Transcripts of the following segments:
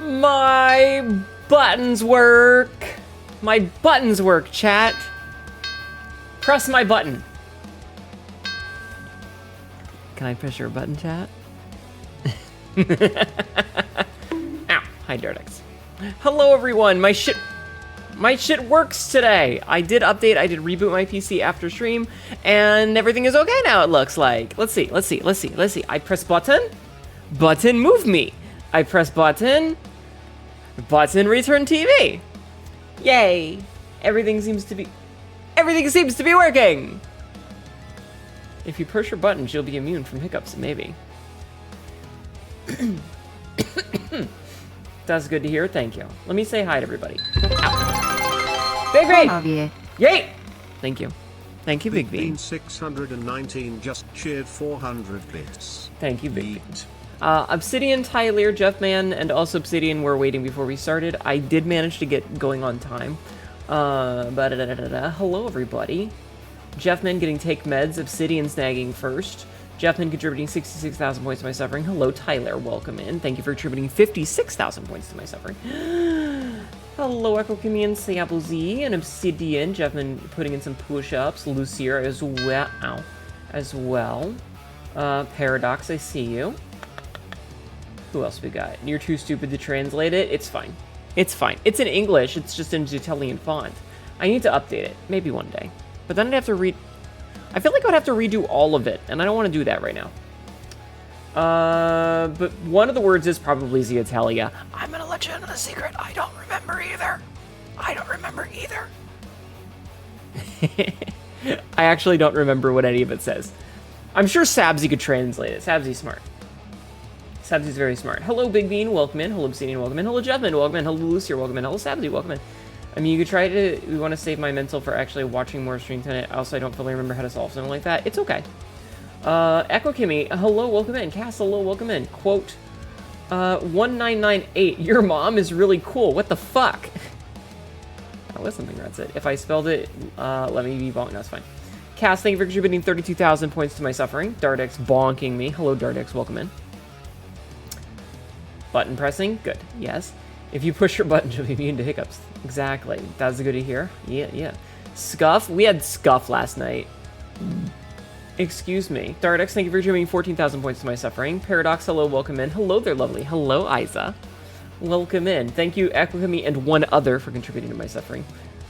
My buttons work. My buttons work, chat. Press my button. Can I press your button, chat? Ow. Hi, Dardex. Hello, everyone. My shit works today. I did update. I did reboot my PC after stream, and everything is okay now, it looks like. Let's see. I press button. Button, move me. I press button. Button, return TV. Yay. Everything seems to be working. If you push your buttons, you'll be immune from hiccups, maybe. That's good to hear. Thank you. Let me say hi to everybody. Ow. Big B! Yay! Thank you. Thank you, Big B. 619 just cheered 400 bits. Thank you, Big B. Obsidian, Tyler, Jeffman, and also Obsidian were waiting before we started. I did manage to get going on time. Hello, everybody. Jeffman getting take meds, Obsidian snagging first. Jeffman contributing 66,000 points to my suffering. Hello, Tyler. Welcome in. Thank you for contributing 56,000 points to my suffering. Hello, Echo Kimmy and Sample Z and Obsidian. Jeffman putting in some push-ups. Lucier as well. Ow. As well. Paradox, I see you. Who else we got? You're too stupid to translate it. It's fine. It's fine. It's in English. It's just in Italian font. I need to update it. Maybe one day. But then I'd have to read... I feel like I would have to redo all of it, and I don't want to do that right now. But one of the words is probably Ziatalia. I'm gonna let you into the secret. I don't remember either. I actually don't remember what any of it says. I'm sure Sabzi could translate it. Sabzi's smart. Sabzi's very smart. Hello, Big Bean. Welcome in. Hello, Obsidian. Welcome in. Hello, Jeffman. Welcome in. Hello, Lucier. Welcome in. Hello, Sabzi. Welcome in. I mean, you could try to... We want to save my mental for actually watching more stream tonight. Also, I don't fully remember how to solve something like that. It's okay. Echo Kimmy, hello, welcome in. Cass, hello, welcome in. Quote, 1998, your mom is really cool. What the fuck? That was something that's it. If I spelled it, let me be bonk. No, it's fine. Cass, thank you for contributing 32,000 points to my suffering. Dardex bonking me. Hello, Dardex, welcome in. Button pressing, good, yes. If you push your button, you'll be immune to hiccups. Exactly. That's good to hear. Yeah. Scuff? We had Scuff last night. Excuse me. Dardex, thank you for contributing 14,000 points to my suffering. Paradox, hello, welcome in. Hello there, lovely. Hello, Isa. Welcome in. Thank you, Equikami, and one other for contributing to my suffering.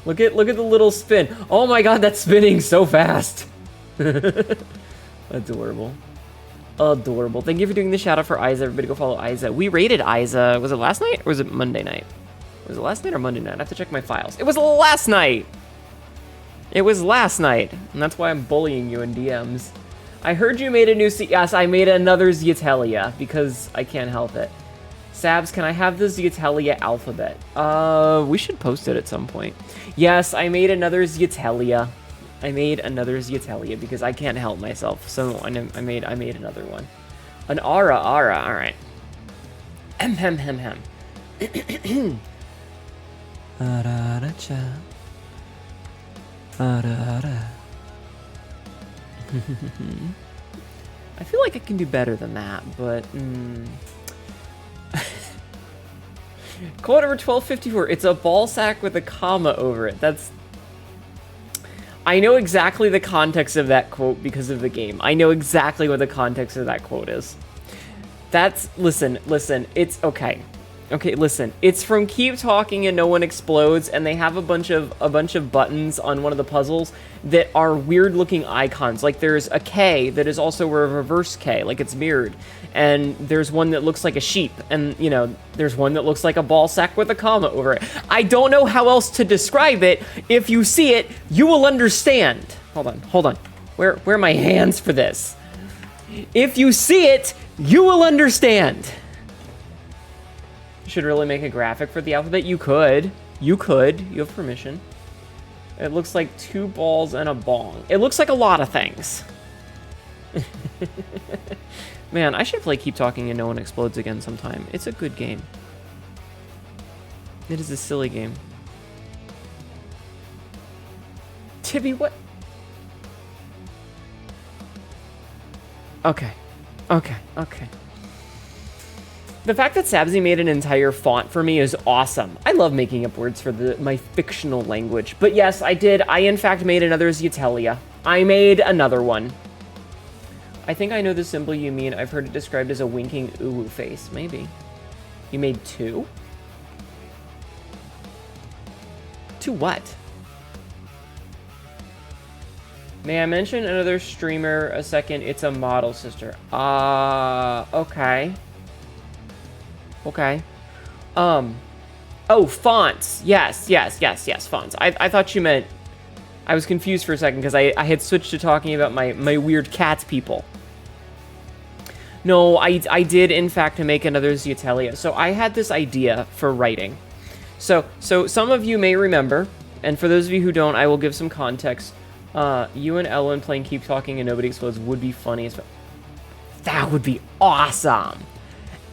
Look at the little spin. Oh my god, that's spinning so fast. Adorable. Adorable. Thank you for doing the shout out for Isa. Everybody go follow Isa. We rated Isa. Was it last night or was it Monday night? Was it last night or Monday night? I have to check my files. It was last night. It was last night. And that's why I'm bullying you in DMs. I heard you made a new Yes, I made another Ziatelia because I can't help it. Sabs, can I have the Ziatelia alphabet? We should post it at some point. Yes, I made another Ziatelia. I made another Ziatelia because I can't help myself. So I made another one. An Ara, all right. Hem. I feel like I can do better than that, but quote number 1254. It's a ball sack with a comma over it. I know exactly the context of that quote because of the game. I know exactly what the context of that quote is. Listen, it's okay. Okay, listen. It's from Keep Talking and No One Explodes, and they have a bunch of buttons on one of the puzzles that are weird-looking icons. Like there's a K that is also a reverse K, like it's mirrored. And there's one that looks like a sheep, and there's one that looks like a ball sack with a comma over it. I don't know how else to describe it. If you see it, you will understand. Hold on. Where are my hands for this? If you see it, you will understand. Should really make a graphic for the alphabet. You could. You have permission. It looks like 2 balls and a bong. It looks like a lot of things. Man, I should play Keep Talking and No One Explodes again sometime. It's a good game. It is a silly game. Tibby, what? Okay. The fact that Sabzi made an entire font for me is awesome. I love making up words for my fictional language. But yes, I did. I, in fact, made another Zetelia. I made another one. I think I know the symbol you mean. I've heard it described as a winking uwu face. Maybe. You made 2? 2 what? May I mention another streamer a second? It's a model sister. Okay. Okay. Oh, fonts. Yes, fonts. I thought you meant... I was confused for a second because I had switched to talking about my weird cat people. No, I did, in fact, make another Zetelia. So I had this idea for writing. So some of you may remember, and for those of you who don't, I will give some context. You and Ellen playing Keep Talking and Nobody Explodes would be funny as well. That would be awesome.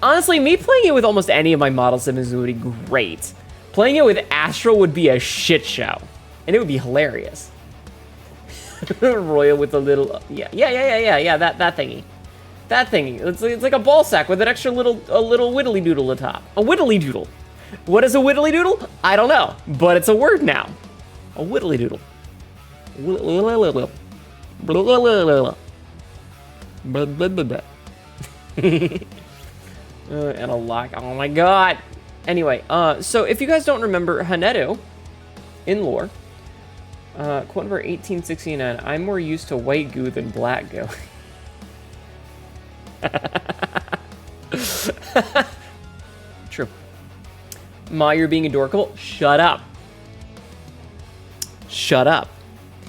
Honestly, me playing it with almost any of my model siblings would be great. Playing it with Astral would be a shit show. And it would be hilarious. Royal with a little... Yeah, that thingy. That thingy. It's like a ball sack with an extra little whittly doodle atop. A whittly doodle. What is a whittly doodle? I don't know. But it's a word now. A whittly doodle. And a lock. Oh my god. Anyway, so if you guys don't remember Hnetu in lore, quote number 1869, I'm more used to white goo than black goo. True. Ma, you're being adorable. Shut up. Shut up.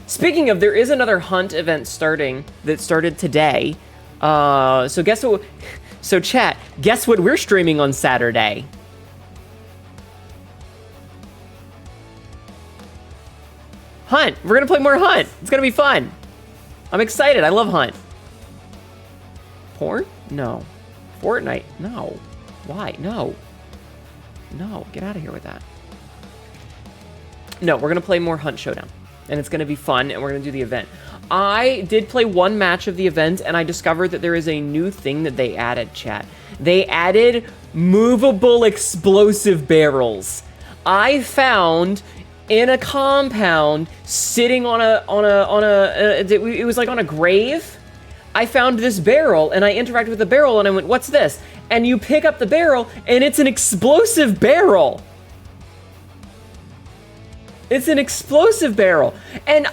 Speaking of, there is another hunt event that started today. So guess what? So chat, guess what we're streaming on Saturday? Hunt. We're gonna play more Hunt. It's gonna be fun. I'm excited. I love Hunt. Porn? No. Fortnite? No. Why? No. No. Get out of here with that. No, we're gonna play more Hunt Showdown. And it's gonna be fun, and we're gonna do the event. I did play one match of the event, and I discovered that there is a new thing that they added, chat. They added movable explosive barrels. I found in a compound sitting on it was like on a grave. I found this barrel, and I interacted with the barrel, and I went, what's this? And you pick up the barrel, and it's an explosive barrel. It's an explosive barrel. And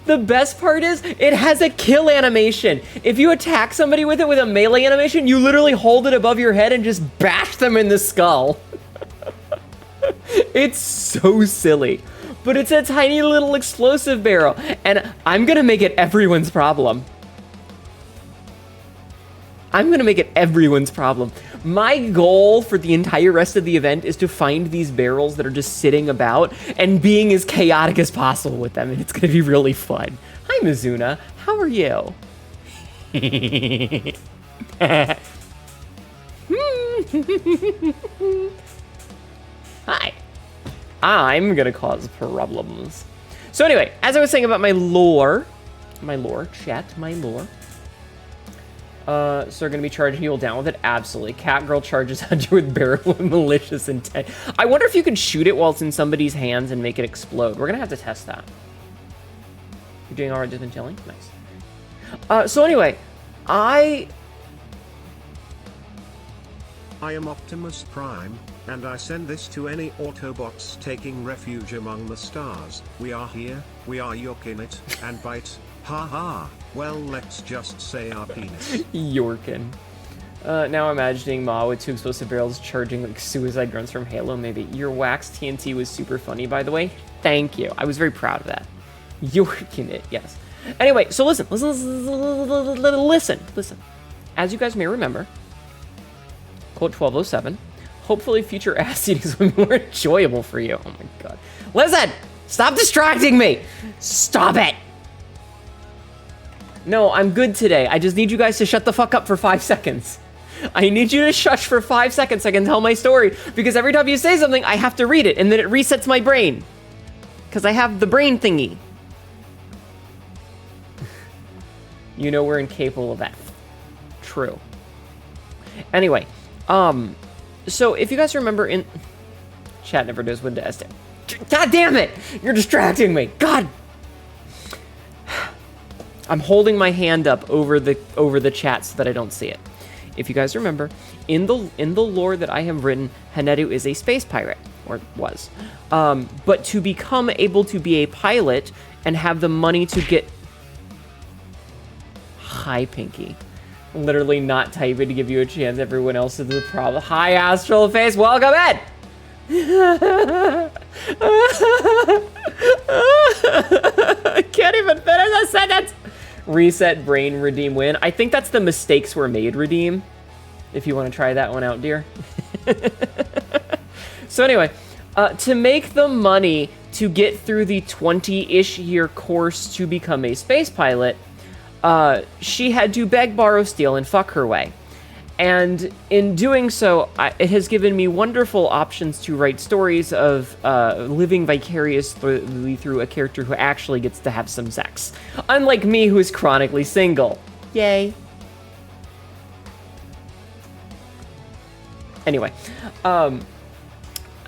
the best part is, it has a kill animation. If you attack somebody with it with a melee animation, you literally hold it above your head and just bash them in the skull. It's so silly. But it's a tiny little explosive barrel. And I'm gonna make it everyone's problem. I'm gonna make it everyone's problem. My goal for the entire rest of the event is to find these barrels that are just sitting about and being as chaotic as possible with them, and it's gonna be really fun. Hi, Mizuna. How are you? Hi. I'm gonna cause problems. So anyway, as I was saying about my lore, chat. So they're gonna be charging people down with it? Absolutely. Catgirl charges Hunter with barrel with malicious intent. I wonder if you can shoot it while it's in somebody's hands and make it explode. We're gonna have to test that. You're doing alright, just been chilling? Nice. So anyway, I am Optimus Prime, and I send this to any Autobots taking refuge among the stars. We are here, we are Yorkin and bite. Ha ha. Well, let's just say our penis. Yorkin. Now imagining Ma with 2 explosive barrels charging like suicide grunts from Halo, maybe. Your wax TNT was super funny, by the way. Thank you. I was very proud of that. Yorkin it, yes. Anyway, so listen. As you guys may remember, quote 1207, hopefully future ass eatings will be more enjoyable for you. Oh my god. Listen! Stop distracting me! Stop it! No, I'm good today. I just need you guys to shut the fuck up for 5 seconds. I need you to shush for 5 seconds so I can tell my story, because every time you say something, I have to read it, and then it resets my brain. Because I have the brain thingy. You know we're incapable of that. True. Anyway, So if you guys remember in... Chat never knows when to S. God damn it! You're distracting me! God! I'm holding my hand up over the chat so that I don't see it. If you guys remember, in the lore that I have written, Hnetu is a space pirate, or was. But to become able to be a pilot and have the money to get... Hi, Pinky. Literally not typing to give you a chance. Everyone else is the problem. Hi, Astral Face. Welcome in! I can't even finish a sentence! Reset, brain, redeem, win. I think that's the mistakes were made, redeem. If you want to try that one out, dear. So anyway, to make the money to get through the 20-ish year course to become a space pilot, she had to beg, borrow, steal, and fuck her way. And in doing so, it has given me wonderful options to write stories of living vicariously through a character who actually gets to have some sex. Unlike me, who is chronically single. Yay. Anyway, I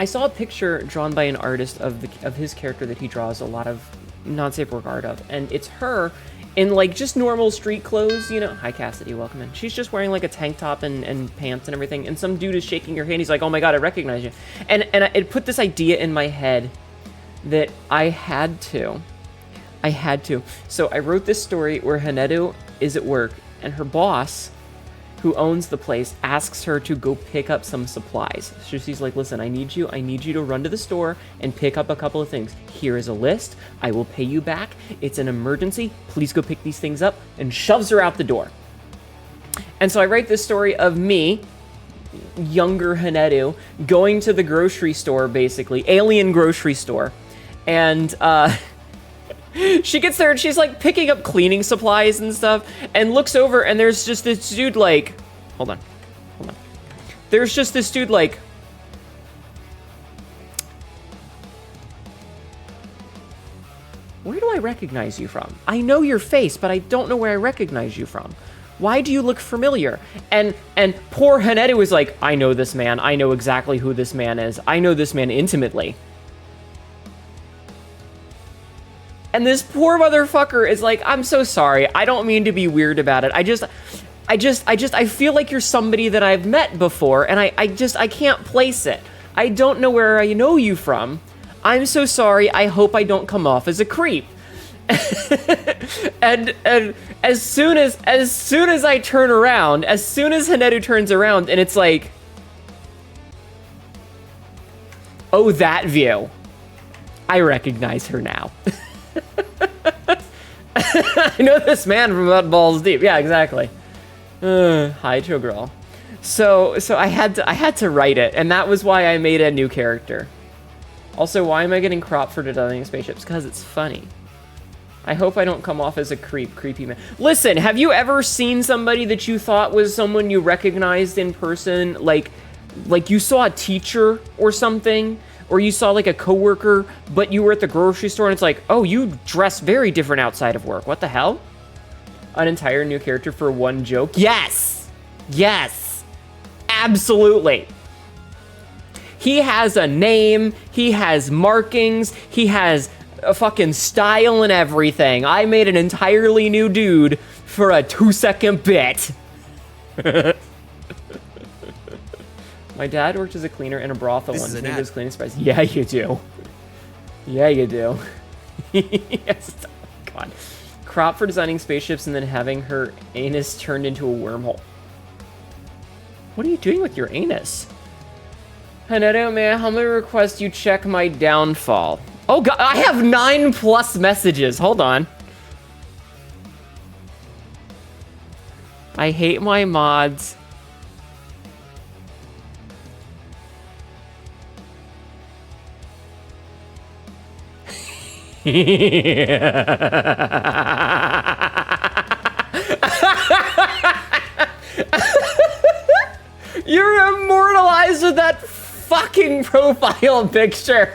saw a picture drawn by an artist of his character that he draws a lot of non-safe regard of, and it's her in like just normal street clothes, you know. Hi Cassidy, welcome in. She's just wearing like a tank top and pants and everything, and some dude is shaking her hand. He's like, "Oh my god, I recognize you." And it put this idea in my head that I had to. So I wrote this story where Hnetu is at work, and her boss, who owns the place, asks her to go pick up some supplies. So she's like, "Listen, I need you to run to the store and pick up a couple of things. Here is a list. I will pay you back. It's an emergency. Please go pick these things up," and shoves her out the door. And so I write this story of me, younger Hnetu, going to the grocery store, basically, alien grocery store, and she gets there and she's like picking up cleaning supplies and stuff, and looks over and there's just this dude like, hold on. There's just this dude like, "Where do I recognize you from? I know your face, but I don't know where I recognize you from. Why do you look familiar?" And poor Hnetu is like, "I know this man. I know exactly who this man is. I know this man intimately." And this poor motherfucker is like, "I'm so sorry. I don't mean to be weird about it. I feel like you're somebody that I've met before, and I can't place it. I don't know where I know you from. I'm so sorry. I hope I don't come off as a creep." and as soon as I turn around, as soon as Hnetu turns around, and it's like, "Oh, that view. I recognize her now." I know this man from about balls deep. Yeah, exactly. Hi, Joe Girl. So I had to write it, and that was why I made a new character. Also, why am I getting cropped for designing spaceships? Because it's funny. I hope I don't come off as a creepy man. Listen, have you ever seen somebody that you thought was someone you recognized in person? Like you saw a teacher or something? Or you saw like a coworker, but you were at the grocery store and it's like, "Oh, you dress very different outside of work. What the hell?" An entire new character for one joke? Yes! Yes! Absolutely! He has a name, he has markings, he has a fucking style and everything. I made an entirely new dude for a 2-second bit. My dad worked as a cleaner in a brothel once. He was cleaning spice. Yeah, you do. Yeah, you do. Yes. Oh, God. Crop for designing spaceships and then having her anus turned into a wormhole. What are you doing with your anus? Hnetu, may I humbly request you check my downfall? Oh, God. I have 9+ messages. Hold on. I hate my mods. You're immortalized with that fucking profile picture.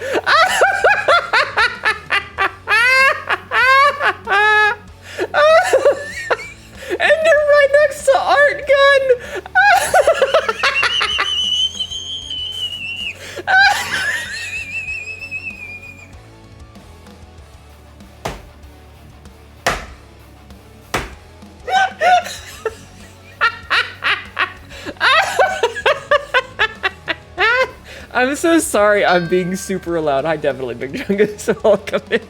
And you're right next to Art Gun. I'm so sorry I'm being super loud. Hi, definitely Big Chungus. Welcome in.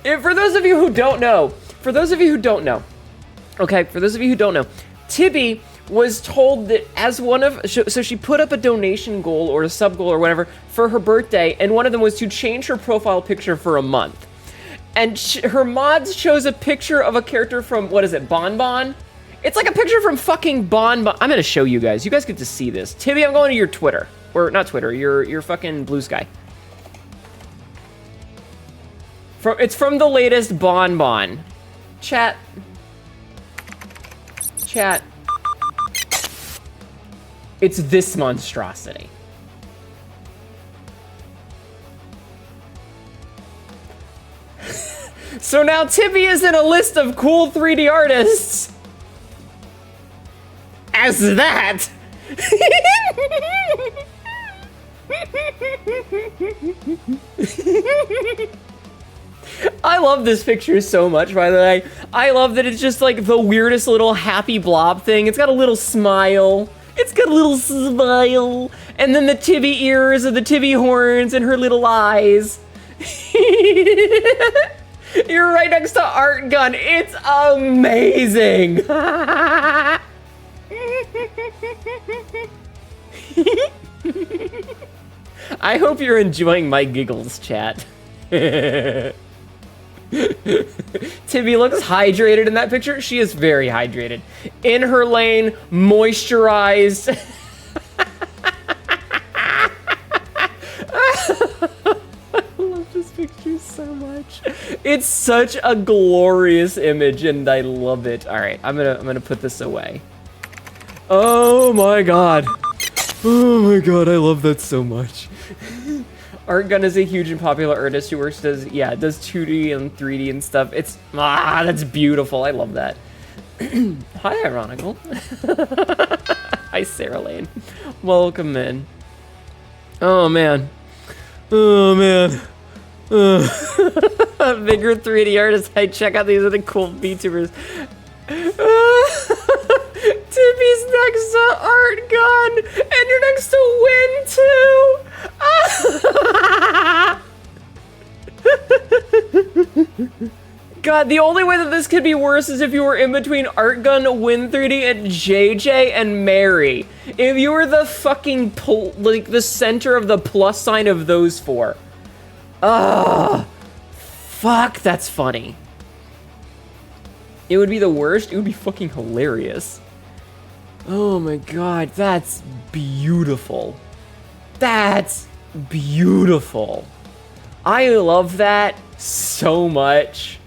And for those of you who don't know, Tibby was told that as one of, so she put up a donation goal or a sub goal or whatever for her birthday, and one of them was to change her profile picture for a month. And her mods chose a picture of a character from, what is it, Bon Bon? It's like a picture from fucking Bon Bon. I'm gonna show you guys. You guys get to see this. Tibby, I'm going to your Twitter. Or not Twitter, your fucking Blue Sky. It's from the latest Bon Bon. Chat. It's this monstrosity. So now Tibby is in a list of cool 3D artists. As that. I love this picture so much, by the way. I love that it's just like the weirdest little happy blob thing. It's got a little smile. And then the Tibby ears and the Tibby horns and her little eyes. You're right next to Art Gun. It's amazing. I hope you're enjoying my giggles, chat. Tibby looks hydrated in that picture. She is very hydrated. In her lane, moisturized. I love this picture so much. It's such a glorious image, and I love it. All right, I'm gonna put this away. Oh my god. Oh my god, I love that so much. Art Gun is a huge and popular artist who does 2D and 3D and stuff. That's beautiful. I love that. Hi, Ironical. Hi, Sarah Lane. Welcome in. Oh, man. Bigger 3D artists. Hey, check out these other cool VTubers. Timmy's next to Art Gun, and you're next to Win too. God, the only way that this could be worse is if you were in between Art Gun, Win3D, and JJ and Mary. If you were the fucking like the center of the plus sign of those four. Fuck, that's funny. It would be the worst. It would be fucking hilarious. Oh my god, that's beautiful. That's beautiful. I love that so much.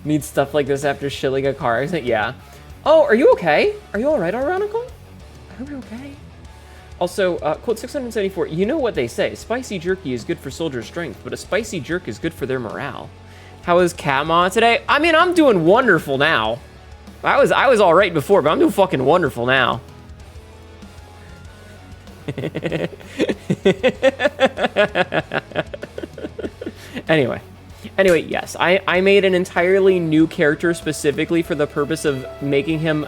Need stuff like this after shilling a car accident? Yeah. Oh, are you okay? Are you alright, Ironical? I hope you're okay. Also, quote 674, you know what they say, spicy jerky is good for soldier strength, but a spicy jerk is good for their morale. How is Catma today? I mean, I'm doing wonderful now. I was all right before, but I'm doing fucking wonderful now. Anyway, yes, I made an entirely new character specifically for the purpose of making him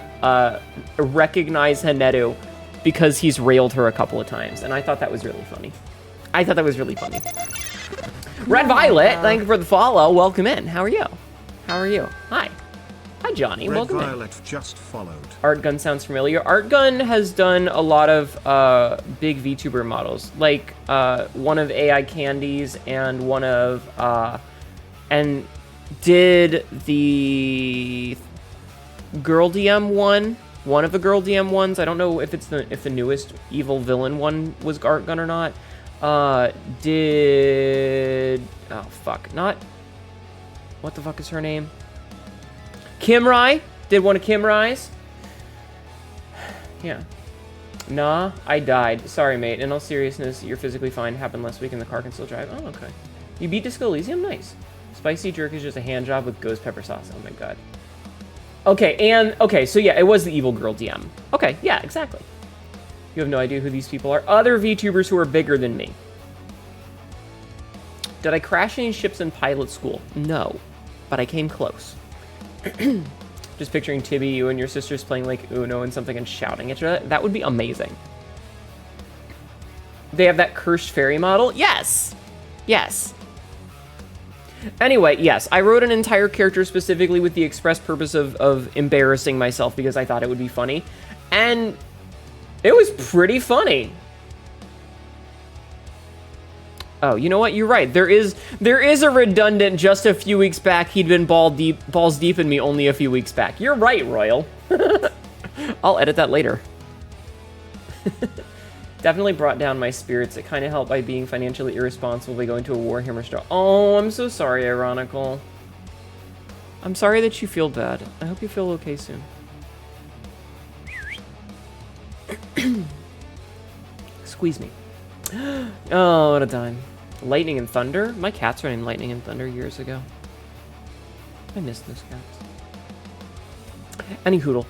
recognize Hnetu because he's railed her a couple of times, and I thought that was really funny. Red Violet, thank you for the follow. Welcome in. How are you? Hi, Johnny. Welcome in. Red Violet just followed. Art Gun sounds familiar. Art Gun has done a lot of big VTuber models, like one of AI Candy's and one of and did the Girl DM one of the Girl DM ones. I don't know if it's the newest evil villain one was Art Gun or not. Did what the fuck is her name? Kim Rai did one of Kim Rai's. Yeah. Nah, I died. Sorry, mate. In all seriousness, you're physically fine. Happened last week and the car can still drive. Oh, okay. You beat Disco Elysium? Nice. Spicy jerk is just a hand job with ghost pepper sauce. Oh my god. Okay, so yeah, it was the evil girl DM. Okay, yeah, exactly. You have no idea who these people are. Other VTubers who are bigger than me. Did I crash any ships in pilot school? No, but I came close. Just picturing Tibby, you and your sisters playing like Uno and something and shouting at each other. That would be amazing. They have that cursed fairy model? Yes. Yes. Anyway, yes, I wrote an entire character specifically with the express purpose of embarrassing myself because I thought it would be funny. And it was pretty funny. Oh, you know what? You're right. There is a redundant just a few weeks back. He'd been balls deep in me only a few weeks back. You're right, Royal. I'll edit that later. Definitely brought down my spirits. It kind of helped by being financially irresponsible by going to a Warhammer store. Oh, I'm so sorry, Ironical. I'm sorry that you feel bad. I hope you feel okay soon. Squeeze me. Oh, what a time. Lightning and Thunder? My cats were named Lightning and Thunder years ago. I miss those cats. Any hoodle.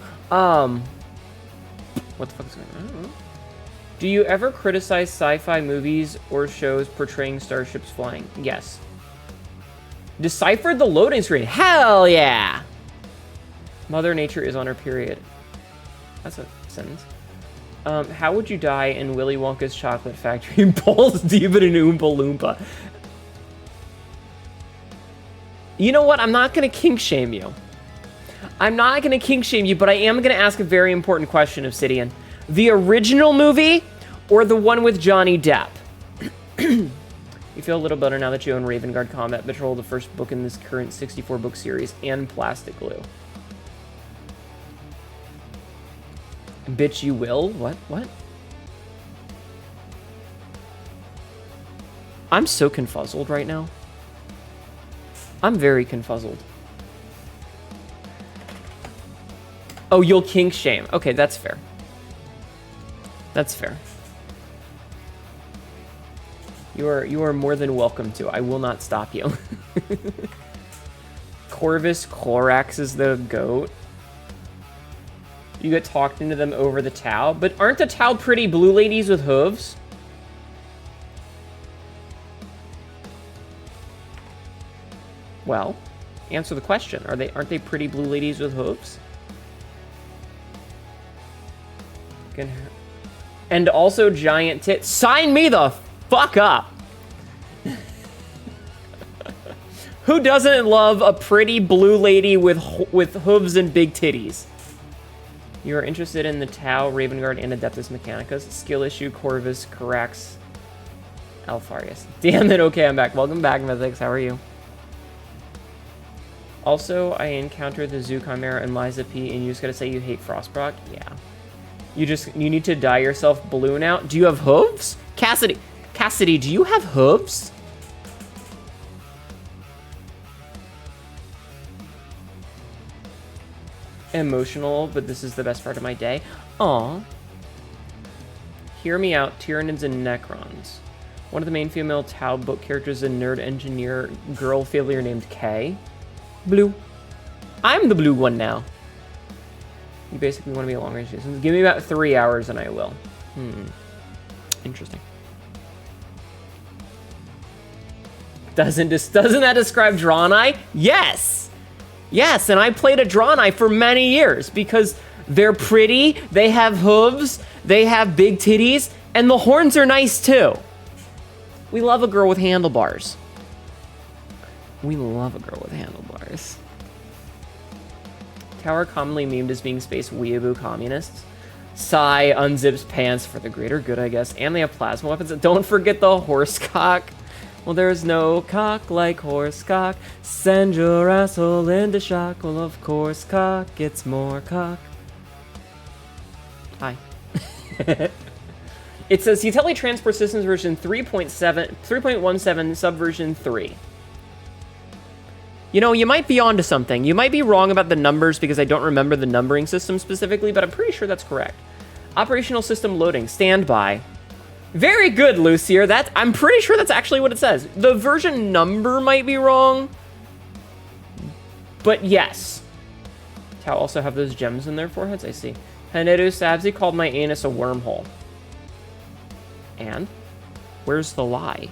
What the fuck is going on? I don't know. Do you ever criticize sci-fi movies or shows portraying starships flying? Yes. Deciphered the loading screen. Hell yeah! Mother Nature is on her period. That's a sentence. How would you die in Willy Wonka's chocolate factory? Balls deep in an Oompa Loompa. You know what? I'm not going to kink shame you. I'm not going to kink shame you, but I am going to ask a very important question, Obsidian. The original movie or the one with Johnny Depp? You feel a little better now that you own Raven Guard Combat Patrol, the first book in this current 64-book series, and Plastic Glue. Bitch, you will? What? I'm so confuzzled right now. I'm very confuzzled. Oh, you'll kink shame. Okay, that's fair. That's fair. You are more than welcome to. I will not stop you. Corvus Corax is the goat. You get talked into them over the Tau, but aren't the Tau pretty blue ladies with hooves? Well, answer the question. Aren't they pretty blue ladies with hooves? And also giant tits. Sign me the fuck up. Who doesn't love a pretty blue lady with hooves and big titties? You are interested in the Tau, Raven Guard, and Adeptus Mechanicus. Skill issue, Corvus, Corax, Alfarius. Damn it, okay, I'm back. Welcome back, Mythics. How are you? Also, I encountered the Zoo Chimera and Liza P, and you just gotta say you hate Frostbrock? Yeah. You need to dye yourself blue now. Do you have hooves? Cassidy, do you have hooves? Emotional, but this is the best part of my day. Aw. Hear me out, Tyranids and Necrons. One of the main female Tau book characters is a nerd engineer girl failure named Kay. Blue. I'm the blue one now. You basically want to be a long range distance. Give me about 3 hours and I will. Interesting. Doesn't that describe Draenei? Yes! Yes, and I played a Draenei for many years because they're pretty, they have hooves, they have big titties, and the horns are nice too. We love a girl with handlebars. We love a girl with handlebars. Tower commonly memed as being space weeaboo communists. Sai unzips pants for the greater good, I guess. And they have plasma weapons. Don't forget the horse cock. Well, there's no cock like horse cock. Send your asshole into shock. Well, of course, cock gets more cock. Hi. It says Utility Transport Systems version 3.17 subversion 3. You know, you might be onto something. You might be wrong about the numbers because I don't remember the numbering system specifically, but I'm pretty sure that's correct. Operational system loading. Standby. Very good, Lucier. I'm pretty sure that's actually what it says. The version number might be wrong, but yes. Tau also have those gems in their foreheads, I see. Hnetu Sabzi called my anus a wormhole. And? Where's the lie?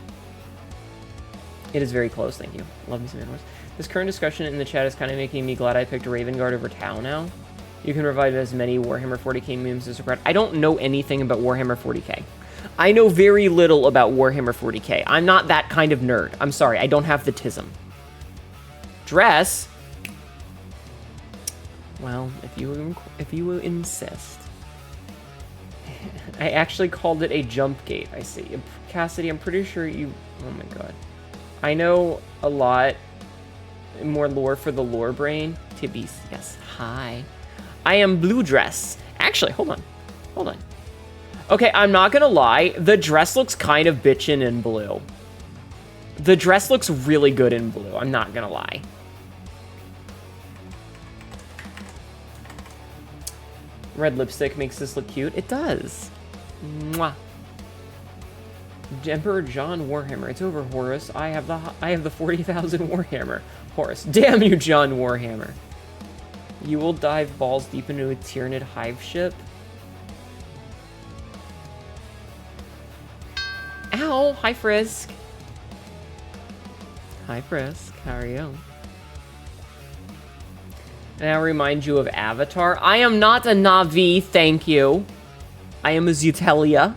It is very close, thank you. Love me some animals. This current discussion in the chat is kind of making me glad I picked Raven Guard over Tau now. You can provide as many Warhammer 40k memes as required. I don't know anything about Warhammer 40k. I know very little about Warhammer 40k. I'm not that kind of nerd. I'm sorry, I don't have the tism. Dress? Well, if you insist. I actually called it a jump gate, I see. Cassidy, I'm pretty sure you... Oh my god. I know a lot more lore for the lore brain. Tibbies, yes. Hi. I am blue dress. Actually, hold on. Hold on. Okay, I'm not gonna lie. The dress looks kind of bitchin' in blue. The dress looks really good in blue. I'm not gonna lie. Red lipstick makes this look cute. It does. Mwah. Emperor John Warhammer. It's over, Horus. I have the 40,000 Warhammer. Horus. Damn you, John Warhammer. You will dive balls deep into a Tyranid hive ship. Ow! Hi, Frisk. Hi, Frisk. How are you? And I'll remind you of Avatar. I am not a Na'vi, thank you. I am a Zutelia.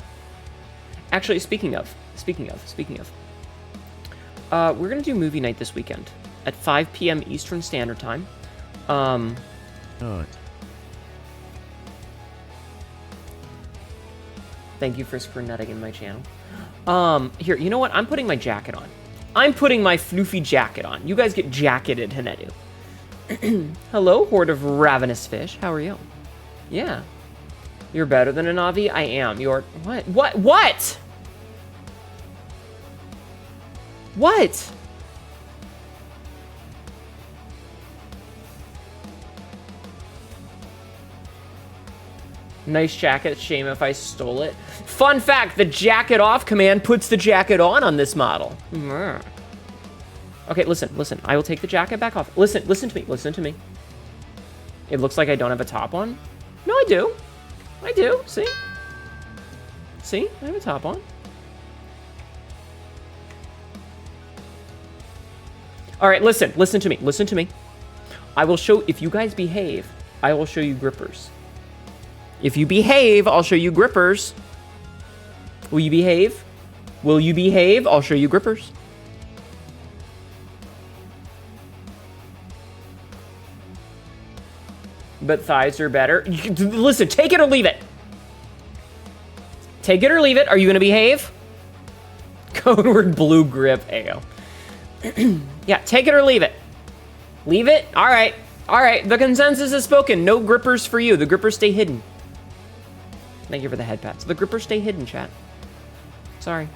Actually, speaking of, we're gonna do movie night this weekend at 5 p.m. Eastern Standard Time. Thank you for nutting in my channel. Here, you know what? I'm putting my jacket on. I'm putting my floofy jacket on. You guys get jacketed, Hnetu. Hello, horde of ravenous fish. How are you? Yeah. You're better than a Na'vi? I am. You're... What? What? What? What? Nice jacket. Shame if I stole it. Fun fact, the jacket off command puts the jacket on this model. Okay, listen. I will take the jacket back off. Listen to me. It looks like I don't have a top on. No, I do. See? See? I have a top on. All right, listen to me. I will show, if you guys behave, I will show you grippers. If you behave, I'll show you grippers. Will you behave? Will you behave? I'll show you grippers. But thighs are better. Listen, take it or leave it. Take it or leave it. Are you going to behave? Code word blue grip. Ayo. Yeah, take it or leave it. Leave it? All right. All right. The consensus is spoken. No grippers for you. The grippers stay hidden. Thank you for the head pats. The grippers stay hidden, chat. Sorry.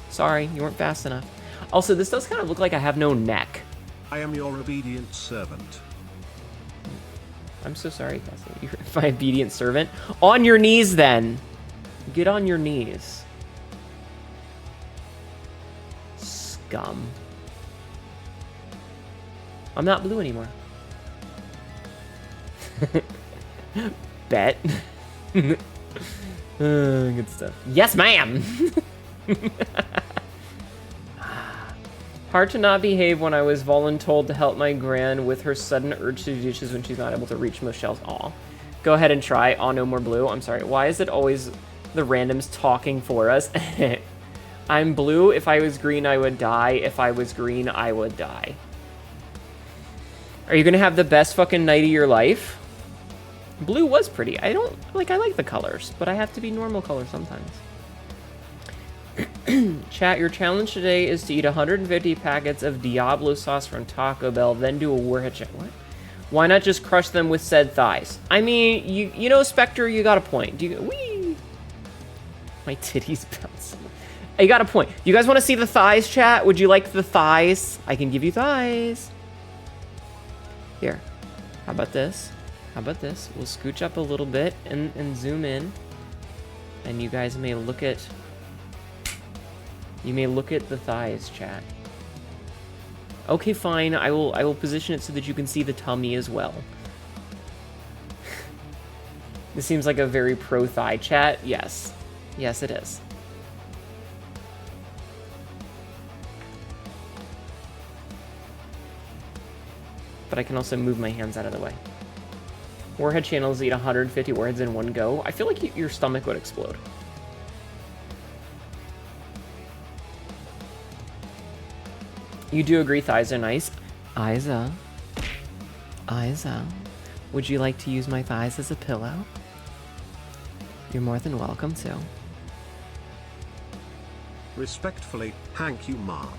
Sorry, you weren't fast enough. Also, this does kind of look like I have no neck. I am your obedient servant. I'm so sorry, Cassie. You're my obedient servant. On your knees, then. Get on your knees. Scum. I'm not blue anymore. Bet. Good stuff. Yes, ma'am. Hard to not behave when I was voluntold to help my gran with her sudden urge to do dishes when she's not able to reach most shelves. Aw. Go ahead and try. Aw, no more blue. I'm sorry. Why is it always the randoms talking for us? I'm blue. If I was green, I would die. If I was green, I would die. Are you gonna have the best fucking night of your life? Blue was pretty. I like the colors, but I have to be normal color sometimes. Chat, your challenge today is to eat 150 packets of Diablo sauce from Taco Bell, then do a warhead check. What? Why not just crush them with said thighs? I mean, you know, Spectre, you got a point. Wee! My titties bounce. You got a point. You guys want to see the thighs, chat? Would you like the thighs? I can give you thighs. Here. How about this? How about this? We'll scooch up a little bit and zoom in. And you guys may look at... You may look at the thighs, chat. Okay, fine. I will position it so that you can see the tummy as well. This seems like a very pro-thigh chat. Yes. Yes, it is. But I can also move my hands out of the way. Warhead channels eat 150 warheads in one go. I feel like your stomach would explode. You do agree thighs are nice. Isa. Isa. Would you like to use my thighs as a pillow? You're more than welcome to. Respectfully, thank you, Mom.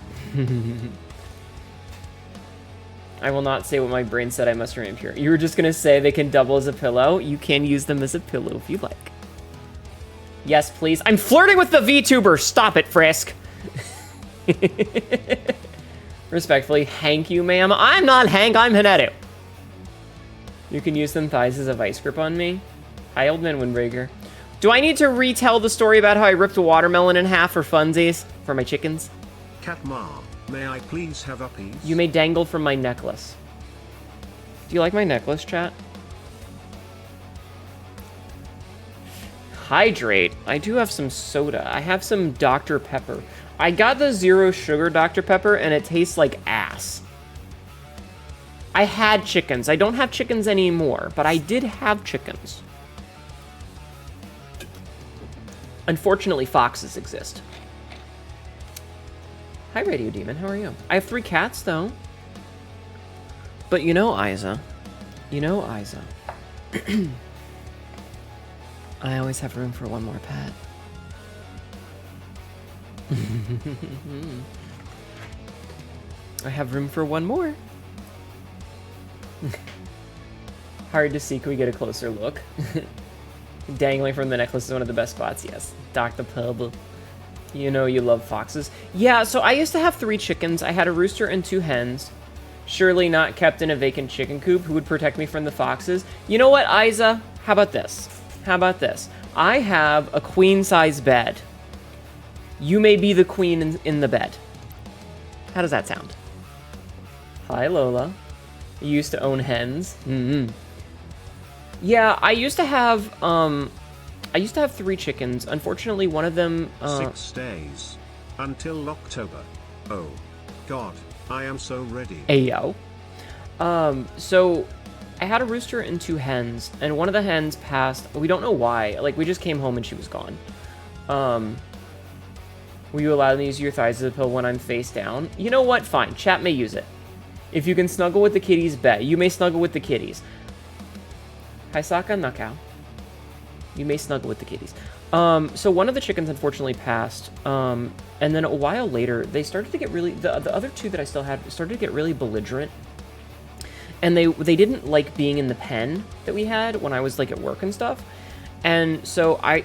I will not say what my brain said. I must remain pure. You were just going to say they can double as a pillow. You can use them as a pillow if you like. Yes, please. I'm flirting with the VTuber. Stop it, Frisk. Respectfully, Hank you, ma'am. I'm not Hank. I'm Hnetu. You can use them thighs as a vice grip on me. Hi, old man Windbreaker. Do I need to retell the story about how I ripped a watermelon in half for funsies? For my chickens? Cat Ma, may I please have a piece? You may dangle from my necklace. Do you like my necklace, chat? Hydrate. I do have some soda. I have some Dr. Pepper. I got the zero sugar Dr. Pepper and it tastes like ass. I had chickens. I don't have chickens anymore, but I did have chickens. Unfortunately, foxes exist. Hi, Radio Demon. How are you? I have 3 cats, though. But you know, Isa. You know, Isa. I always have room for one more pet. I have room for one more. Hard to see. Can we get a closer look? Dangling from the necklace is one of the best spots. Yes. Dr. Pub. You know you love foxes. Yeah, so I used to have 3 chickens. I had a rooster and 2 hens. Surely not kept in a vacant chicken coop who would protect me from the foxes. You know what, Isa? How about this? How about this? I have a queen-size bed. You may be the queen in the bed. How does that sound? Hi, Lola. You used to own hens. Mm-hmm. Yeah, I used to have 3 chickens. Unfortunately, one of them 6 days until October. Oh God, I am so ready. Ayo. So I had a rooster and 2 hens, and one of the hens passed. We don't know why. Like, we just came home and she was gone. Will you allow me to use your thighs as a pill when I'm face down? You know what? Fine. Chat may use it. If you can snuggle with the kitties, bet. You may snuggle with the kitties. Hi, Saka Nakao. You may snuggle with the kitties. So one of the chickens unfortunately passed. And then a while later, they started to get really... The other 2 that I still had started to get really belligerent. And they didn't like being in the pen that we had when I was, like, at work and stuff. And so I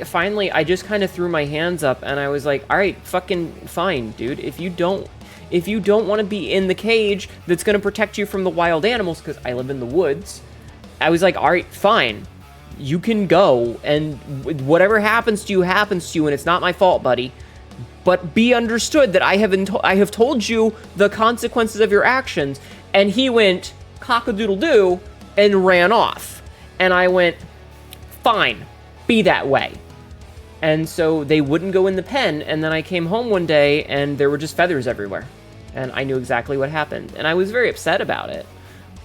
just kind of threw my hands up and I was like, all right, fucking fine, dude. If you don't want to be in the cage that's going to protect you from the wild animals, because I live in the woods, I was like, all right, fine. You can go, and whatever happens to you, and it's not my fault, buddy. But be understood that I have told you the consequences of your actions. And he went cock-a-doodle-doo and ran off. And I went, fine, be that way. And so they wouldn't go in the pen, and then I came home one day, and there were just feathers everywhere. And I knew exactly what happened. And I was very upset about it.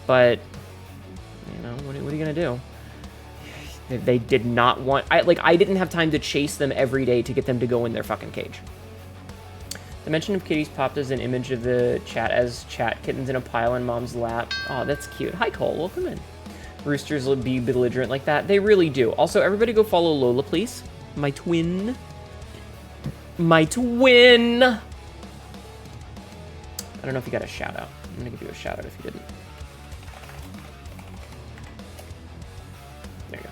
But, you know, what are you going to do? They did not want... I didn't have time to chase them every day to get them to go in their fucking cage. The mention of kitties popped as an image of the chat as chat kittens in a pile in mom's lap. Oh, that's cute. Hi, Cole. Welcome in. Roosters will be belligerent like that. They really do. Also, everybody go follow Lola, please. My twin. My twin! I don't know if you got a shout-out. I'm gonna give you a shout-out if you didn't. There you go.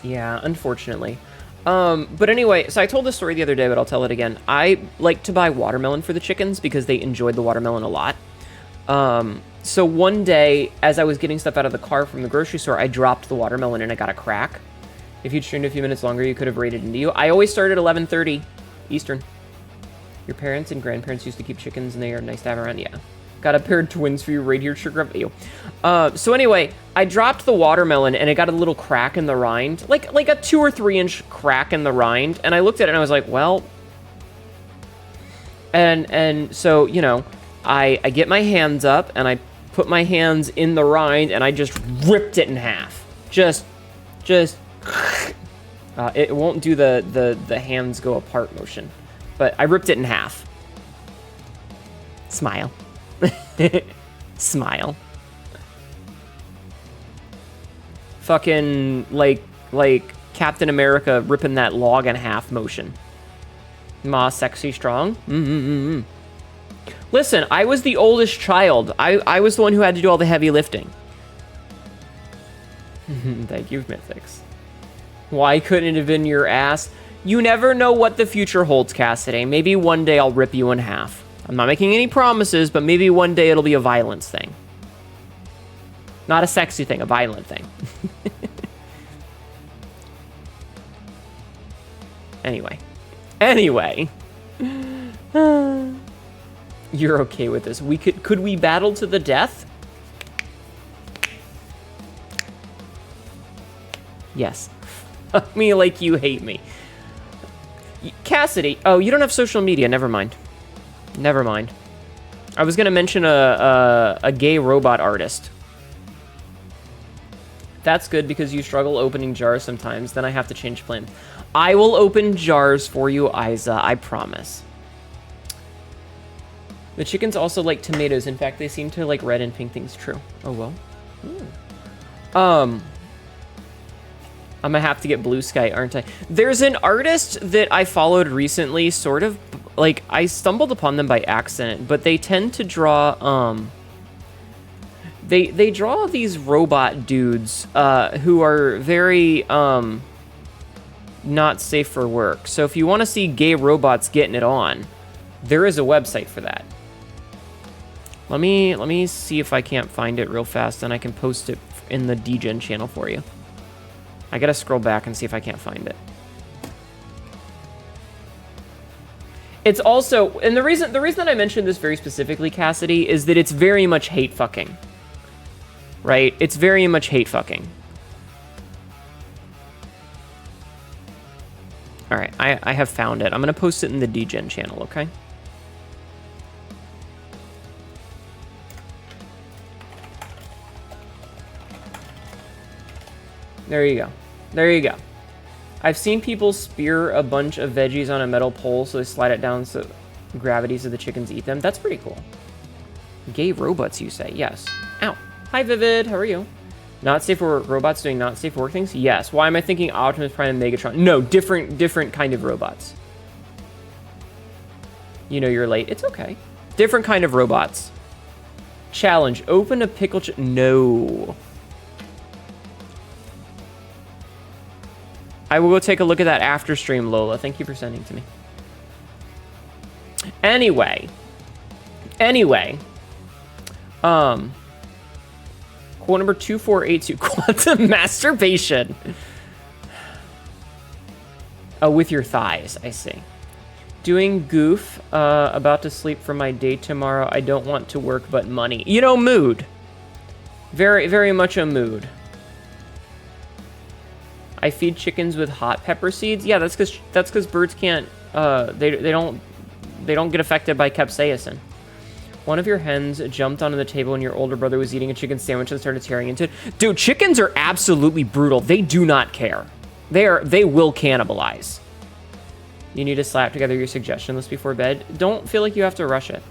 Yeah, unfortunately. But anyway, so I told this story the other day, but I'll tell it again. I like to buy watermelon for the chickens because they enjoyed the watermelon a lot. So one day, as I was getting stuff out of the car from the grocery store, I dropped the watermelon and it got a crack. If you'd streamed a few minutes longer, you could have raided into you. I always start at 11:30 Eastern. Your parents and grandparents used to keep chickens and they are nice to have around. Yeah. Got a pair of twins for you, radiator sugar up. Ew. So anyway, I dropped the watermelon and it got a little crack in the rind. Like a 2 or 3 inch crack in the rind. And I looked at it and I was like, well... And so, you know, I get my hands up and I put my hands in the rind and I just ripped it in half. Just it won't do the hands go apart motion, but I ripped it in half. Smile. Smile. Fucking, like Captain America ripping that log in half motion. Ma, sexy, strong. Listen, I was the oldest child. I was the one who had to do all the heavy lifting. Thank you, Mythics. Why couldn't it have been your ass? You never know what the future holds, Cassidy. Maybe one day I'll rip you in half. I'm not making any promises, but maybe one day it'll be a violence thing. Not a sexy thing, a violent thing. Anyway. You're okay with this. Could we battle to the death? Yes. Fuck me like you hate me. Cassidy. Oh, you don't have social media. Never mind. Never mind. I was gonna mention a gay robot artist. That's good because you struggle opening jars sometimes. Then I have to change plans. I will open jars for you, Isa. I promise. The chickens also like tomatoes. In fact, they seem to like red and pink things. True. Oh, well. I'm gonna have to get Blue Sky, aren't I? There's an artist that I followed recently, sort of, like, I stumbled upon them by accident, but they tend to draw, they draw these robot dudes, who are very, not safe for work. So if you want to see gay robots getting it on, there is a website for that. Let me see if I can't find it real fast, and I can post it in the DGen channel for you. I gotta scroll back and see if I can't find it. It's also, and the reason that I mentioned this very specifically, Cassidy, is that it's very much hate fucking. Right? It's very much hate fucking. Alright, I have found it. I'm gonna post it in the DGen channel, okay? There you go. There you go. I've seen people spear a bunch of veggies on a metal pole so they slide it down so gravity so the chickens eat them. That's pretty cool. Gay robots, you say? Yes. Ow. Hi, Vivid. How are you? Not safe for work. Robots doing not safe for work things? Yes. Why am I thinking Optimus Prime and Megatron? No, different kind of robots. You know you're late. It's okay. Different kind of robots. Challenge. Open a pickle no. I will go take a look at that after stream, Lola. Thank you for sending it to me. Anyway. Quote number 2482, quantum masturbation. Oh, with your thighs, I see. Doing goof, about to sleep for my date tomorrow. I don't want to work, but money. You know, mood. Very, very much a mood. I feed chickens with hot pepper seeds. Yeah, that's because birds can't. They don't get affected by capsaicin. One of your hens jumped onto the table when your older brother was eating a chicken sandwich and started tearing into it. Dude, chickens are absolutely brutal. They do not care. They will cannibalize. You need to slap together your suggestion list before bed. Don't feel like you have to rush it.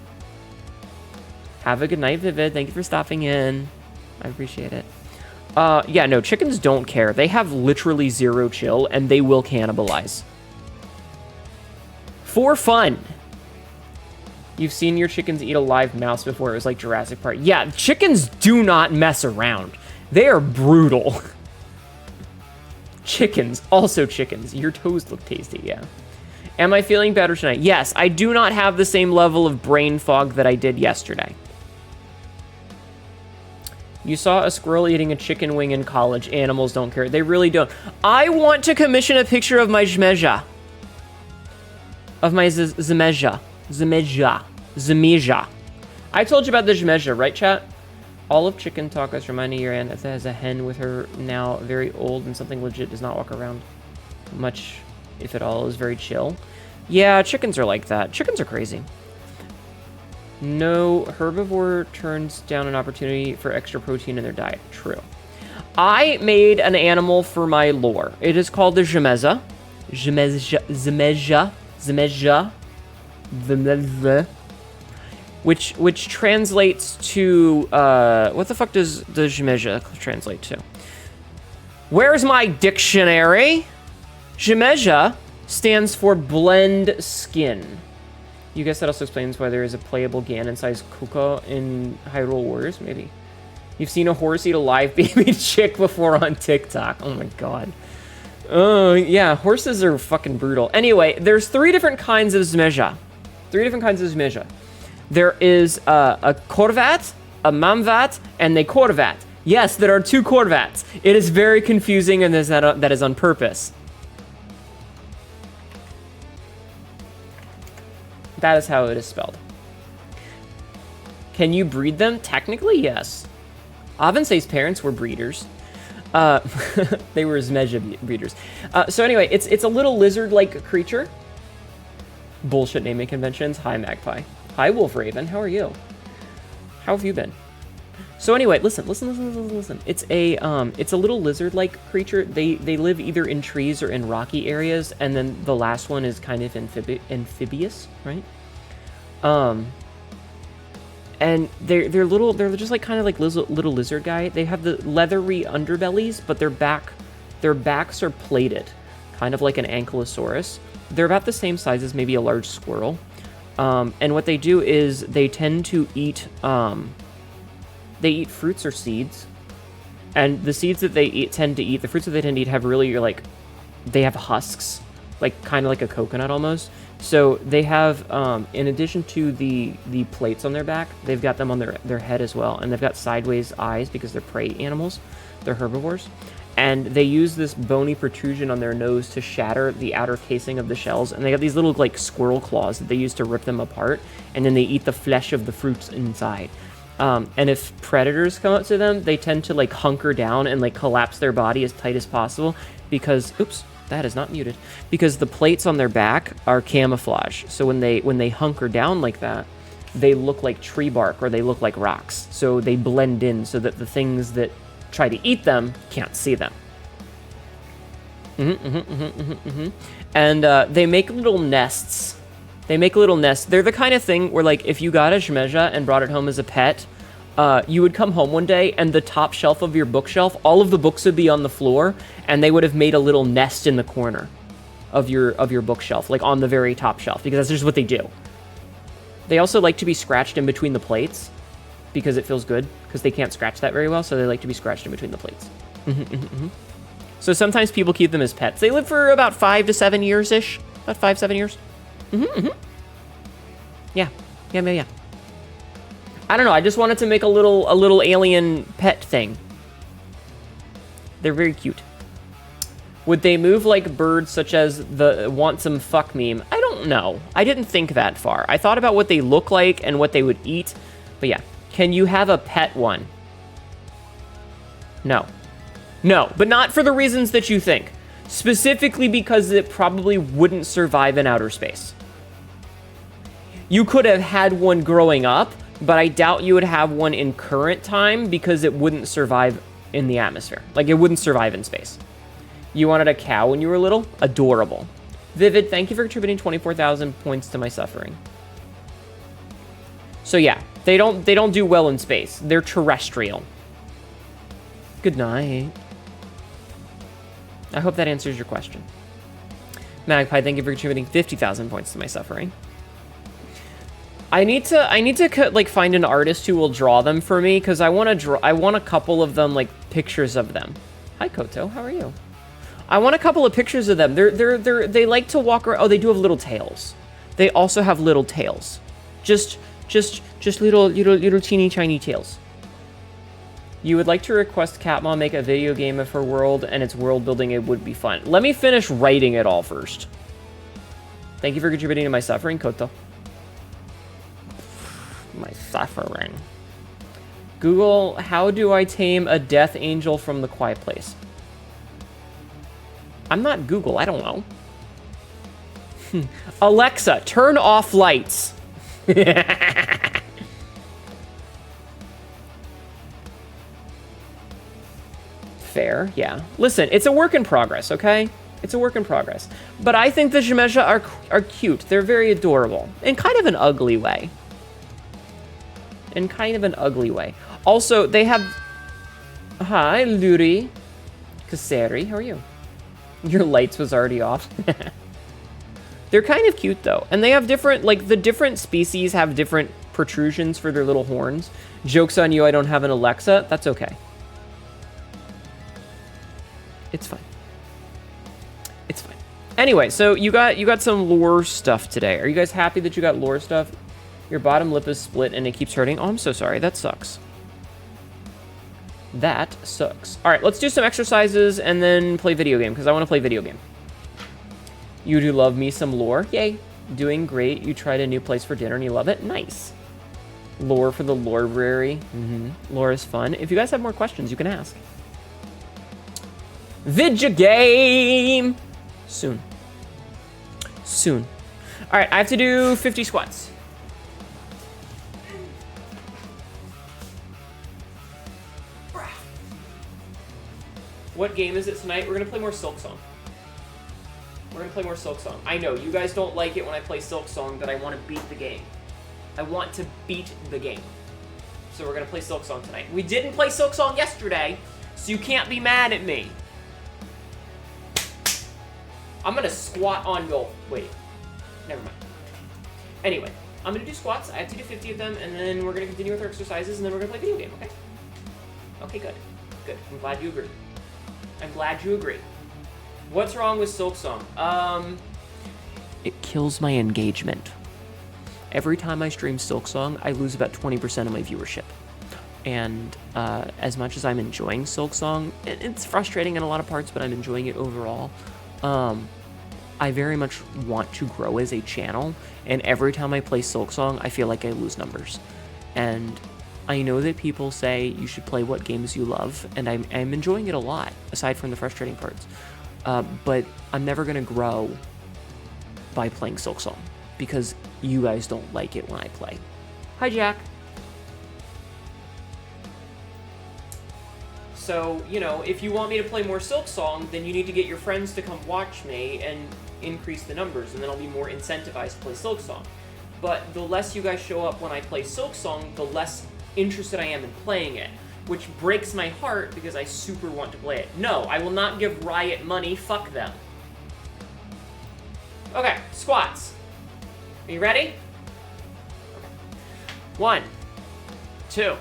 Have a good night, Vivid. Thank you for stopping in. I appreciate it. Yeah, no, chickens don't care. They have literally zero chill, and they will cannibalize. For fun. You've seen your chickens eat a live mouse before. It was like Jurassic Park. Yeah, chickens do not mess around. They are brutal. Chickens. Also chickens. Your toes look tasty, yeah. Am I feeling better tonight? Yes, I do not have the same level of brain fog that I did yesterday. You saw a squirrel eating a chicken wing in college. Animals don't care. They really don't. I want to commission a picture of my zmeja. Of my zmeja. Zmeja. I told you about the zmeja, right, chat? All of chicken tacos reminding your aunt that has a hen with her now very old and something legit does not walk around much, if at all, is very chill. Yeah, chickens are like that. Chickens are crazy. No herbivore turns down an opportunity for extra protein in their diet. True. I made an animal for my lore. It is called the zmeja. Zmeja. which translates to what the fuck does Zmeja translate to? Where's my dictionary? Zmeja stands for blend skin. You guess that also explains why there is a playable Ganon-sized Kuka in Hyrule Warriors, maybe. You've seen a horse eat a live baby chick before on TikTok. Oh my god. Oh, yeah, horses are fucking brutal. Anyway, there's 3 different kinds of Zmeja. 3 different kinds of Zmeja. There is a Korvat, a Mamvat, and a Korvat. Yes, there are 2 Korvats. It is very confusing, and that is on purpose. That is how it is spelled. Can you breed them? Technically, yes. Avance's parents were breeders. They were Zmeja breeders. So anyway, it's a little lizard-like creature. Bullshit naming conventions. Hi, Magpie. Hi, Wolf Raven. How are you? How have you been? So anyway, listen. It's a little lizard-like creature. They live either in trees or in rocky areas, and then the last one is kind of amphibious, right? And they're just like kind of like little lizard guy. They have the leathery underbellies, but their backs are plated, kind of like an ankylosaurus. They're about the same size as maybe a large squirrel. And what they do is they tend to eat fruits or seeds. And the seeds that they the fruits that they tend to eat have really they have husks, like kind of like a coconut almost. So they have, in addition to the plates on their back, they've got them on their head as well. And they've got sideways eyes because they're prey animals. They're herbivores. And they use this bony protrusion on their nose to shatter the outer casing of the shells. And they got these little like squirrel claws that they use to rip them apart. And then they eat the flesh of the fruits inside. And if predators come up to them, they tend to like hunker down and like collapse their body as tight as possible because, oops, that is not muted, because the plates on their back are camouflage. So when they hunker down like that, they look like tree bark or they look like rocks. So they blend in so that the things that try to eat them can't see them. And they make little nests. They're the kind of thing where, like, if you got a Zmeja and brought it home as a pet, you would come home one day and the top shelf of your bookshelf, all of the books would be on the floor, and they would have made a little nest in the corner of your bookshelf, like on the very top shelf, because that's just what they do. They also like to be scratched in between the plates because it feels good, because they can't scratch that very well, so they like to be scratched in between the plates. So sometimes people keep them as pets. They live for about 5 to 7 years-ish. About 5-7 years. Yeah. I don't know, I just wanted to make a little alien pet thing. They're very cute. Would they move like birds, such as the want some fuck meme? I don't know. I didn't think that far. I thought about what they look like and what they would eat. But yeah. Can you have a pet one? No. No, but not for the reasons that you think. Specifically because it probably wouldn't survive in outer space. You could have had one growing up, but I doubt you would have one in current time because it wouldn't survive in the atmosphere. Like, it wouldn't survive in space. You wanted a cow when you were little? Adorable. Vivid, thank you for contributing 24,000 points to my suffering. So yeah, they don't do well in space. They're terrestrial. Good night. I hope that answers your question. Magpie, thank you for contributing 50,000 points to my suffering. I need to like find an artist who will draw them for me, because I want a couple of them, like pictures of them. Hi Koto, how are you? I want a couple of pictures of them. They like to walk around. Oh, they do have little tails. They also have little tails. Just little teeny tiny tails. You would like to request Catmom make a video game of her world and its world building. It would be fun. Let me finish writing it all first. Thank you for contributing to my suffering, Koto. My suffering. Google, how do I tame a death angel from the quiet place? I'm not Google, I don't know. Alexa, turn off lights. Fair, yeah. Listen, it's a work in progress, okay? It's a work in progress. But I think the Zmeja are cute. They're very adorable. In kind of an ugly way. in kind of an ugly way. Also, they have... Hi, Luri. Kaseri, how are you? Your lights was already off. They're kind of cute, though. And they have different... Like, the different species have different protrusions for their little horns. Joke's on you, I don't have an Alexa. That's okay. It's fine. It's fine. Anyway, so you got some lore stuff today. Are you guys happy that you got lore stuff? Your bottom lip is split and it keeps hurting. Oh, I'm so sorry. That sucks. That sucks. All right, let's do some exercises and then play video game, because I want to play video game. You do love me some lore. Yay. Doing great. You tried a new place for dinner and you love it. Nice. Lore for the library. Lore is fun. If you guys have more questions, you can ask. Video game! Soon. Soon. All right, I have to do 50 squats. What game is it tonight? We're gonna play more Silksong. We're gonna play more Silksong. I know, you guys don't like it when I play Silksong, but I want to beat the game. I want to beat the game. So we're gonna play Silksong tonight. We didn't play Silksong yesterday, so you can't be mad at me. I'm gonna squat on goal. Wait, never mind. Anyway, I'm gonna do squats. I have to do 50 of them, and then we're gonna continue with our exercises, and then we're gonna play video game, okay? Okay, good. Good. I'm glad you agree. I'm glad you agree. What's wrong with Silksong? It kills my engagement. Every time I stream Silksong, I lose about 20% of my viewership. And as much as I'm enjoying Silksong, it's frustrating in a lot of parts, but I'm enjoying it overall. I very much want to grow as a channel, and every time I play Silksong, I feel like I lose numbers. And I know that people say you should play what games you love, and I'm enjoying it a lot, aside from the frustrating parts. But I'm never going to grow by playing Silksong, because you guys don't like it when I play. Hi, Jack. So, you know, if you want me to play more Silksong, then you need to get your friends to come watch me and increase the numbers, and then I'll be more incentivized to play Silksong. But the less you guys show up when I play Silksong, the less interested I am in playing it, which breaks my heart because I super want to play it. No, I will not give Riot money. Fuck them. Okay, squats. Are you ready? Okay. 1, 2,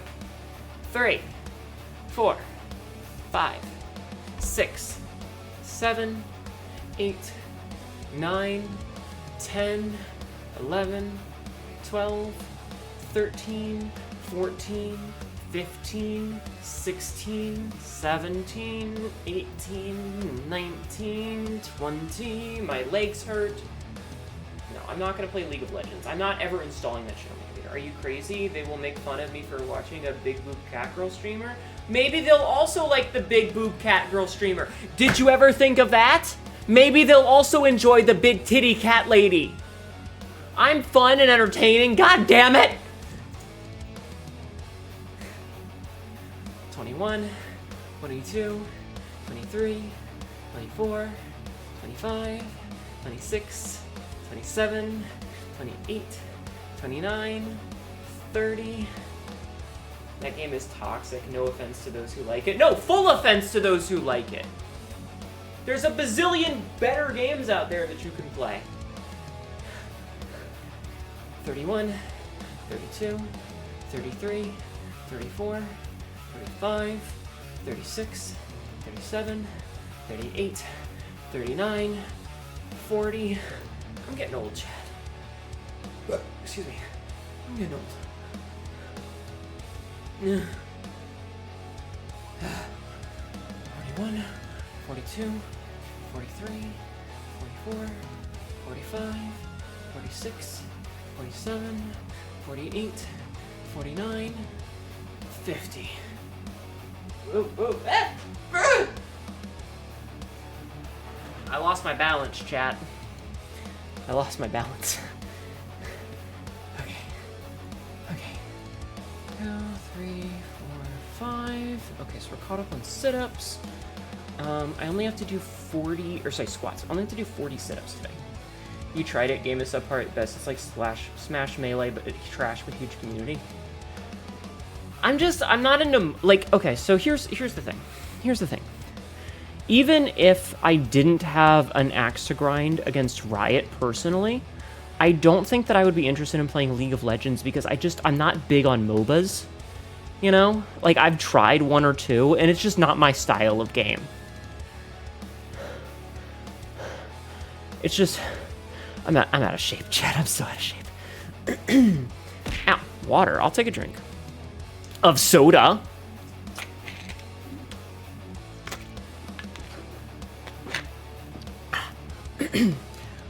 3, 4, 5, 6, 7, 8, 9, 10, 11, 12, 13, 14, 15, 16, 17, 18, 19, 20. My legs hurt. No, I'm not going to play League of Legends. I'm not ever installing that shit on my computer. Are you crazy? They will make fun of me for watching a big boob cat girl streamer? Maybe they'll also like the big boob cat girl streamer. Did you ever think of that? Maybe they'll also enjoy the big titty cat lady. I'm fun and entertaining. God damn it! 21, 22, 23, 24, 25, 26, 27, 28, 29, 30. That game is toxic. No offense to those who like it. No, full offense to those who like it. There's a bazillion better games out there that you can play. 31, 32, 33, 34, 35, 36, 37, 38, 39, 40. I'm getting old, Chad. Excuse me. I'm getting old. 41, 42, 43, 44, 45, 46, 47, 48, 49, 50. Ooh, ooh, ah! I lost my balance, chat. I lost my balance. Okay. Okay. 2, 3, 4, 5. Okay, so we're caught up on sit-ups. I only have to do 40, or sorry, squats. I only have to do 40 sit-ups today. You tried it, game is subpar at best. It's like Smash Melee, but it's trash with huge community. I'm not into, like, okay, so here's the thing. Here's the thing. Even if I didn't have an axe to grind against Riot personally, I don't think that I would be interested in playing League of Legends because I'm not big on MOBAs, you know? Like, I've tried one or two, and it's just not my style of game. It's just, I'm out of shape, Chad. I'm so out of shape. Ow, water. I'll take a drink. Of soda.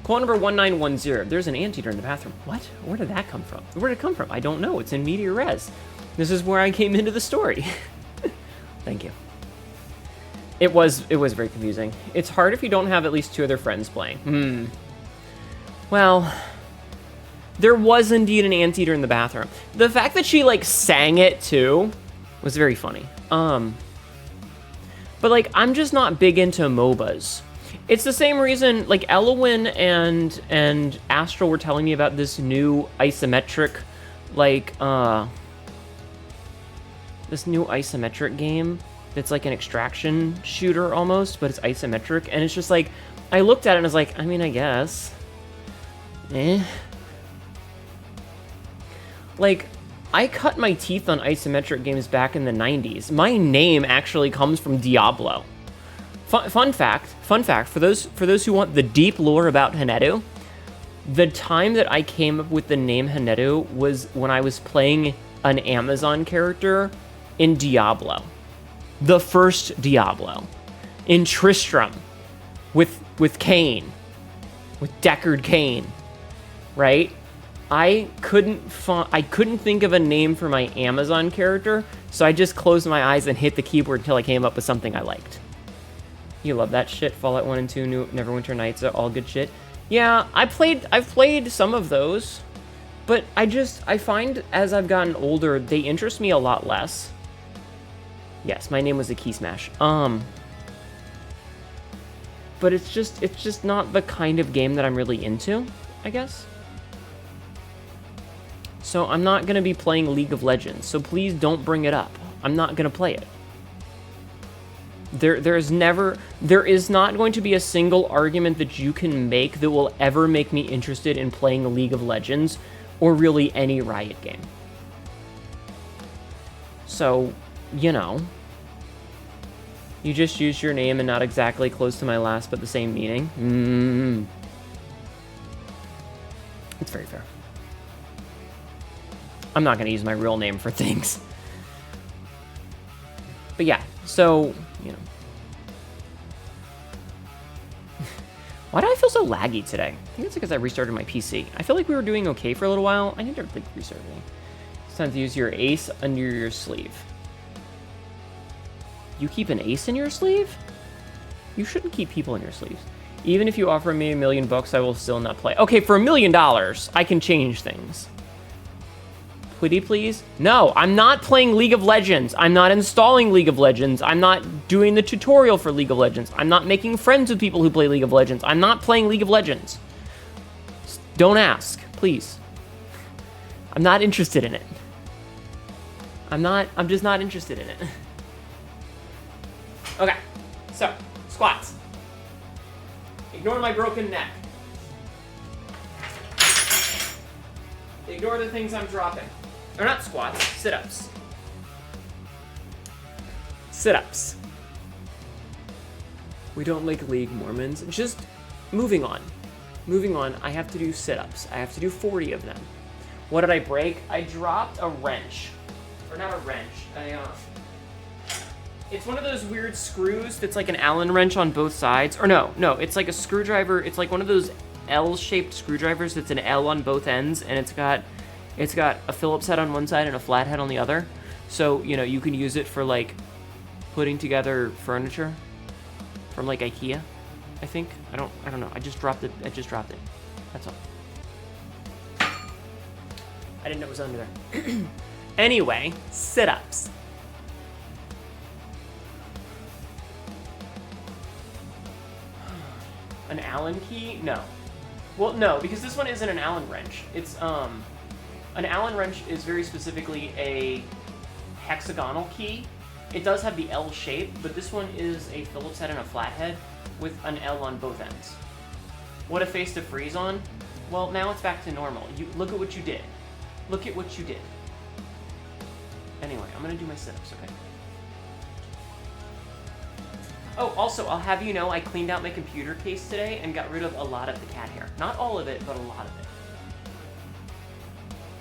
Call number 1910. There's an anteater in the bathroom. What? Where did that come from? Where did it come from? I don't know. It's in Meteor Res. This is where I came into the story. Thank you. It was very confusing. It's hard if you don't have at least 2 other friends playing. Well, there was indeed an anteater in the bathroom. The fact that she, like, sang it, too, was very funny. But, like, I'm just not big into MOBAs. It's the same reason, like, Elowin and Astral were telling me about this new isometric, like, this new isometric game that's like an extraction shooter almost, but it's isometric, and it's just like, I looked at it and I was like, I mean, I guess. Like, I cut my teeth on isometric games back in the 90s. My name actually comes from Diablo. Fun fact, for those who want the deep lore about Hnetu, the time that I came up with the name Hnetu was when I was playing an Amazon character in Diablo. The first Diablo. In Tristram. With Cain. With Deckard Cain. Right? I couldn't think of a name for my Amazon character, so I just closed my eyes and hit the keyboard until I came up with something I liked. You love that shit. Fallout 1 and 2, Neverwinter Nights are all good shit. Yeah, I've played some of those, but I find as I've gotten older, they interest me a lot less. Yes, my name was a Key Smash. But it's just not the kind of game that I'm really into, I guess. So I'm not gonna be playing League of Legends, so please don't bring it up. I'm not gonna play it. There is not going to be a single argument that you can make that will ever make me interested in playing League of Legends or really any Riot game. So, you know, you just used your name and not exactly close to my last, but the same meaning. It's very fair. I'm not going to use my real name for things. But yeah, so, you know. Why do I feel so laggy today? I think it's because I restarted my PC. I feel like we were doing okay for a little while. I need to like restart it. It's time to use your ace under your sleeve. You keep an ace in your sleeve? You shouldn't keep people in your sleeves. Even if you offer me $1 million, I will still not play. Okay, for $1 million, I can change things. Pretty please? No, I'm not playing League of Legends. I'm not installing League of Legends. I'm not doing the tutorial for League of Legends. I'm not making friends with people who play League of Legends. I'm not playing League of Legends. Don't ask, please. I'm not interested in it. I'm just not interested in it. Okay, so, squats. Ignore my broken neck. Ignore the things I'm dropping. Or not squats, sit-ups. Sit-ups. We don't like League Mormons. Just moving on. Moving on, I have to do sit-ups. I have to do 40 of them. What did I break? I dropped a wrench. Or not a wrench. It's one of those weird screws that's like an Allen wrench on both sides. Or no, it's like a screwdriver. It's like one of those L-shaped screwdrivers that's an L on both ends, and it's got a Phillips head on one side and a flat head on the other. So, you know, you can use it for like putting together furniture from like IKEA, I think. I don't know. I just dropped it. That's all. I didn't know it was under there. Anyway, sit-ups. An Allen key? No. Well, no, because this one isn't an Allen wrench. It's, an Allen wrench is very specifically a hexagonal key. It does have the L shape, but this one is a Phillips head and a flathead with an L on both ends. What a face to freeze on. Well, now it's back to normal. You look at what you did. Look at what you did. Anyway, I'm gonna do my sit-ups, okay? Oh, also, I'll have you know I cleaned out my computer case today and got rid of a lot of the cat hair. Not all of it, but a lot of it.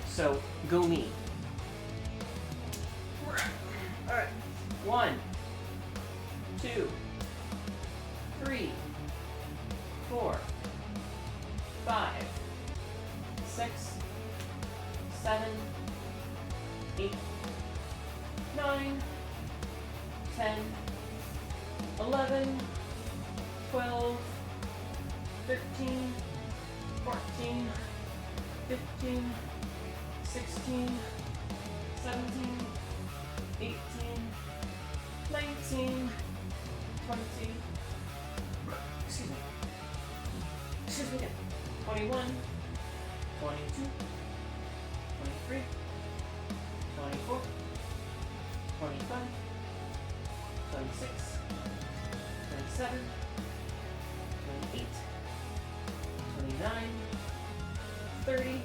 So, go me. Alright. 1, 2, 3, 4, 5, 6, 7, 8, 9, 10, 11, 12, 13, 14, 15, 16, 17, 18, 19, 20, excuse me again, 21, 22, 23, 24, 25, 26, 27, 28, 29, 30.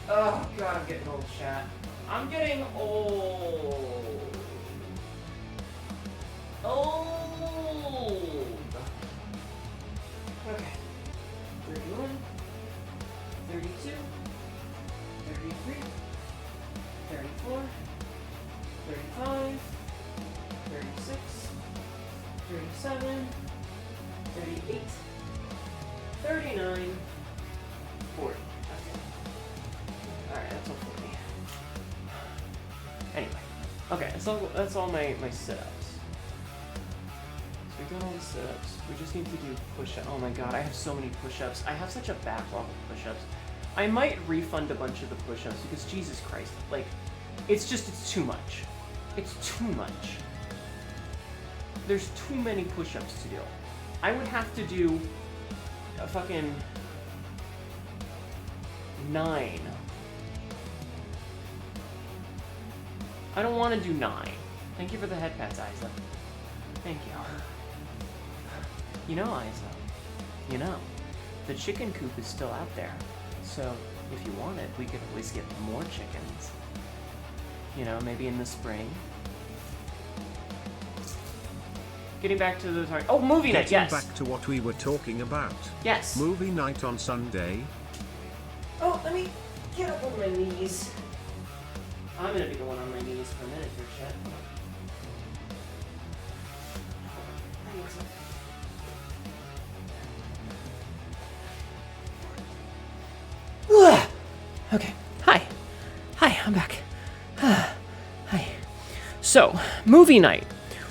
Oh god, I'm getting old, chat. I'm getting old. Old. Okay. 31, 32, 33, 34, 35, 36, 37, 38, 39, 40. Okay. Alright, that's all 40. Anyway. Okay, so that's all my sit-ups. So we've done all the sit-ups. We just need to do push-ups. Oh my god, I have so many push-ups. I have such a backlog of push-ups. I might refund a bunch of the push-ups because Jesus Christ, like, it's too much. It's too much. There's too many push-ups to do. I would have to do a fucking 9. I don't want to do 9. Thank you for the head pats, Isa. Thank you. You know, Isa, you know, the chicken coop is still out there. So if you wanted, we could always get more chickens. You know, maybe in the spring. Getting back to the... Oh, movie night, yes! Getting back to what we were talking about. Yes. Movie night on Sunday. Oh, let me get up on my knees. I'm gonna be going on my knees for a minute here, chat. Okay. Hi. Hi, I'm back. Hi. So, movie night.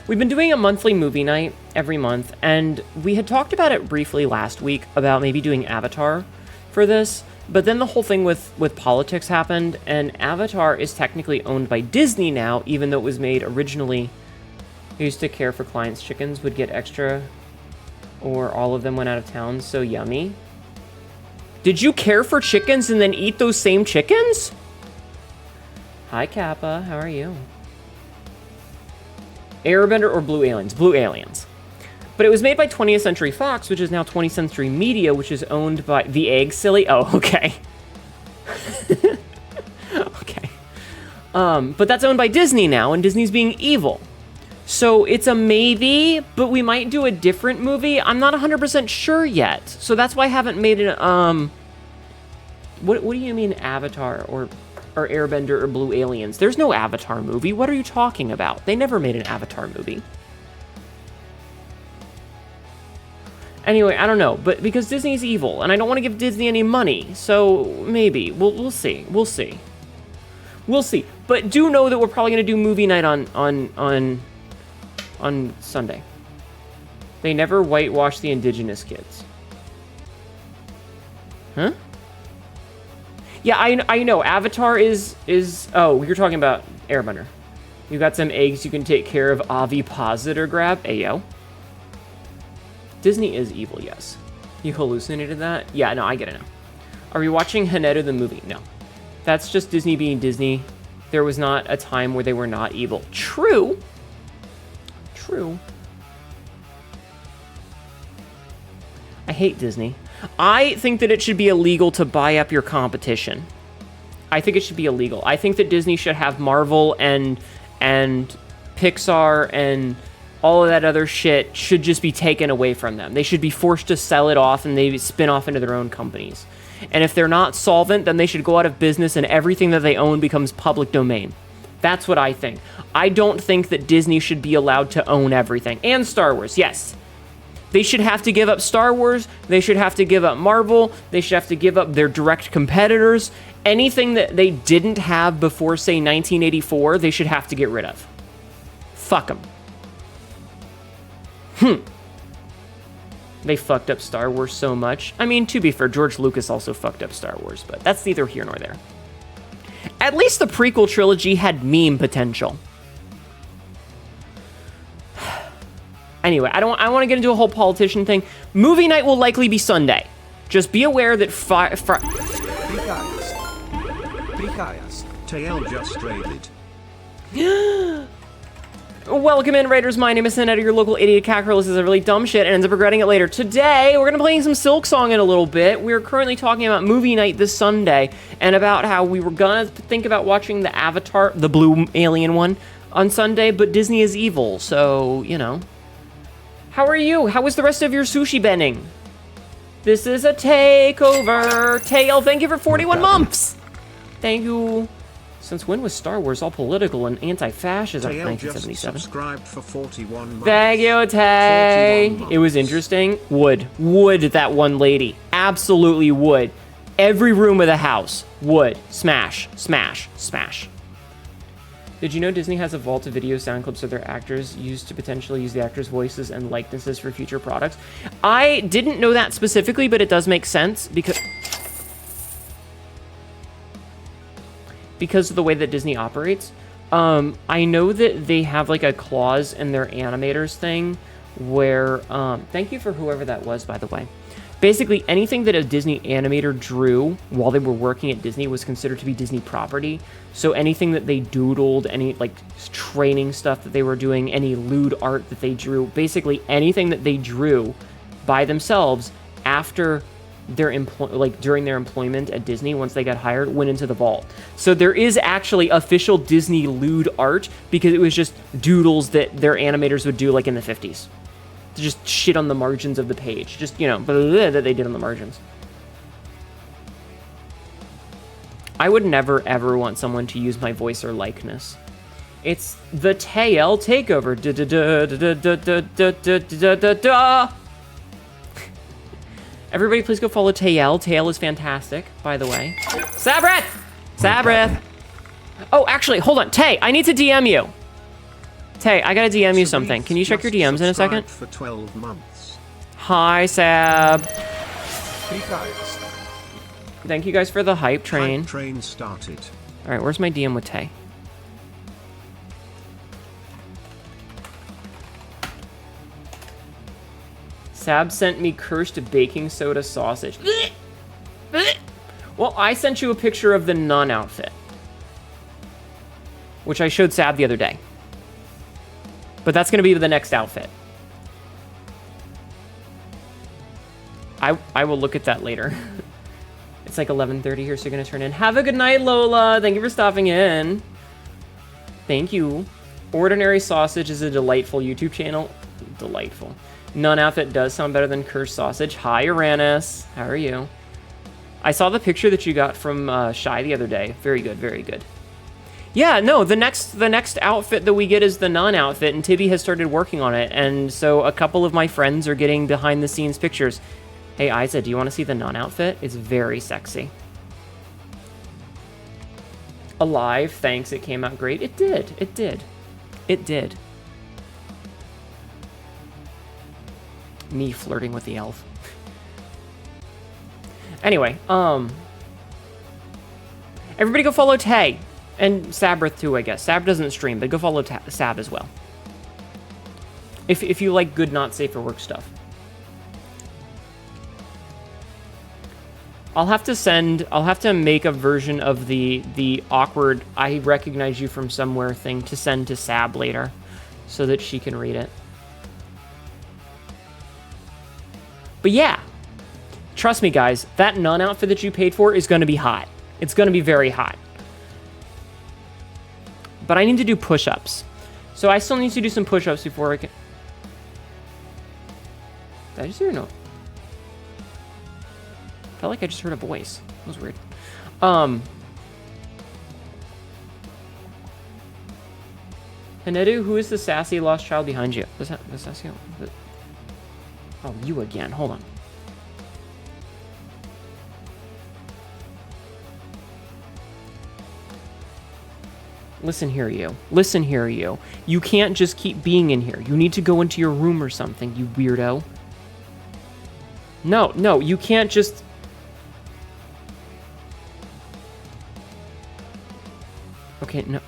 We've been doing a monthly movie night every month, and we had talked about it briefly last week about maybe doing Avatar for this, but then the whole thing with politics happened, and Avatar is technically owned by Disney now, even though it was made originally. Who used to care for clients' chickens would get extra, or all of them went out of town, so yummy. Did you care for chickens and then eat those same chickens? Hi, Kappa. How are you? Airbender or Blue Aliens? Blue Aliens. But it was made by 20th Century Fox, which is now 20th Century Media, which is owned by... The Egg, silly? Oh, okay. Okay. But that's owned by Disney now, and Disney's being evil. So it's a maybe, but we might do a different movie. I'm not 100% sure yet. So that's why I haven't made an... What do you mean Avatar or Airbender or Blue Aliens? There's no Avatar movie. What are you talking about? They never made an Avatar movie. Anyway, I don't know, but because Disney's evil, and I don't want to give Disney any money, so maybe. We'll see. We'll see. We'll see. But do know that we're probably going to do movie night on Sunday. They never whitewash the indigenous kids. Huh? Yeah, I know. Avatar is... Oh, you're talking about Airbender. You got some eggs you can take care of ovipositor grab? Ayo. Disney is evil, yes. You hallucinated that? Yeah, no, I get it now. Are we watching Hnetu the movie? No. That's just Disney being Disney. There was not a time where they were not evil. True. True. I hate Disney. I think that it should be illegal to buy up your competition. I think it should be illegal. I think that Disney should have Marvel and Pixar and all of that other shit should just be taken away from them. They should be forced to sell it off and they spin off into their own companies. And if they're not solvent, then they should go out of business and everything that they own becomes public domain. That's what I think. I don't think that Disney should be allowed to own everything. And Star Wars, yes. They should have to give up Star Wars. They should have to give up Marvel. They should have to give up their direct competitors. Anything that they didn't have before, say, 1984, they should have to get rid of. Fuck them. They fucked up Star Wars so much. I mean, to be fair, George Lucas also fucked up Star Wars, but that's neither here nor there. At least the prequel trilogy had meme potential. Anyway, I want to get into a whole politician thing. Movie night will likely be Sunday. Just be aware that TL just traded. Welcome in, Raiders. My name is Hnetu, your local idiot cat girl. This is a really dumb shit and ends up regretting it later. Today, we're going to be playing some Silksong in a little bit. We're currently talking about movie night this Sunday and about how we were going to think about watching the Avatar, the blue alien one, on Sunday, but Disney is evil, so, you know. How are you? How was the rest of your sushi benning? This is a takeover. Tail, thank you for 41 months. Thank you. Since when was Star Wars all political and anti-fascist? Like 1977. Subscribed for 41 months. Thank you, Tay. It was interesting. Would that one lady. Absolutely would. Every room of the house. Would. Smash. Smash. Smash. Did you know Disney has a vault of video sound clips of their actors used to potentially use the actors' voices and likenesses for future products? I didn't know that specifically, but it does make sense because of the way that Disney operates. I know that they have like a clause in their animators thing where, thank you for whoever that was, by the way. Basically, anything that a Disney animator drew while they were working at Disney was considered to be Disney property. So anything that they doodled, any like training stuff that they were doing, any lewd art that they drew, basically anything that they drew by themselves after their during their employment at Disney, once they got hired, went into the vault. So there is actually official Disney lewd art because it was just doodles that their animators would do like in the 50s. To just shit on the margins of the page. Just, you know, that they did on the margins. I would never, ever want someone to use my voice or likeness. It's the TL takeover. Everybody please go follow TL. TL is fantastic, by the way. Sabreth! Sabreth! Oh, actually, hold on. Tay, I need to DM you. Tay, I gotta DM you something. Can you check your DMs in a second? For 12 months. Hi, Sab. Thank you guys for the hype train. Hype train started. All right, where's my DM with Tay? Sab sent me cursed baking soda sausage. Well, I sent you a picture of the nun outfit, which I showed Sab the other day. But that's going to be the next outfit. I will look at that later. It's like 11:30 here, so you're going to turn in. Have a good night, Lola. Thank you for stopping in. Thank you. Ordinary Sausage is a delightful YouTube channel. Delightful. Nun outfit does sound better than cursed sausage. Hi, Uranus. How are you? I saw the picture that you got from Shy the other day. Very good, very good. Yeah, no, the next outfit that we get is the nun outfit, and Tibby has started working on it, and so a couple of my friends are getting behind-the-scenes pictures. Hey, Isa, do you want to see the nun outfit? It's very sexy. Alive, thanks, it came out great. It did, it did. It did. Me flirting with the elf. Anyway, everybody go follow Tay. And Sabreth too, I guess. Sab doesn't stream, but go follow Sab as well. If you like good, not safe for work stuff. I'll have to make a version of the awkward "I recognize you from somewhere" thing to send to Sab later, so that she can read it. But yeah, trust me, guys, that nun outfit that you paid for is going to be hot. It's going to be very hot. But I need to do push-ups, so I still need to do some push-ups before I can. Did I just hear no? Felt like I just heard a voice. That was weird. Hnetu, who is the sassy lost child behind you? The sassy... Oh, you again. Hold on. Listen here, you. Listen here, you. You can't just keep being in here. You need to go into your room or something, you weirdo. No, you can't just... Okay, no.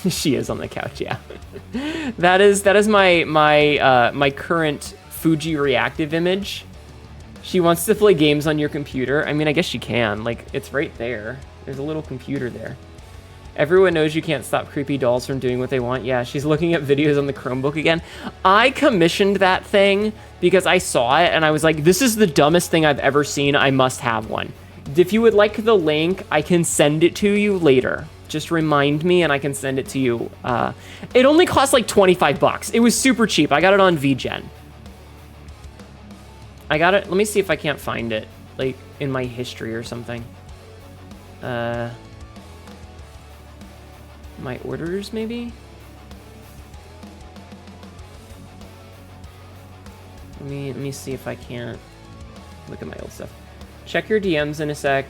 She is on the couch, yeah. that is my current Fuji reactive image. She wants to play games on your computer. I mean, I guess she can. Like, it's right there. There's a little computer there. Everyone knows you can't stop creepy dolls from doing what they want. Yeah, she's looking at videos on the Chromebook again. I commissioned that thing because I saw it and I was like, this is the dumbest thing I've ever seen. I must have one. If you would like the link, I can send it to you later. Just remind me and I can send it to you. It only cost like 25 bucks. It was super cheap. I got it on VGen. I got it. Let me see if I can't find it, like in my history or something. My orders, maybe? Let me see if I can't look at my old stuff. Check your DMs in a sec.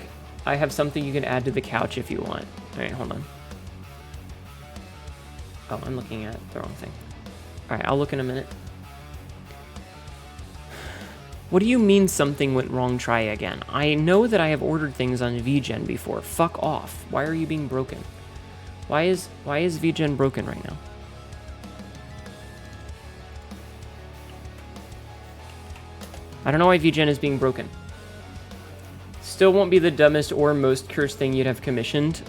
I have something you can add to the couch if you want. All right, hold on. Oh, I'm looking at the wrong thing. All right, I'll look in a minute. What do you mean something went wrong? Try again. I know that I have ordered things on VGen before. Fuck off. Why are you being broken? Why is VGen broken right now? I don't know why VGen is being broken. Still won't be the dumbest or most cursed thing you'd have commissioned.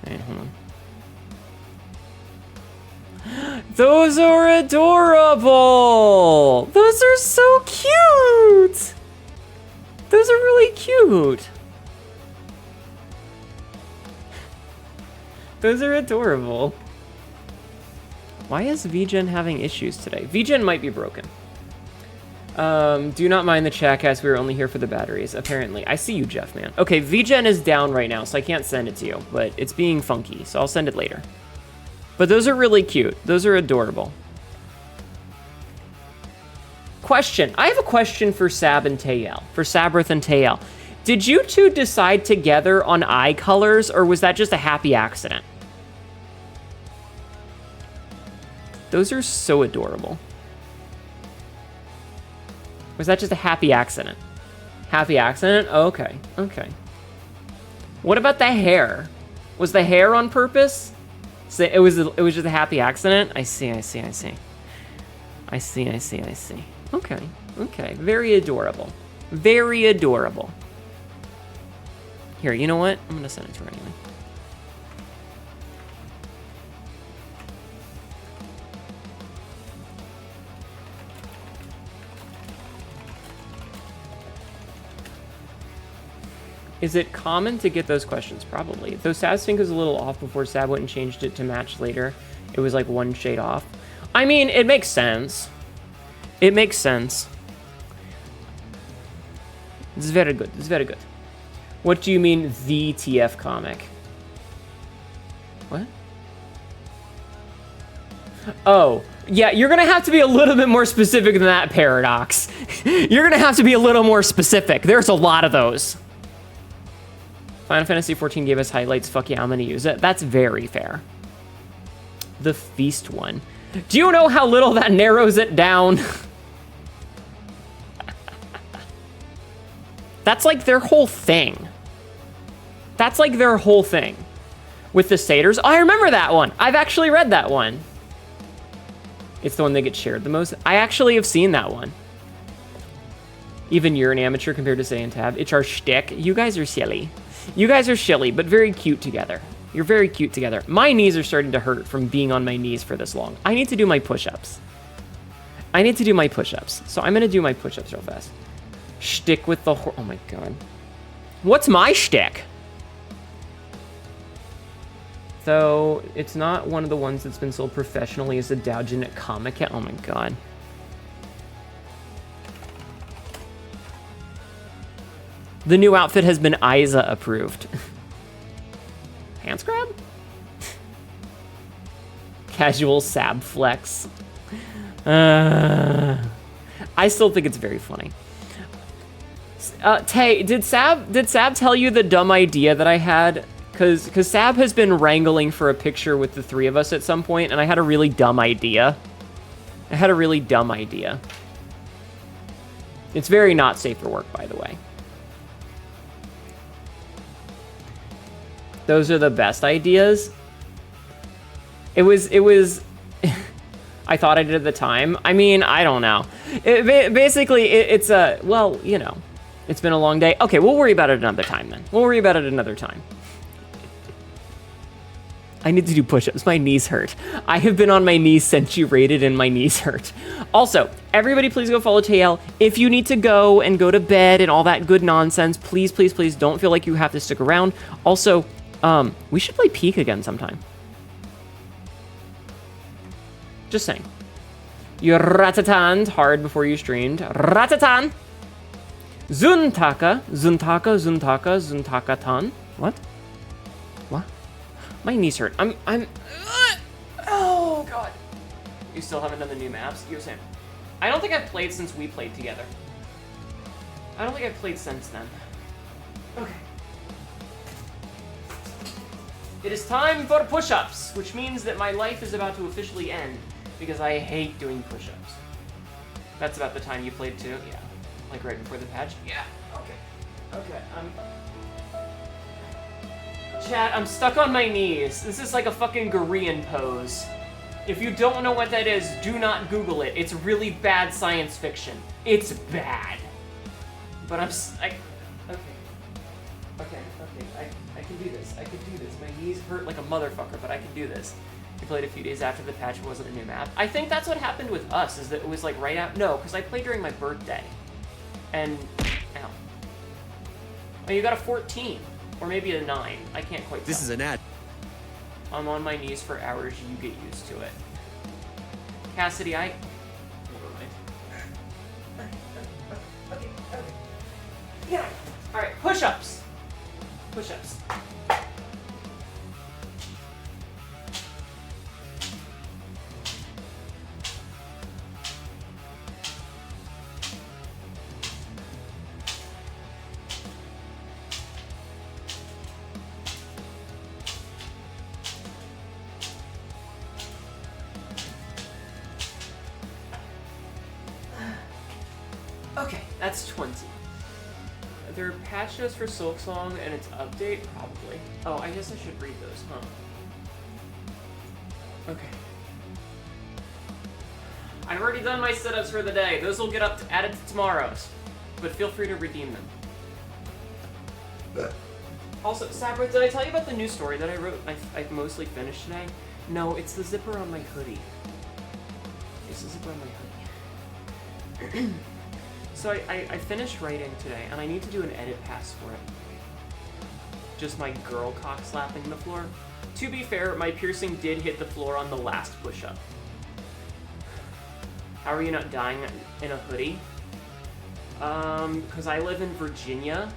Alright, hold on. Those are adorable! Those are so cute! Those are really cute! Those are adorable. Why is VGen having issues today? VGen might be broken. Do not mind the chat, guys. We were only here for the batteries, apparently. I see you, Jeff, man. Okay, VGen is down right now, so I can't send it to you, but it's being funky, so I'll send it later. But those are really cute. Those are adorable. Question. I have a question for Sab and Tayel. For Sabrith and Tayel. Did you two decide together on eye colors, or was that just a happy accident? Those are so adorable. Was that just a happy accident? Happy accident? Oh, okay, okay. What about the hair? Was the hair on purpose? So it was just a happy accident? I see. Okay, okay. Very adorable. Very adorable. Here, you know what? I'm gonna send it to her anyway. Is it common to get those questions? Probably. Though Sab's sync was a little off before Sab went and changed it to match later. It was like one shade off. I mean, it makes sense. It makes sense. It's very good. It's very good. What do you mean, the TF comic? What? Oh, yeah, you're gonna have to be a little bit more specific than that, Paradox. You're gonna have to be a little more specific. There's a lot of those. Final Fantasy XIV gave us highlights. Fuck yeah, I'm gonna use it. That's very fair. The Feast one. Do you know how little that narrows it down? That's like their whole thing. That's like their whole thing. With the satyrs. Oh, I remember that one. I've actually read that one. It's the one that gets shared the most. I actually have seen that one. Even you're an amateur compared to Say and Tab. It's our shtick. You guys are silly. You guys are silly, but very cute together. You're very cute together. My knees are starting to hurt from being on my knees for this long. I need to do my push-ups. So I'm gonna do my push-ups real fast. Shtick with the oh my god. What's my shtick? So it's not one of the ones that's been sold professionally as a Doujin comic. Oh my god. The new outfit has been Isa approved. Hands grab? Casual sab flex. I still think it's very funny. Tay, did Sab tell you the dumb idea that I had? Cause Sab has been wrangling for a picture with the three of us at some point, and I had a really dumb idea. It's very not safe for work, by the way. Those are the best ideas. It was I thought I did at the time. I mean, I don't know. It's a, well, you know, it's been a long day. Okay, we'll worry about it another time then. I need to do push-ups. My knees hurt. I have been on my knees since you raided and my knees hurt. Also, everybody please go follow TL. If you need to go and go to bed and all that good nonsense, please, please, please don't feel like you have to stick around. Also, we should play Peak again sometime. Just saying. You ratataned hard before you streamed. Ratatan! Zuntaka-tan. What? My knees hurt. Oh, God. You still haven't done the new maps? You're saying. I don't think I've played since we played together. I don't think I've played since then. Okay. It is time for push-ups, which means that my life is about to officially end because I hate doing push-ups. That's about the time you played too? Yeah. Like right before the patch? Yeah. Okay. Chat, I'm stuck on my knees. This is like a fucking Korean pose. If you don't know what that is, do not Google it. It's really bad science fiction. It's bad. But I can do this. My knees hurt like a motherfucker, but I can do this. We played a few days after the patch. It wasn't a new map. I think that's what happened with us, is that it was like right out. No, because I played during my birthday. And, ow. Oh, you got a 14. Or maybe a 9. I can't quite tell. This is an ad. I'm on my knees for hours. You get used to it. Cassidy, Never mind. Okay. Yeah. Alright, push-ups. Okay, that's 20. There are patch notes for Silksong and its update? Probably. Oh, I guess I should read those, huh? Okay. I've already done my sit-ups for the day. Those will get added to tomorrow's. But feel free to redeem them. Also, Sabra, did I tell you about the new story that I wrote? I mostly finished today? No, it's the zipper on my hoodie. So I finished writing today, and I need to do an edit pass for it. Just my girl cock slapping the floor. To be fair, my piercing did hit the floor on the last push-up. How are you not dying in a hoodie? Because I live in Virginia,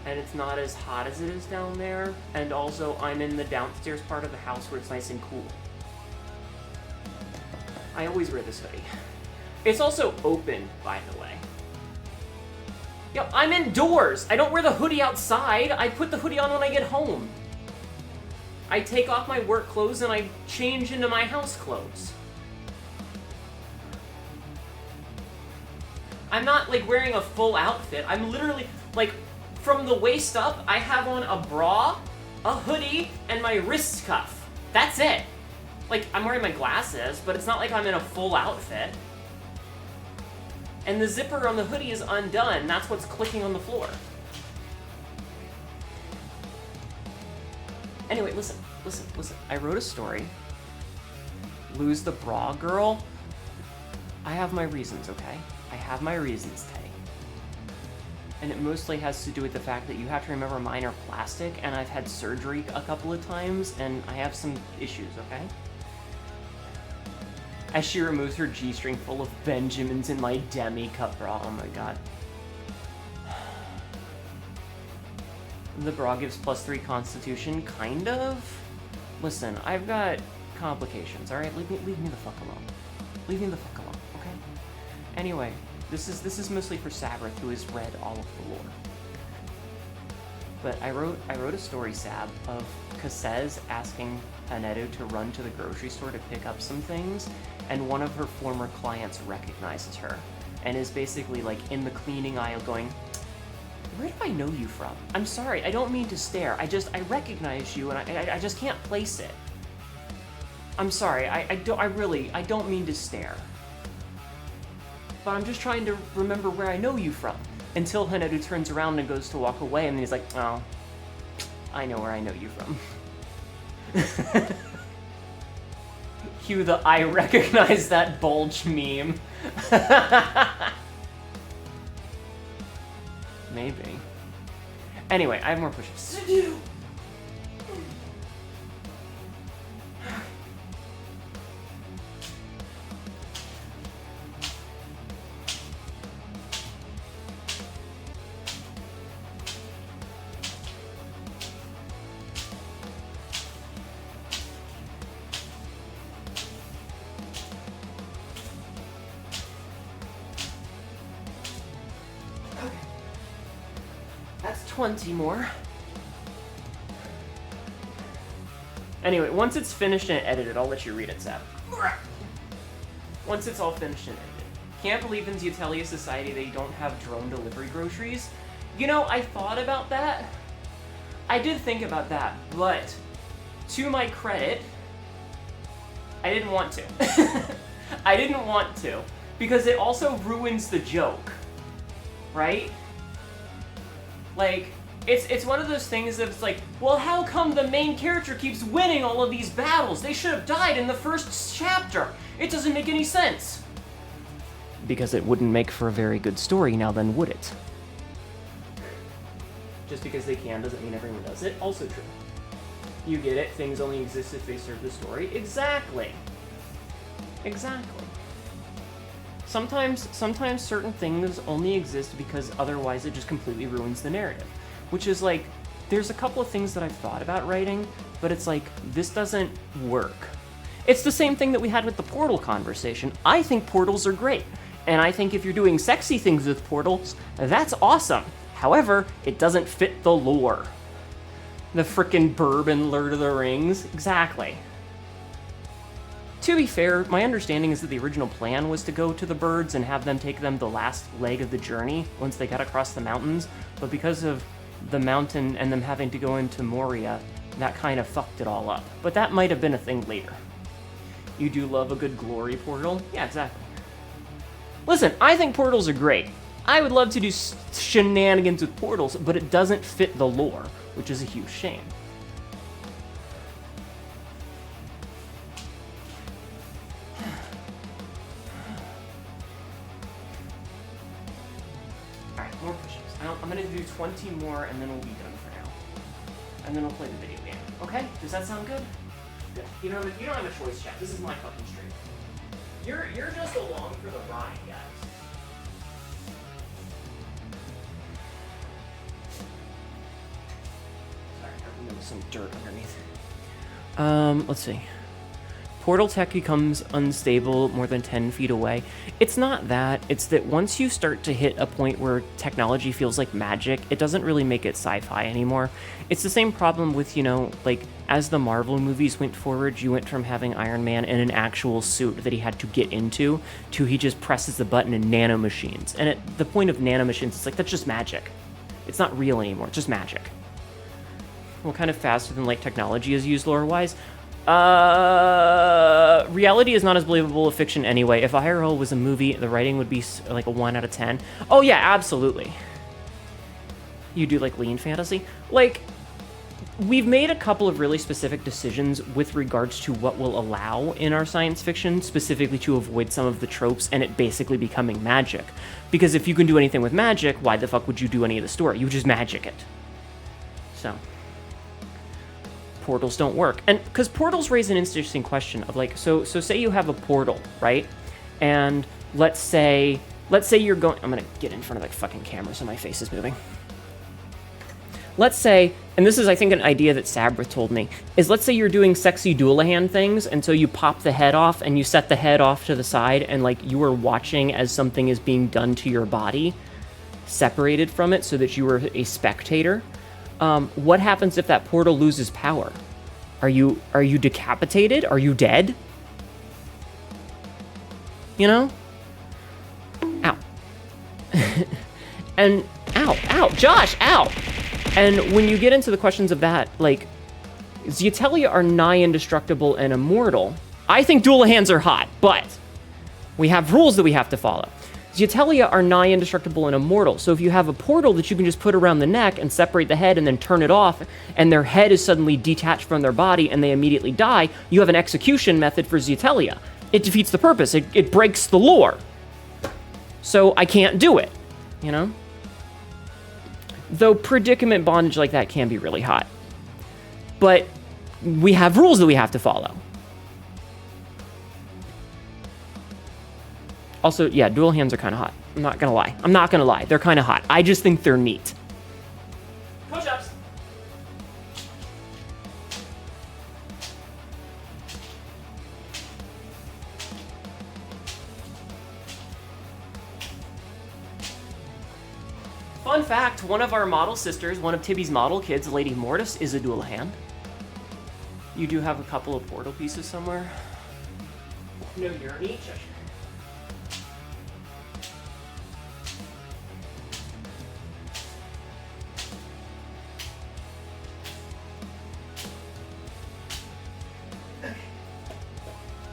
and it's not as hot as it is down there, and also I'm in the downstairs part of the house where it's nice and cool. I always wear this hoodie. It's also open, by the way. Yo, I'm indoors! I don't wear the hoodie outside! I put the hoodie on when I get home. I take off my work clothes and I change into my house clothes. I'm not, like, wearing a full outfit. I'm literally, like, from the waist up, I have on a bra, a hoodie, and my wrist cuff. That's it. Like, I'm wearing my glasses, but it's not like I'm in a full outfit. And the zipper on the hoodie is undone. That's what's clicking on the floor. Anyway, listen. I wrote a story. Lose the bra girl. I have my reasons, okay? I have my reasons, Tay. And it mostly has to do with the fact that you have to remember mine are plastic, and I've had surgery a couple of times, and I have some issues, okay? As she removes her G-string full of Benjamins in my demi-cup bra. Oh my god. The bra gives +3 constitution, kind of? Listen, I've got complications, alright? Leave me the fuck alone. Leave me the fuck alone, okay? Anyway, this is mostly for Sabrith, who has read all of the lore. But I wrote a story, Sab, of Kasez asking Hnetu to run to the grocery store to pick up some things, and one of her former clients recognizes her, and is basically like in the cleaning aisle going, "Where do I know you from? I'm sorry, I don't mean to stare. I recognize you, and I just can't place it. I'm sorry, I don't mean to stare. But I'm just trying to remember where I know you from." Until Hnetu turns around and goes to walk away, and then he's like, "Oh, I know where I know you from." Cue the "I recognize that bulge" meme. Maybe. Anyway, I have more push-ups to do. That's 20 more. Anyway, once it's finished and edited, I'll let you read it, Sab. Once it's all finished and edited. Can't believe in Zetelia Society they don't have drone delivery groceries. You know, I thought about that. I did think about that, but to my credit, I didn't want to. I didn't want to, because it also ruins the joke, right? Like, it's one of those things that's like, well, how come the main character keeps winning all of these battles? They should have died in the first chapter. It doesn't make any sense. Because it wouldn't make for a very good story now then, would it? Just because they can doesn't mean everyone does it. Also true. You get it, things only exist if they serve the story. Exactly. Exactly. Sometimes certain things only exist because otherwise it just completely ruins the narrative. Which is like, there's a couple of things that I've thought about writing, but it's like, this doesn't work. It's the same thing that we had with the Portal conversation. I think portals are great, and I think if you're doing sexy things with portals, that's awesome. However, it doesn't fit the lore. The frickin' bourbon Lord of the Rings, exactly. To be fair, my understanding is that the original plan was to go to the birds and have them take them the last leg of the journey once they got across the mountains, but because of the mountain and them having to go into Moria, that kind of fucked it all up. But that might have been a thing later. You do love a good glory portal? Yeah, exactly. Listen, I think portals are great. I would love to do shenanigans with portals, but it doesn't fit the lore, which is a huge shame. Alright, more push-ups. I'm gonna do 20 more and then we'll be done for now. And then we'll play the video game. Okay? Does that sound good? Good. You don't have a choice, chat. This is my fucking stream. You're just along for the ride, guys. Sorry, there was some dirt underneath. Let's see. Portal tech becomes unstable more than 10 feet away. It's not that. It's that once you start to hit a point where technology feels like magic, it doesn't really make it sci-fi anymore. It's the same problem with, you know, like, as the Marvel movies went forward, you went from having Iron Man in an actual suit that he had to get into, to he just presses the button in nanomachines. And at the point of nanomachines, it's like, that's just magic. It's not real anymore, it's just magic. What kind of faster than light technology is used lore-wise? Reality is not as believable as fiction anyway. If IRL was a movie, the writing would be like a 1 out of 10. Oh yeah, absolutely. You do like lean fantasy? Like, we've made a couple of really specific decisions with regards to what we'll allow in our science fiction, specifically to avoid some of the tropes and it basically becoming magic. Because if you can do anything with magic, why the fuck would you do any of the story? You just magic it. So, portals don't work. And because portals raise an interesting question of like, so say you have a portal, right? And let's say you're going, I'm gonna get in front of the fucking camera so my face is moving. Let's say, and this is, I think, an idea that Sabrith told me, is let's say you're doing sexy Doulahan things, and so you pop the head off, and you set the head off to the side, and, like, you are watching as something is being done to your body, separated from it, so that you are a spectator. What happens if that portal loses power? Are you decapitated? Are you dead? You know? Ow. And, ow, Josh, ow! And when you get into the questions of that, like, Zeatelia are nigh indestructible and immortal. I think Doulahans are hot, but we have rules that we have to follow. Zeatelia are nigh indestructible and immortal, so if you have a portal that you can just put around the neck and separate the head and then turn it off, and their head is suddenly detached from their body and they immediately die, you have an execution method for Zeatelia. It defeats the purpose. It breaks the lore. So I can't do it, you know? Though predicament bondage like that can be really hot. But we have rules that we have to follow. Also, yeah, Doulahans are kind of hot. I'm not gonna lie. They're kind of hot. I just think they're neat. Push-ups. Fun fact, one of our model sisters, one of Tibby's model kids, Lady Mortis, is a Doulahan. You do have a couple of portal pieces somewhere. No, you're each.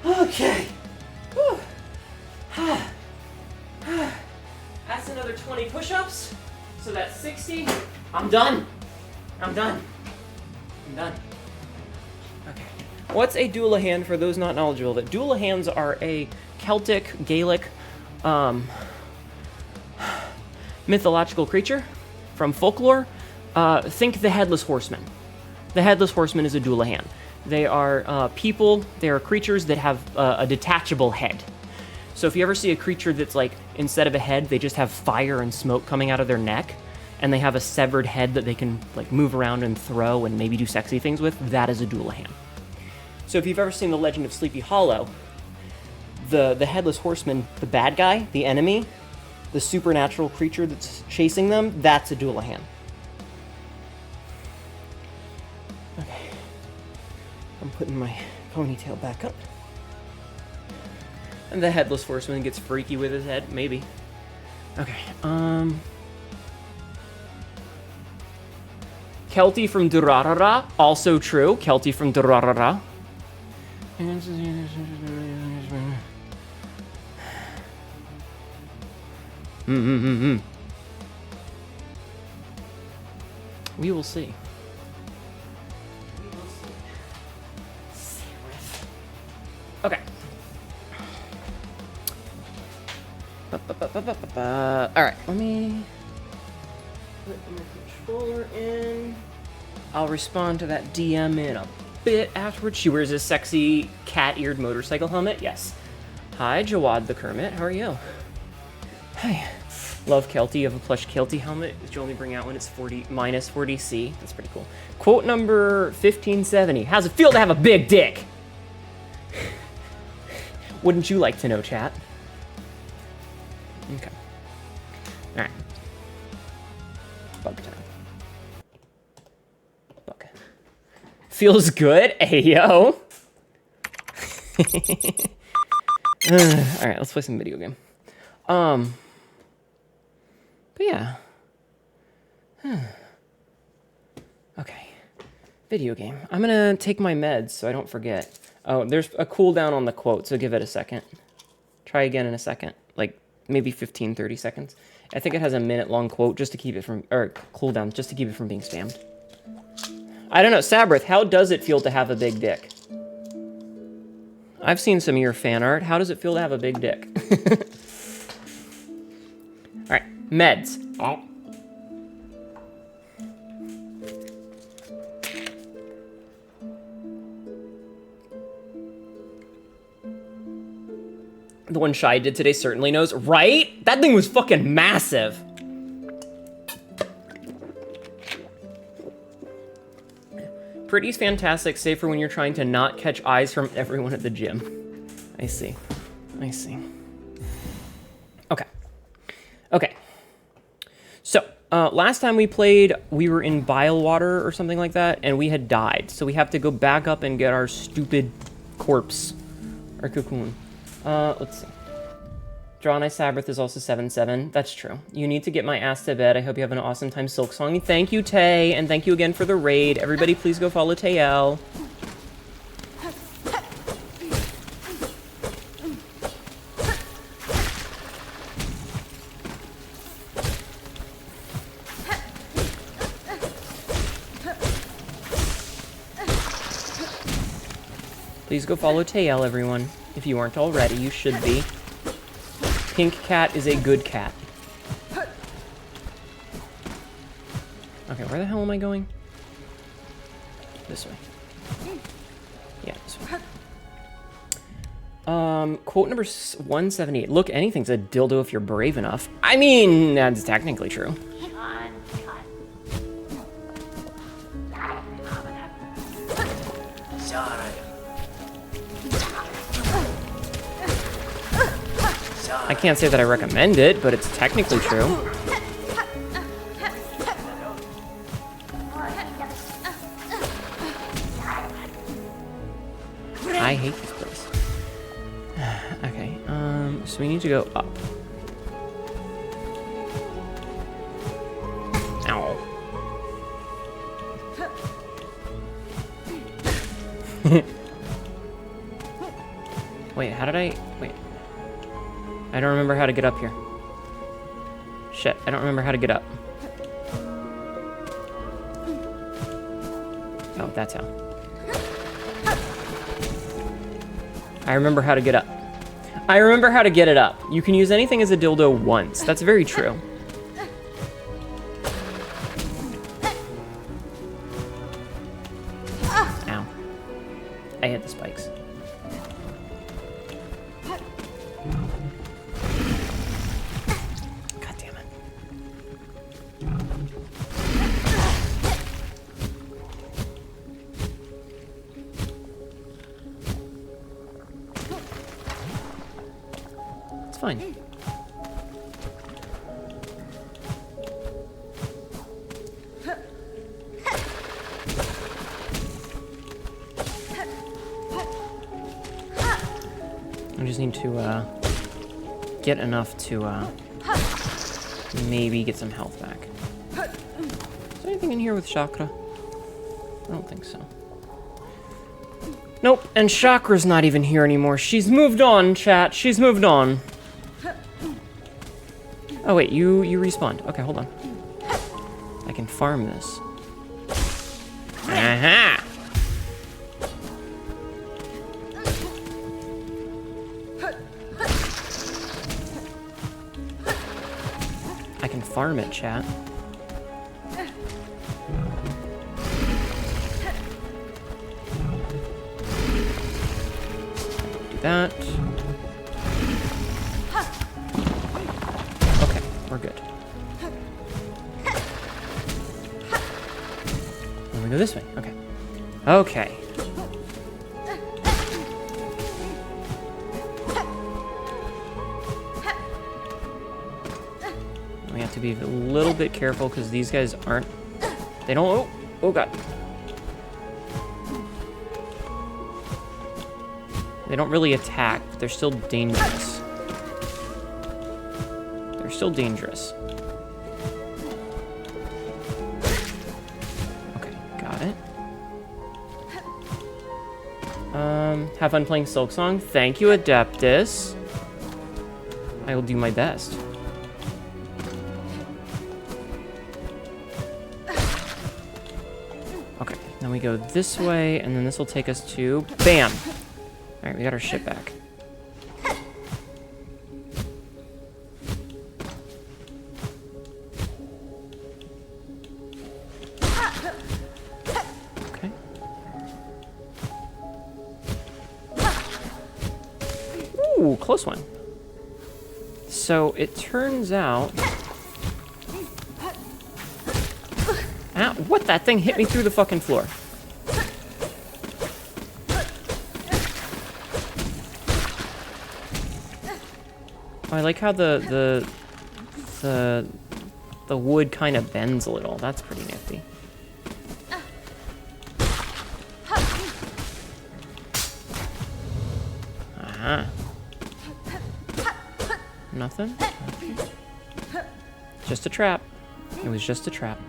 Okay. That's another 20 push-ups. So that's 60. I'm done. Okay. What's a Doulahan for those not knowledgeable? That Doulahans are a Celtic, Gaelic, mythological creature from folklore. Think the Headless Horseman. The Headless Horseman is a Doulahan. They are people, they are creatures that have a detachable head. So if you ever see a creature that's like, instead of a head, they just have fire and smoke coming out of their neck, and they have a severed head that they can like move around and throw and maybe do sexy things with, that is a Doulahan. So if you've ever seen The Legend of Sleepy Hollow, the Headless Horseman, the bad guy, the enemy, the supernatural creature that's chasing them, that's a Doulahan. Okay. I'm putting my ponytail back up. And the Headless Horseman gets freaky with his head, maybe. Okay, Kelty from Durarara, also true. Kelty from Durarara. We will see. Okay. Alright, let me put my controller in. I'll respond to that DM in a bit afterwards. She wears a sexy cat-eared motorcycle helmet. Yes. Hi, Jawad the Kermit. How are you? Hi. Love Kelty. You have a plush Kelty helmet that you only bring out when it's minus 40C. That's pretty cool. Quote number 1570. How's it feel to have a big dick? Wouldn't you like to know, chat? Okay. Alright. Bug time. Bug. Feels good? Ayo. Alright, let's play some video game. But yeah. Okay. Video game. I'm gonna take my meds so I don't forget. Oh, there's a cooldown on the quote, so give it a second. Try again in a second. Like, maybe 15, 30 seconds. I think it has a minute-long quote just to keep it from... Or cooldown, just to keep it from being spammed. I don't know. Sabrith, how does it feel to have a big dick? I've seen some of your fan art. How does it feel to have a big dick? Alright, meds. Oh. The one Shy did today certainly knows. Right? That thing was fucking massive. Pretty's fantastic, save for when you're trying to not catch eyes from everyone at the gym. I see. I see. Okay. Okay. So, last time we played, we were in bile water or something like that, and we had died. So we have to go back up and get our stupid corpse. Our cocoon. Let's see. Drawn Sabrith is also 7-7. That's true. You need to get my ass to bed. I hope you have an awesome time, Silksong. Thank you, Tay, and thank you again for the raid. Everybody, please go follow Tayel. Please go follow Tayel, everyone. If you aren't already, you should be. Pink cat is a good cat. Okay, where the hell am I going? This way. Yeah, this way. Quote number 178. Look, anything's a dildo if you're brave enough. I mean, that's technically true. I can't say that I recommend it, but it's technically true. I hate this place. Okay, so we need to go up. Ow. Wait, how did I... Wait. I don't remember how to get up here. Shit, I don't remember how to get up. Oh, that's how. I remember how to get up. I remember how to get it up. You can use anything as a dildo once. That's very true. Ow. I hit the spikes. Fine. I just need to get enough to maybe get some health back. Is there anything in here with chakra? I don't think so. Nope, and Chakra's not even here anymore. She's moved on, chat. She's moved on. Oh wait, you respawned. Okay, hold on. I can farm this. Aha! I can farm it, chat. Do that. We're good. Then we go this way. Okay. Okay. We have to be a little bit careful because these guys aren't... They don't... Oh god. They don't really attack, but they're still dangerous. Still dangerous. Okay, got it. Have fun playing Silksong. Thank you, Adeptus. I will do my best. Okay, then we go this way, and then this will take us to... Bam! Alright, we got our shit back. Okay. Ooh, close one. So, it turns out... Ah, what? That thing hit me through the fucking floor. Oh, I like how the wood kind of bends a little. That's pretty nifty. Aha. Nothing? Okay. Just a trap. It was just a trap.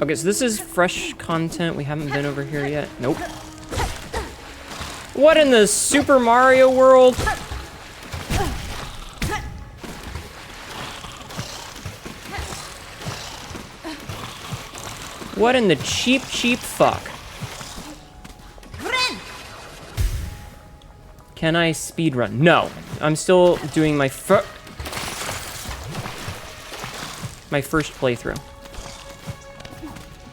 Okay, so this is fresh content. We haven't been over here yet. Nope. What in the Super Mario world? What in the cheap fuck? Can I speedrun? No. I'm still doing my first playthrough.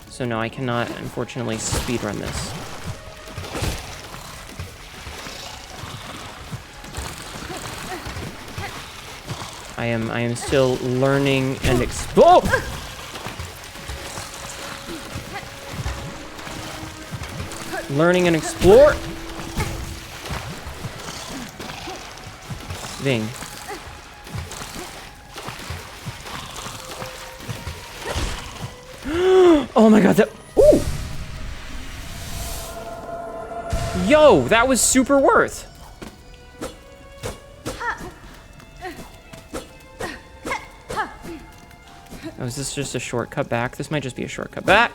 So no, I cannot, unfortunately, speedrun this. I am still learning and explore. Learning and explore. Ving. Oh my god, that... Ooh! Yo, that was super worth. Oh, is this just a shortcut back? This might just be a shortcut back.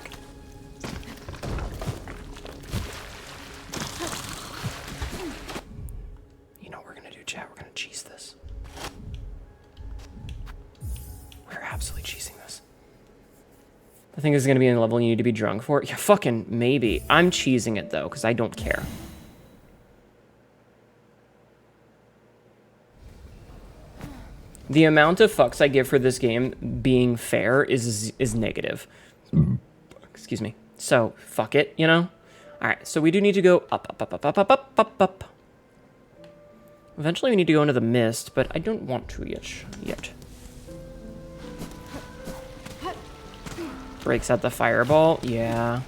You know what we're gonna do, chat? We're gonna cheese this. We're absolutely cheesing this. I think this is gonna be in a level you need to be drunk for. Yeah, fucking maybe. I'm cheesing it though, because I don't care. The amount of fucks I give for this game being fair is negative. Excuse me. So, fuck it, you know? Alright, so we do need to go up. Eventually we need to go into the mist, but I don't want to yet. Breaks out the fireball? Yeah.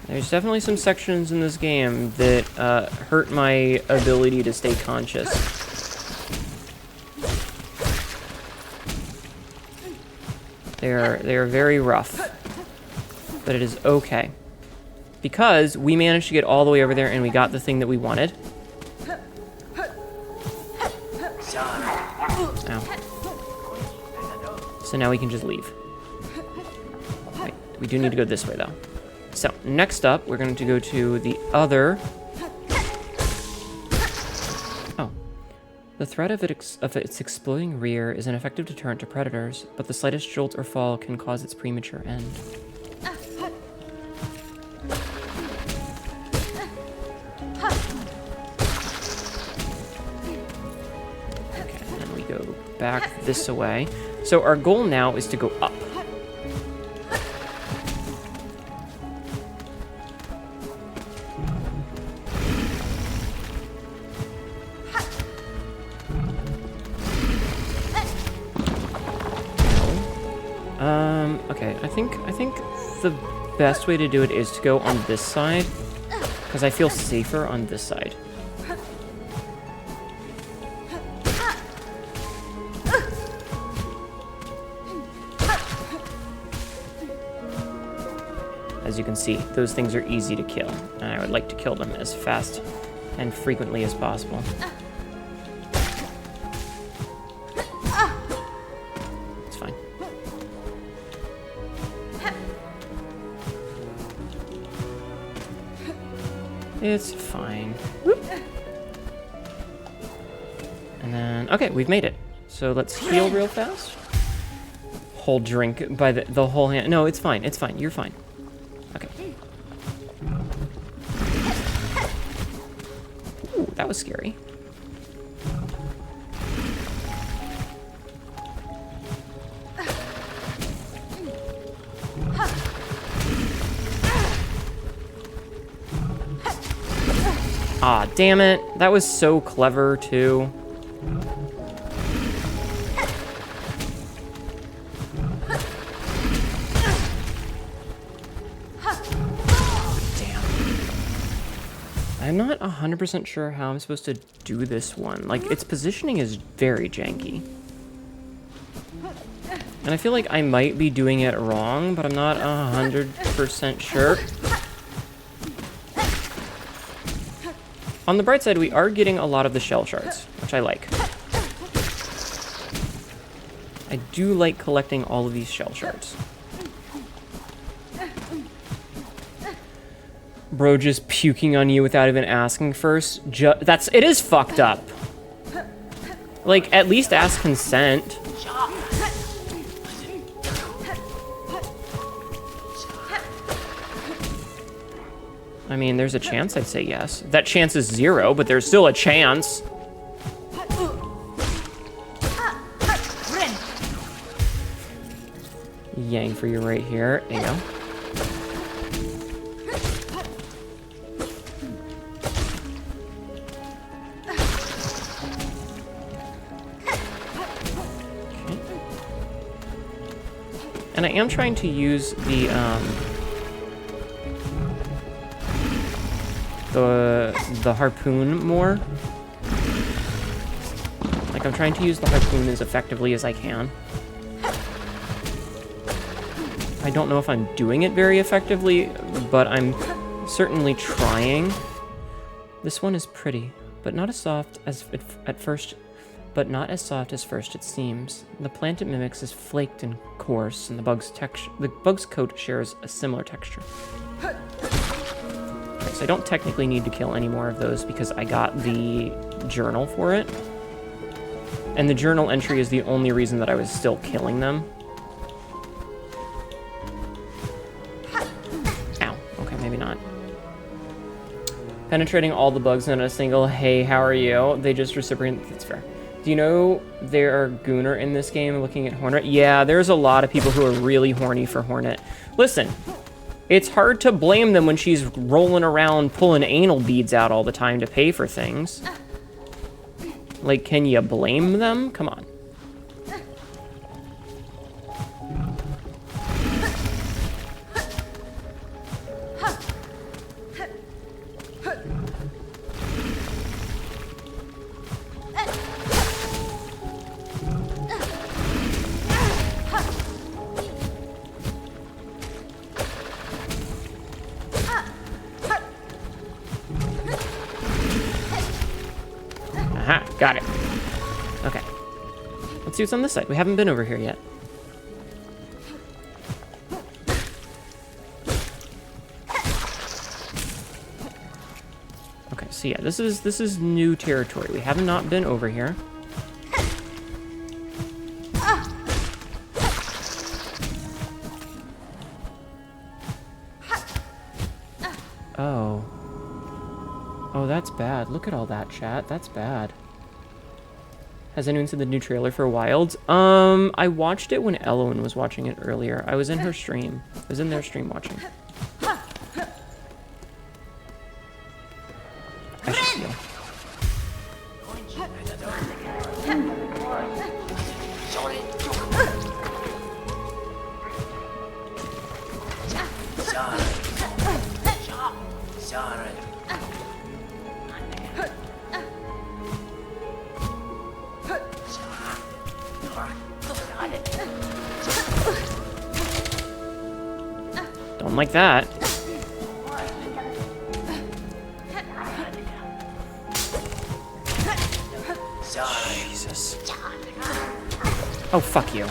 There's definitely some sections in this game that hurt my ability to stay conscious. They are very rough, but it is okay. Because we managed to get all the way over there and we got the thing that we wanted. Ow. So now we can just leave. Wait, we do need to go this way though. So, next up, we're going to go to the other... Oh. The threat of its exploding rear is an effective deterrent to predators, but the slightest jolt or fall can cause its premature end. Okay, and then we go back this way. So our goal now is to go up. Okay, I think the best way to do it is to go on this side, because I feel safer on this side. As you can see, those things are easy to kill, and I would like to kill them as fast and frequently as possible. It's fine. Whoop. And then, okay, we've made it. So let's heal real fast. Whole drink by the whole hand. No, it's fine. It's fine. You're fine. Okay. Ooh, that was scary. Ah, damn it. That was so clever, too. Damn. I'm not 100% sure how I'm supposed to do this one. Like, its positioning is very janky. And I feel like I might be doing it wrong, but I'm not 100% sure. On the bright side, we are getting a lot of the shell shards, which I like. I do like collecting all of these shell shards. Bro just puking on you without even asking first. It is fucked up. Like, at least ask consent. I mean, there's a chance I'd say yes. That chance is 0, but there's still a chance. Yang for you right here. There you go. Okay. And I am trying to use the harpoon more. Like, I'm trying to use the harpoon as effectively as I can. I don't know if I'm doing it very effectively, but I'm certainly trying. This one is pretty, but not as soft as at first, but not as soft as first it seems. The plant it mimics is flaked and coarse, and the bug's coat shares a similar texture. So I don't technically need to kill any more of those because I got the journal for it. And the journal entry is the only reason that I was still killing them. Ow. Okay, maybe not. Penetrating all the bugs in a single, hey, how are you? They just reciprocate. That's fair. Do you know there are Gooner in this game looking at Hornet? Yeah, there's a lot of people who are really horny for Hornet. Listen. It's hard to blame them when she's rolling around pulling anal beads out all the time to pay for things. Like, can you blame them? Come on. Aha, got it. Okay. Let's see what's on this side. We haven't been over here yet. Okay, so yeah, this is new territory. We have not been over here. Oh. Oh, that's bad. Look at all that, chat. That's bad. Has anyone seen the new trailer for Wilds? I watched it when Elowen was watching it earlier. I was in her stream. I was in their stream watching. I should heal. Don't like that. Jesus. Oh, fuck you.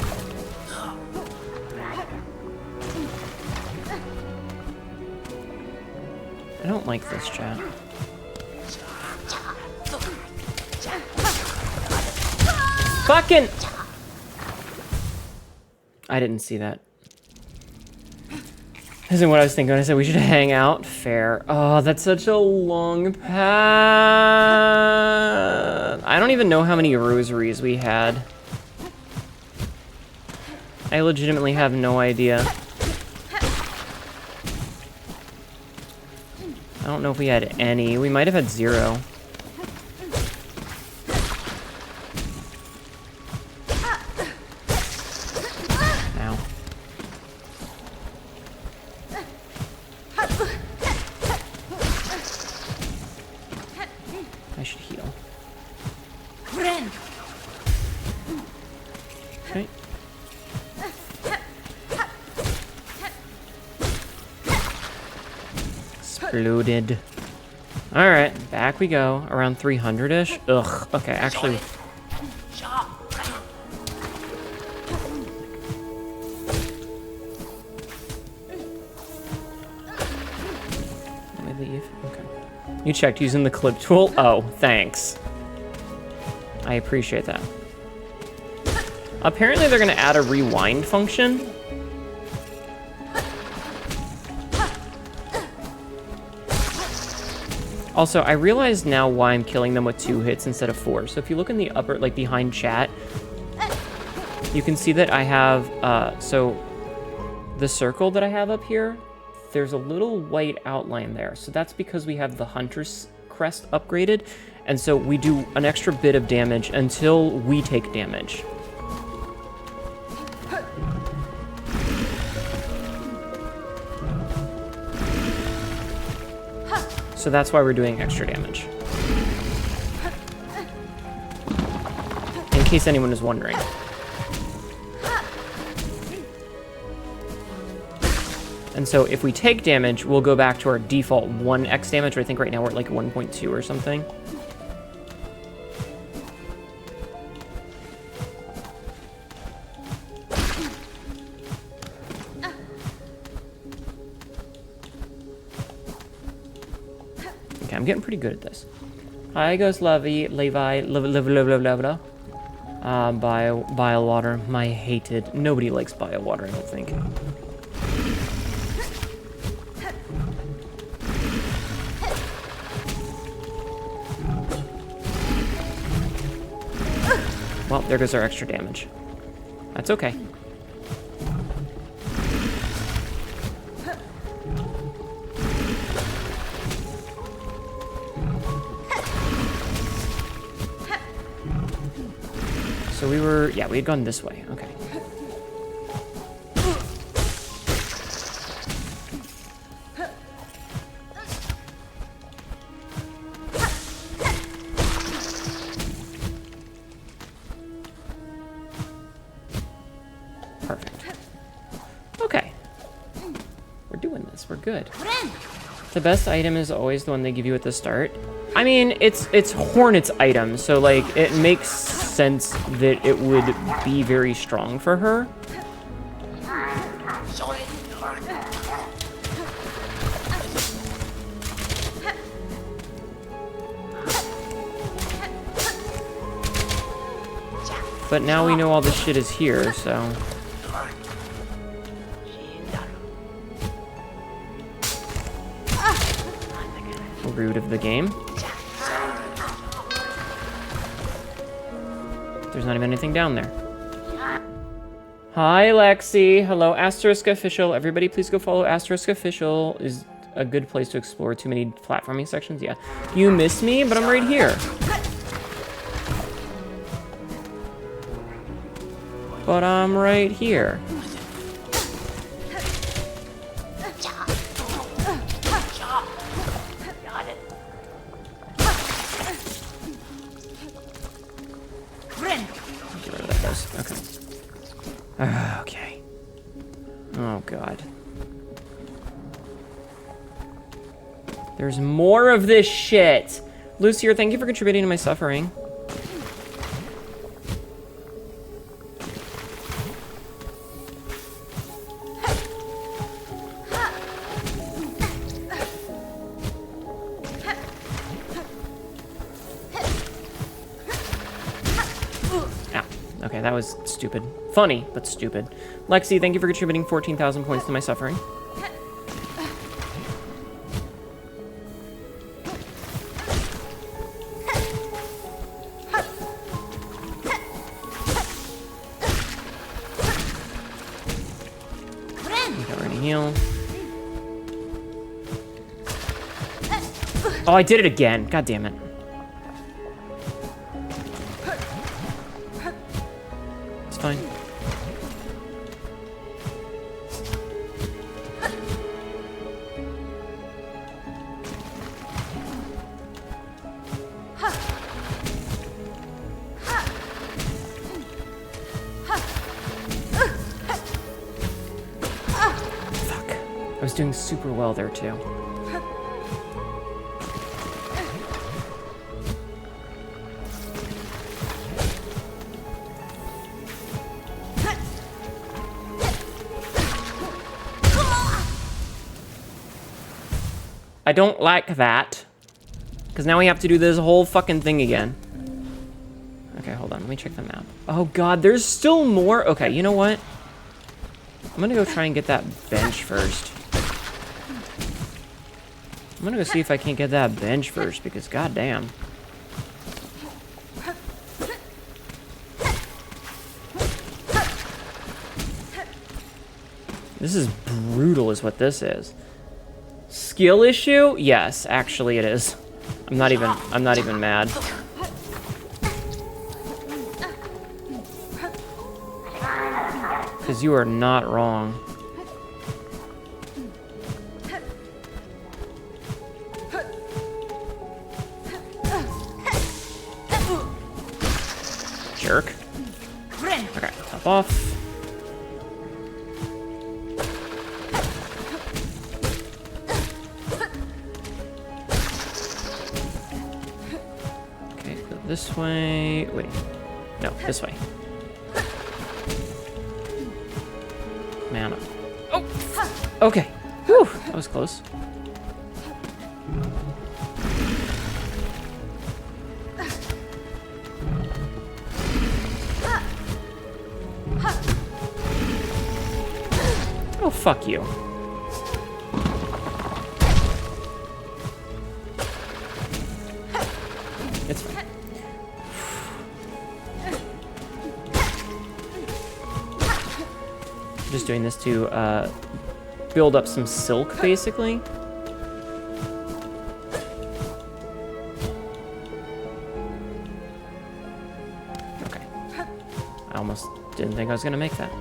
don't like this, chat. Fucking... I didn't see that. Isn't what I was thinking when I said we should hang out. Fair. Oh, that's such a long path. I don't even know how many rosaries we had. I legitimately have no idea. I don't know if we had any. We might have had 0. Ow. I should heal. Okay. Exploded. Alright, back we go. Around 300-ish. Ugh. Okay, actually... Let me leave. Okay. You checked using the clip tool? Oh, thanks. I appreciate that. Apparently they're gonna add a rewind function. Also, I realize now why I'm killing them with 2 hits instead of 4. So if you look in the upper, like behind chat, you can see that I have, so the circle that I have up here, there's a little white outline there. So that's because we have the Hunter's Crest upgraded. And so we do an extra bit of damage until we take damage. So that's why we're doing extra damage. In case anyone is wondering. And so if we take damage, we'll go back to our default 1x damage. I think right now we're at like 1.2 or something. Okay, I'm getting pretty good at this. Hi, goes Levi, bile water, my hated. Nobody likes bile water, I don't think. Well, there goes our extra damage. That's okay. So we were, yeah, we had gone this way. Okay. Perfect. Okay. We're doing this. We're good. The best item is always the one they give you at the start. I mean, it's Hornet's item, so like it makes sense that it would be very strong for her. But now we know all this shit is here, so... Rude of the game. There's not even anything down there. Hi, Lexi. Hello, Asterisk Official. Everybody, please go follow Asterisk Official. Is a good place to explore too many platforming sections. Yeah. You miss me, but I'm right here. But I'm right here. Okay. Oh, God. There's more of this shit. Lucier, thank you for contributing to my suffering. Ow. Okay, that was stupid. Funny, but stupid. Lexi, thank you for contributing 14,000 points to my suffering. Heal. Oh, I did it again. God damn it. It's fine. I was doing super well there, too. I don't like that. Because now we have to do this whole fucking thing again. Okay, hold on. Let me check the map. Oh, God, there's still more? Okay, you know what? I'm gonna go try and get that bench first. I'm gonna go see if I can't get that bench first, because goddamn. This is brutal is what this is. Skill issue? Yes, actually it is. I'm not even mad. Because you are not wrong. Jerk. Okay, top off. Okay, go this way. Wait. No, this way. Man. Oh! Okay. Whew, that was close. Oh, fuck you. It's fine. Just doing this to build up some silk, basically. Okay. I almost didn't think I was gonna make that.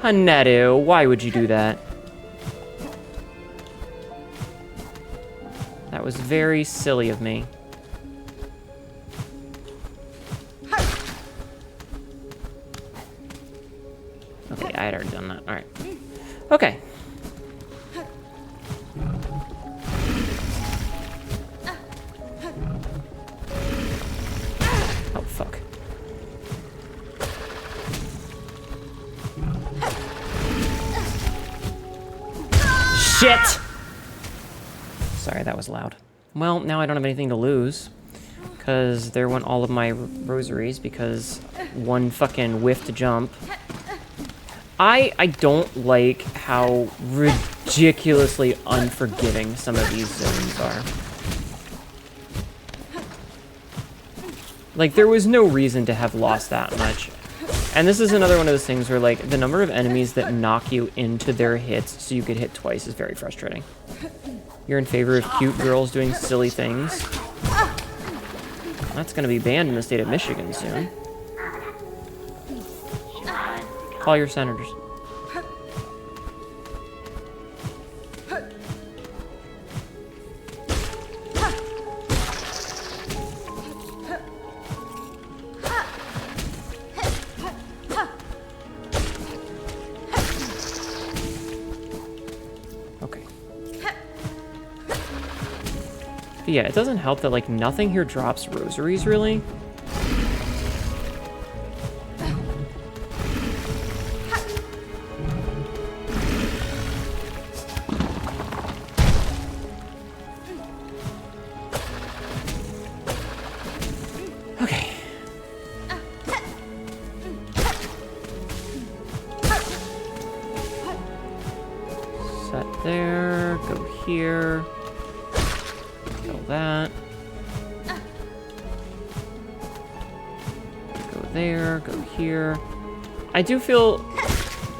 Hnetu, why would you do that? That was very silly of me. Okay, I had already done that. Alright. Okay. Oh, fuck. Shit! Sorry, that was loud. Well, now I don't have anything to lose. Because there went all of my rosaries because one fucking whiff to jump. I don't like how ridiculously unforgiving some of these zones are. Like, there was no reason to have lost that much. And this is another one of those things where, like, the number of enemies that knock you into their hits so you get hit twice is very frustrating. You're in favor of cute girls doing silly things. That's gonna be banned in the state of Michigan soon. Call your senators. But yeah, it doesn't help that, like, nothing here drops rosaries, really. that there. Go here. Kill that. Go there. Go here. I do feel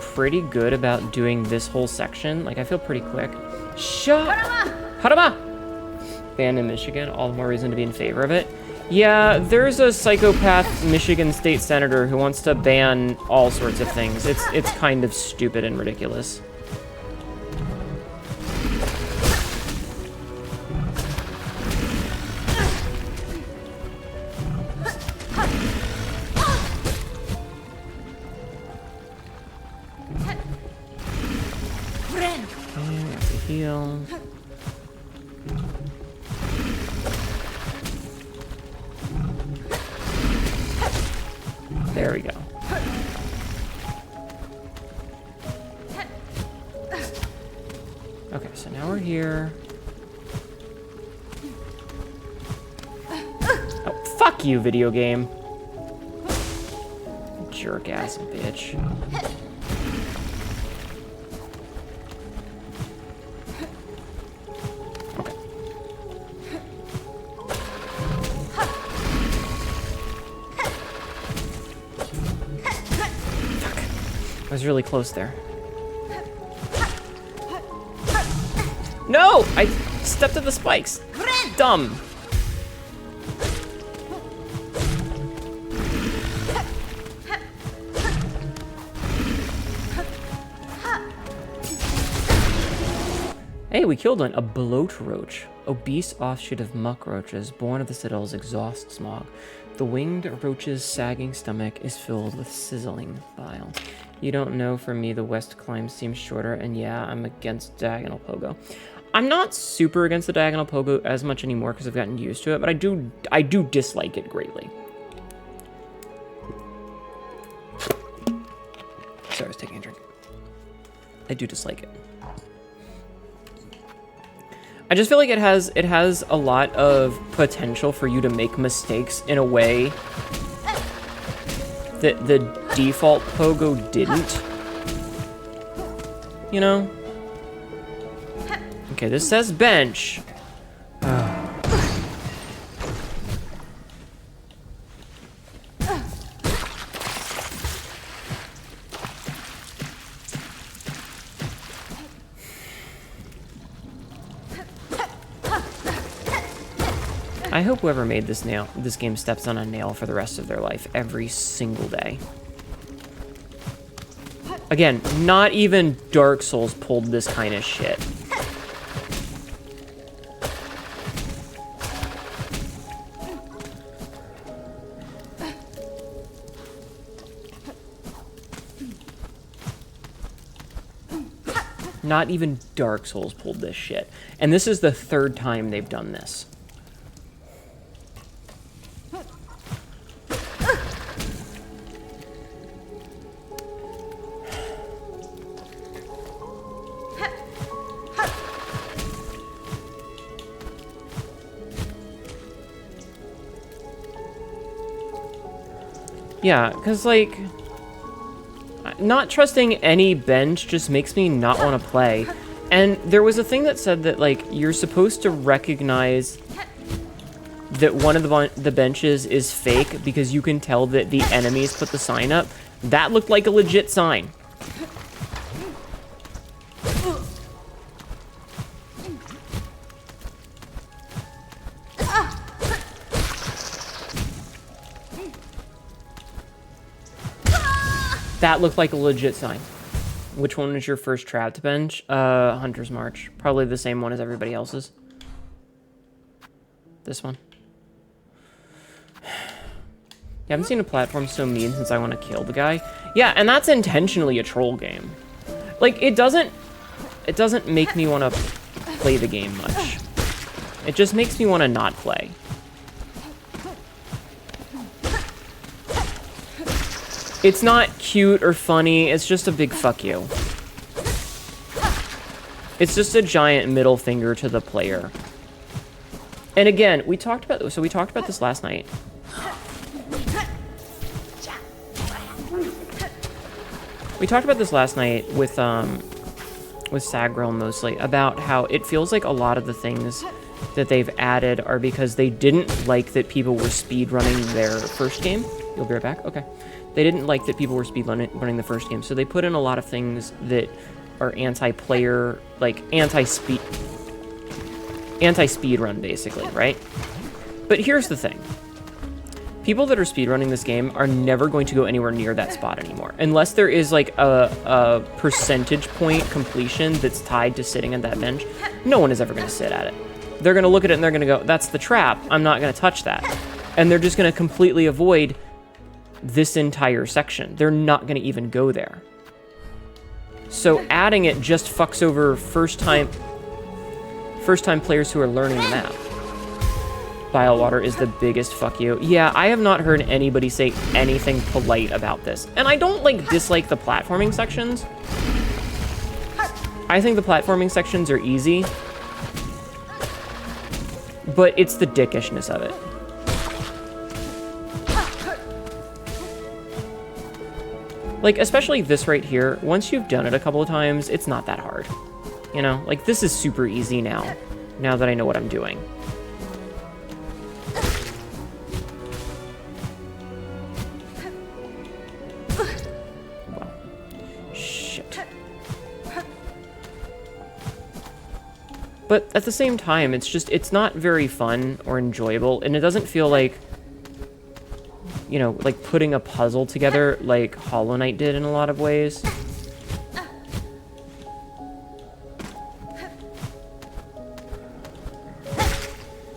pretty good about doing this whole section. Like, I feel pretty quick. Harama! Banned in Michigan. All the more reason to be in favor of it. Yeah, there's a psychopath Michigan state senator who wants to ban all sorts of things. It's kind of stupid and ridiculous. Okay, we have to heal. There we go. Okay, so now we're here. Oh, fuck you, video game. Jerk ass bitch. Okay. I was really close there. No! I stepped at the spikes. Dumb. Hey, we killed one. A bloat roach. Obese offshoot of muck roaches, born of the Citadel's exhaust smog. The winged roach's sagging stomach is filled with sizzling bile. You don't know, for me, the west climb seems shorter, and yeah, I'm against diagonal pogo. I'm not super against the diagonal pogo as much anymore because I've gotten used to it, but I do dislike it greatly. Sorry, I was taking a drink. I do dislike it. I just feel like it has a lot of potential for you to make mistakes in a way that the default pogo didn't. You know? Okay, this says bench. I hope whoever made this game steps on a nail for the rest of their life every single day. Again, not even Dark Souls pulled this kind of shit. Not even Dark Souls pulled this shit. And this is the third time they've done this. Yeah, because, like, not trusting any bench just makes me not want to play. And there was a thing that said that, like, you're supposed to recognize that one of the benches is fake because you can tell that the enemies put the sign up. That looked like a legit sign. That looked like a legit sign. Which one was your first trapped bench? Hunter's March. Probably the same one as everybody else's. This one. You haven't seen a platform so mean since I want to kill the guy. Yeah, and that's intentionally a troll game. Like, it doesn't make me want to play the game much. It just makes me want to not play. It's not cute or funny, it's just a big fuck you. It's just a giant middle finger to the player. And again, we talked about this last night. We talked about this last night with with Sagril mostly, about how it feels like a lot of the things that they've added are because they didn't like that people were speedrunning their first game. You'll be right back? Okay. They didn't like that people were speedrunning the first game, so they put in a lot of things that are anti-player, like anti-speedrun, basically, right? But here's the thing. People that are speedrunning this game are never going to go anywhere near that spot anymore. Unless there is like a percentage point completion that's tied to sitting at that bench, no one is ever going to sit at it. They're going to look at it and they're going to go, that's the trap, I'm not going to touch that. And they're just going to completely avoid this entire section. They're not going to even go there. So adding it just fucks over first-time players who are learning the map. Bilewater is the biggest fuck you. Yeah, I have not heard anybody say anything polite about this. And I don't, like, dislike the platforming sections. I think the platforming sections are easy. But it's the dickishness of it. Like, especially this right here, once you've done it a couple of times, it's not that hard. You know? Like, this is super easy now that I know what I'm doing. Well, shit. But at the same time, it's not very fun or enjoyable, and it doesn't feel like, you know, like putting a puzzle together like Hollow Knight did in a lot of ways.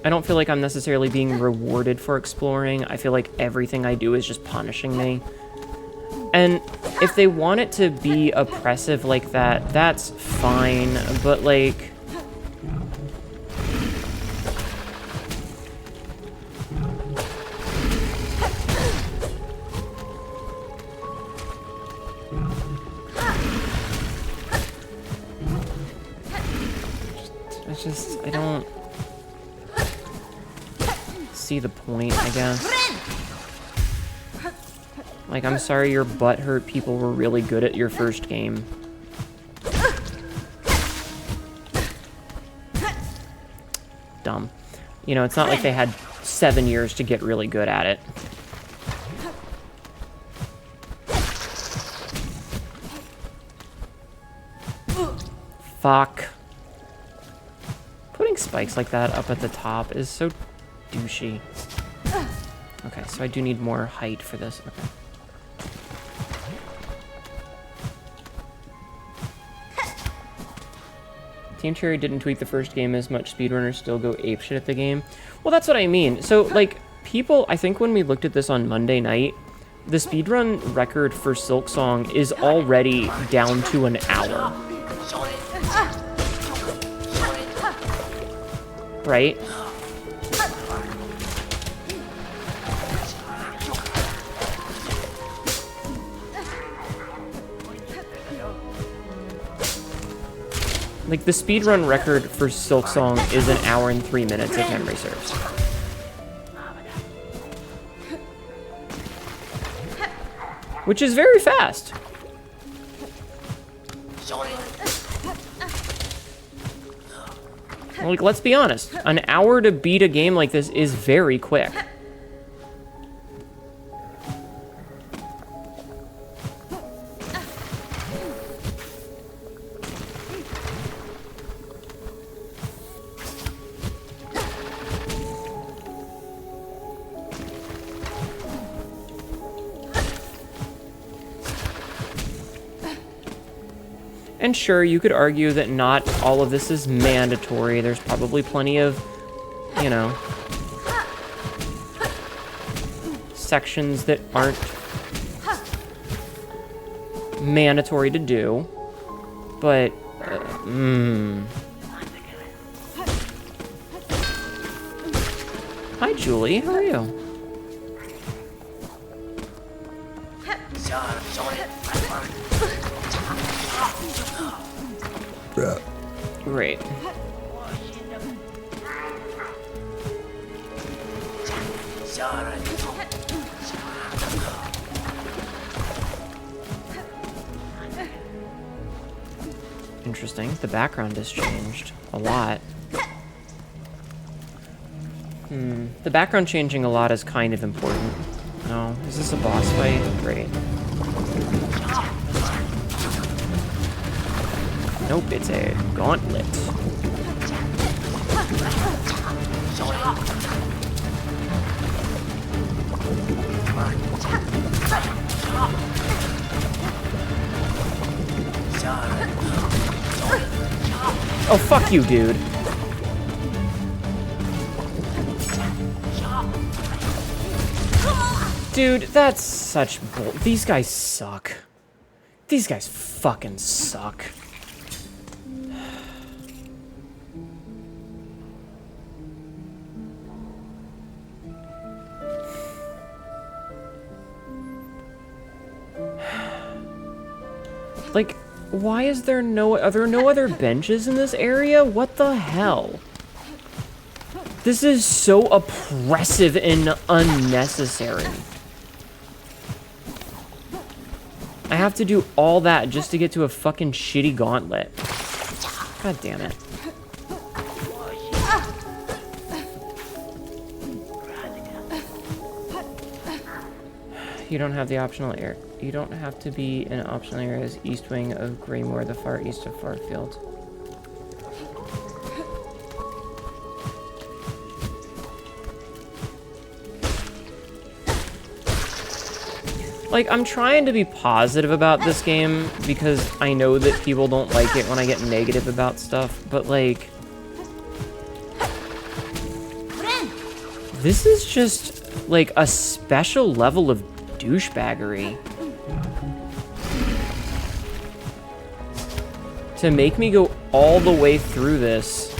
I don't feel like I'm necessarily being rewarded for exploring. I feel like everything I do is just punishing me. And if they want it to be oppressive like that, that's fine, but like... I don't see the point, I guess. Like, I'm sorry your butthurt people were really good at your first game. Dumb. You know, it's not like they had 7 years to get really good at it. Fuck. Putting spikes like that up at the top is so douchey. Okay, so I do need more height for this. Okay. Team Cherry didn't tweak the first game as much. Speedrunners still go apeshit at the game. Well, that's what I mean. So, like, people, I think when we looked at this on Monday night, the speedrun record for Silksong is already down to an hour. Right? Like, the speedrun record for Silksong is 1 hour and 3 minutes, if memory serves. Which is very fast. Like, let's be honest. 1 hour to beat a game like this is very quick. And sure, you could argue that not all of this is mandatory. There's probably plenty of, you know, sections that aren't mandatory to do. But, Hi, Julie. How are you? Great. interesting. The background has changed a lot. The background changing a lot is kind of important. Oh, is this a boss fight? Great. Nope, it's a gauntlet. Oh, fuck you, dude. Dude, that's such bull. These guys suck. These guys fucking suck. Like, why is there are there no other benches in this area? What the hell? This is so oppressive and unnecessary. I have to do all that just to get to a fucking shitty gauntlet. God damn it. You don't have the optional area. You don't have to be in optional areas east wing of Greymoor, the far east of Farfield. Like, I'm trying to be positive about this game because I know that people don't like it when I get negative about stuff, but like... This is just, like, a special level of douchebaggery. To make me go all the way through this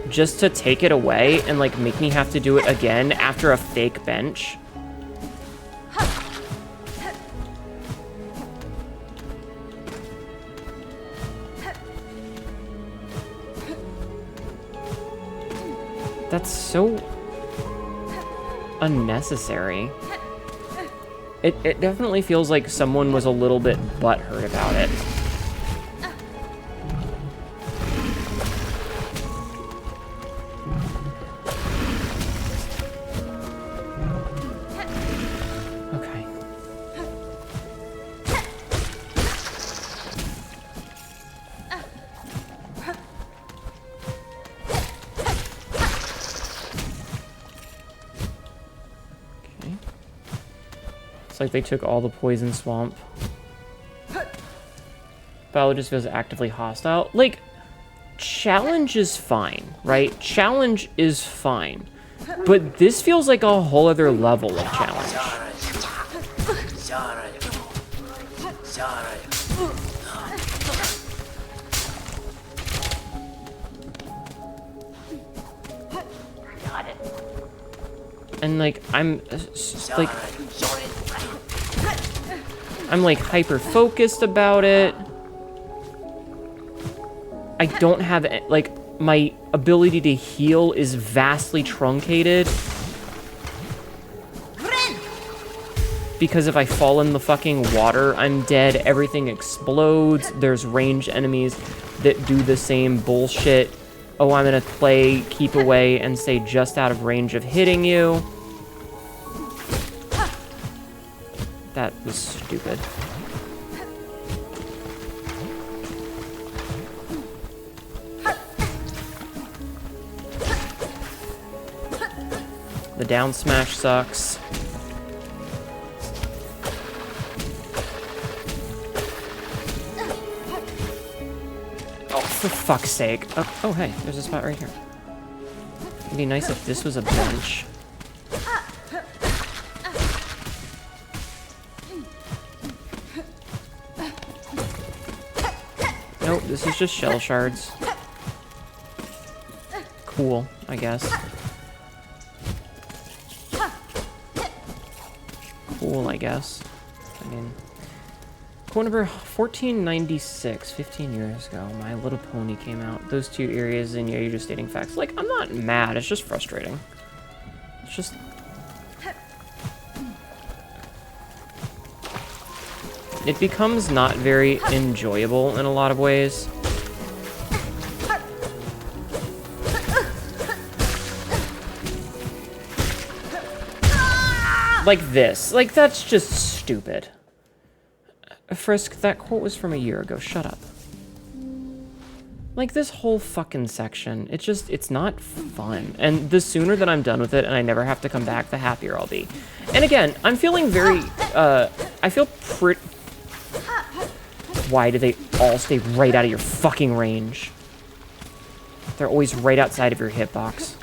just to take it away and, like, make me have to do it again after a fake bench. That's so unnecessary. It definitely feels like someone was a little bit butthurt about it. Okay. Like they took all the poison swamp. Biologist feels actively hostile. Like, challenge is fine, right? Challenge is fine. But this feels like a whole other level of challenge. And like, I'm like hyper focused about it. I don't have, like, my ability to heal is vastly truncated. Because if I fall in the fucking water, I'm dead. Everything explodes. There's ranged enemies that do the same bullshit. Oh, I'm gonna play keep away and stay just out of range of hitting you. That was stupid. The down smash sucks. Oh, for fuck's sake. Oh, hey, there's a spot right here. It'd be nice if this was a bench. Nope, this is just shell shards. Cool, I guess. Cool, I guess. I mean... Quote number 1496, 15 years ago, My Little Pony came out. Those two areas, and you're just stating facts. Like, I'm not mad, it's just frustrating. It's just... It becomes not very enjoyable in a lot of ways. Like this. Like, that's just stupid. Frisk, that quote was from a year ago. Shut up. Like, this whole fucking section, it's not fun. And the sooner that I'm done with it and I never have to come back, the happier I'll be. And again, I'm feeling very, I feel pretty... Why do they all stay right out of your fucking range? They're always right outside of your hitbox.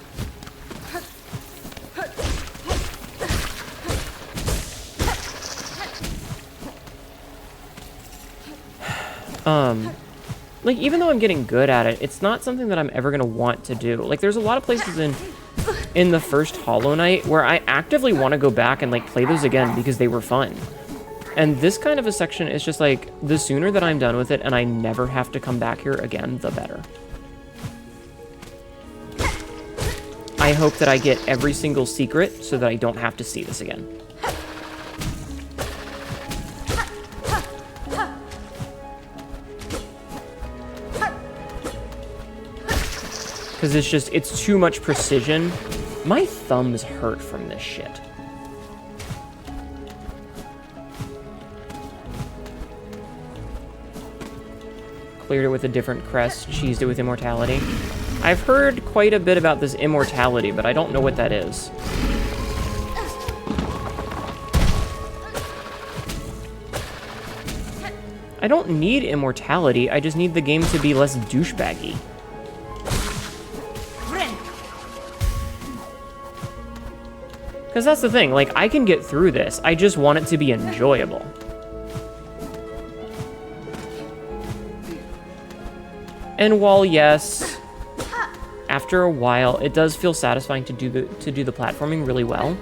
Like, even though I'm getting good at it, it's not something that I'm ever gonna want to do. Like, there's a lot of places in the first Hollow Knight where I actively want to go back and, like, play those again because they were fun. And this kind of a section is just, like, the sooner that I'm done with it and I never have to come back here again, the better. I hope that I get every single secret so that I don't have to see this again. Because it's too much precision. My thumbs hurt from this shit. Cleared it with a different crest, cheesed it with immortality. I've heard quite a bit about this immortality, but I don't know what that is. I don't need immortality, I just need the game to be less douchebaggy. Because that's the thing, like, I can get through this, I just want it to be enjoyable. And while, yes, after a while, it does feel satisfying to do the platforming really well.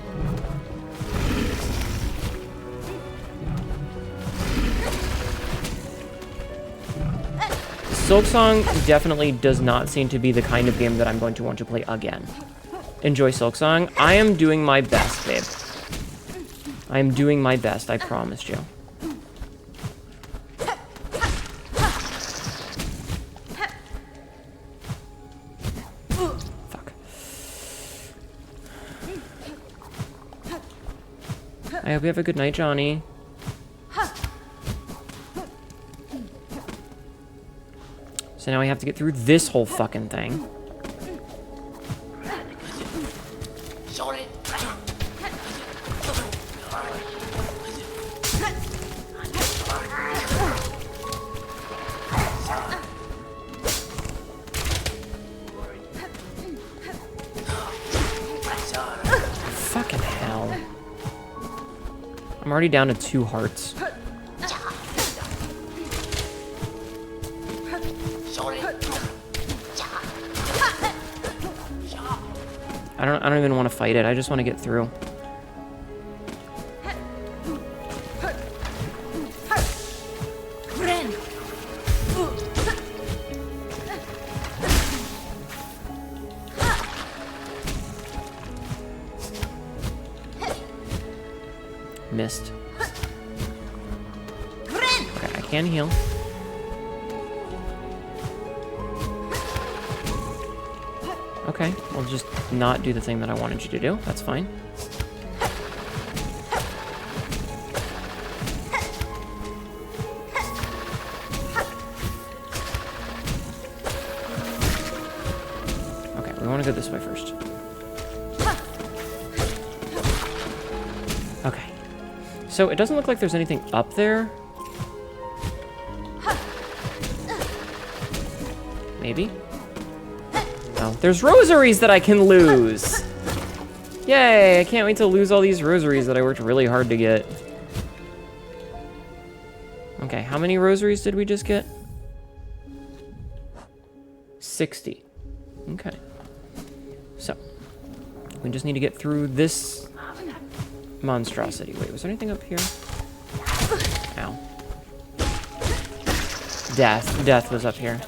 Silksong definitely does not seem to be the kind of game that I'm going to want to play again. Enjoy Silksong. I am doing my best, babe. I am doing my best, I promised you. Fuck. I hope you have a good night, Johnny. So now we have to get through this whole fucking thing. Fucking hell. I'm already down to 2 hearts. I don't even want to fight it. I just want to get through. Missed. Okay, I can heal. Okay, I'll just not do the thing that I wanted you to do. That's fine. Okay, we want to go this way first. Okay. So it doesn't look like there's anything up there. Maybe? Oh, there's rosaries that I can lose! Yay, I can't wait to lose all these rosaries that I worked really hard to get. Okay, how many rosaries did we just get? 60. Okay. So, we just need to get through this monstrosity. Wait, was there anything up here? Ow. Death. Death was up here.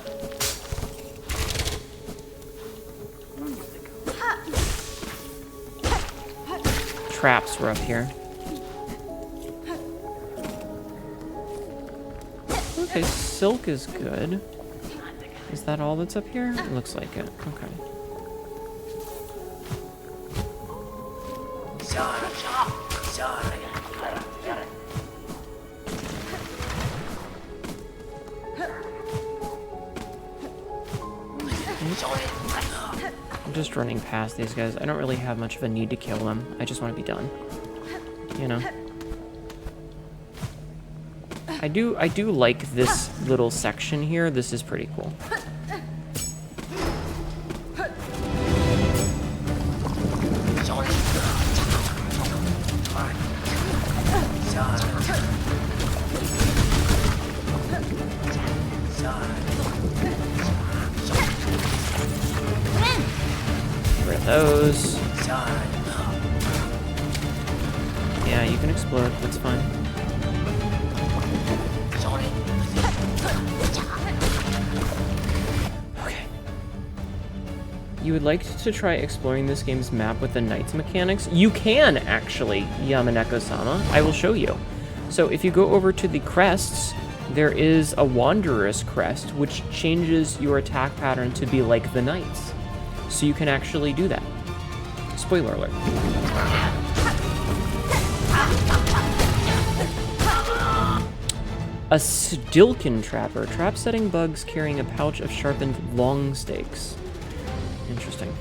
Traps were up here. Okay, silk is good. Is that all that's up here? It looks like it. Okay. I'm just running past these guys. I don't really have much of a need to kill them. I just want to be done. You know? I do like this little section here. This is pretty cool. Rid of those. Yeah, you can explode. That's fine. Okay. You would like to try exploring this game's map with the Knights mechanics? You can, actually, Yamaneko-sama. I will show you. So if you go over to the crests, there is a Wanderer's crest, which changes your attack pattern to be like the Knights. So you can actually do that. Spoiler alert. A Stilkin Trapper. Trap setting bugs carrying a pouch of sharpened long stakes. Interesting.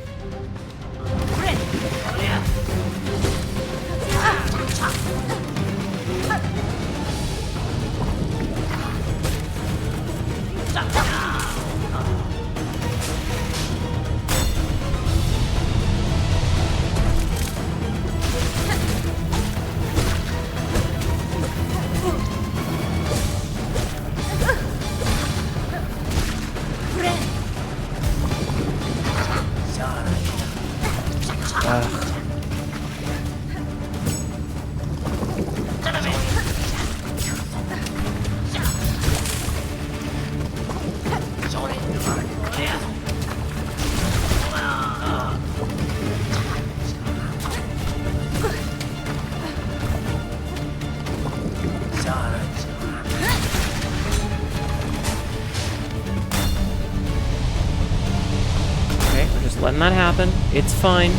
Letting that happen. It's fine.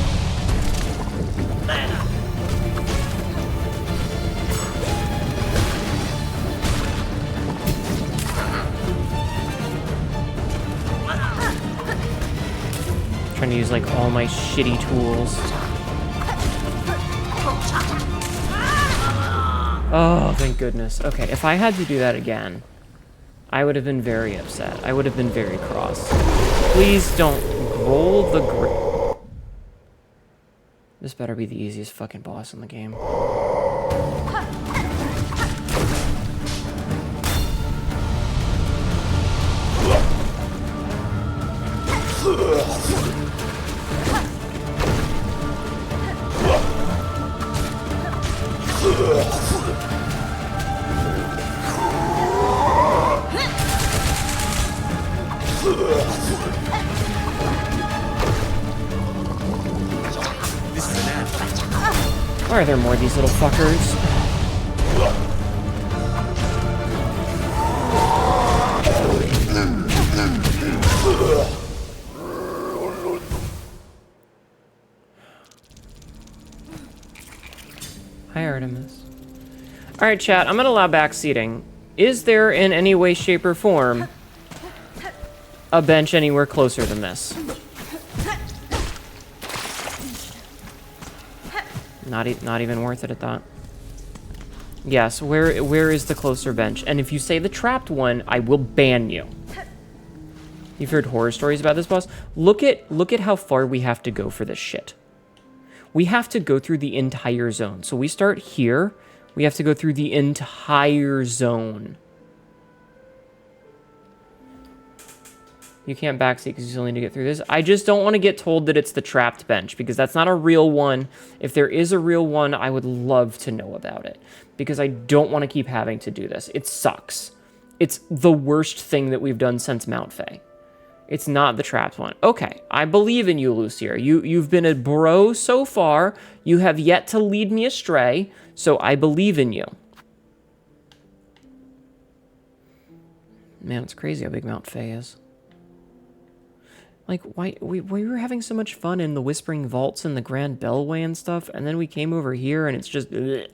Trying to use like all my shitty tools. Oh, thank goodness. Okay, if I had to do that again, I would have been very upset. I would have been very cross. Please don't roll the This better be the easiest fucking boss in the game. Why are there more of these little fuckers? Hi, Artemis. Alright, chat, I'm gonna allow back seating. Is there, in any way, shape, or form, a bench anywhere closer than this? Not even worth it at that. Yes, where is the closer bench? And if you say the trapped one, I will ban you. You've heard horror stories about this boss? Look at how far we have to go for this shit. We have to go through the entire zone. So we start here. We have to go through the entire zone. You can't backseat because you still need to get through this. I just don't want to get told that it's the trapped bench because that's not a real one. If there is a real one, I would love to know about it because I don't want to keep having to do this. It sucks. It's the worst thing that we've done since Mount Fae. It's not the trapped one. Okay, I believe in you, Lucier. You've been a bro so far. You have yet to lead me astray, so I believe in you. Man, it's crazy how big Mount Fae is. Like, why we were having so much fun in the Whispering Vaults and the Grand Bellway and stuff, and then we came over here and it's just... Ugh.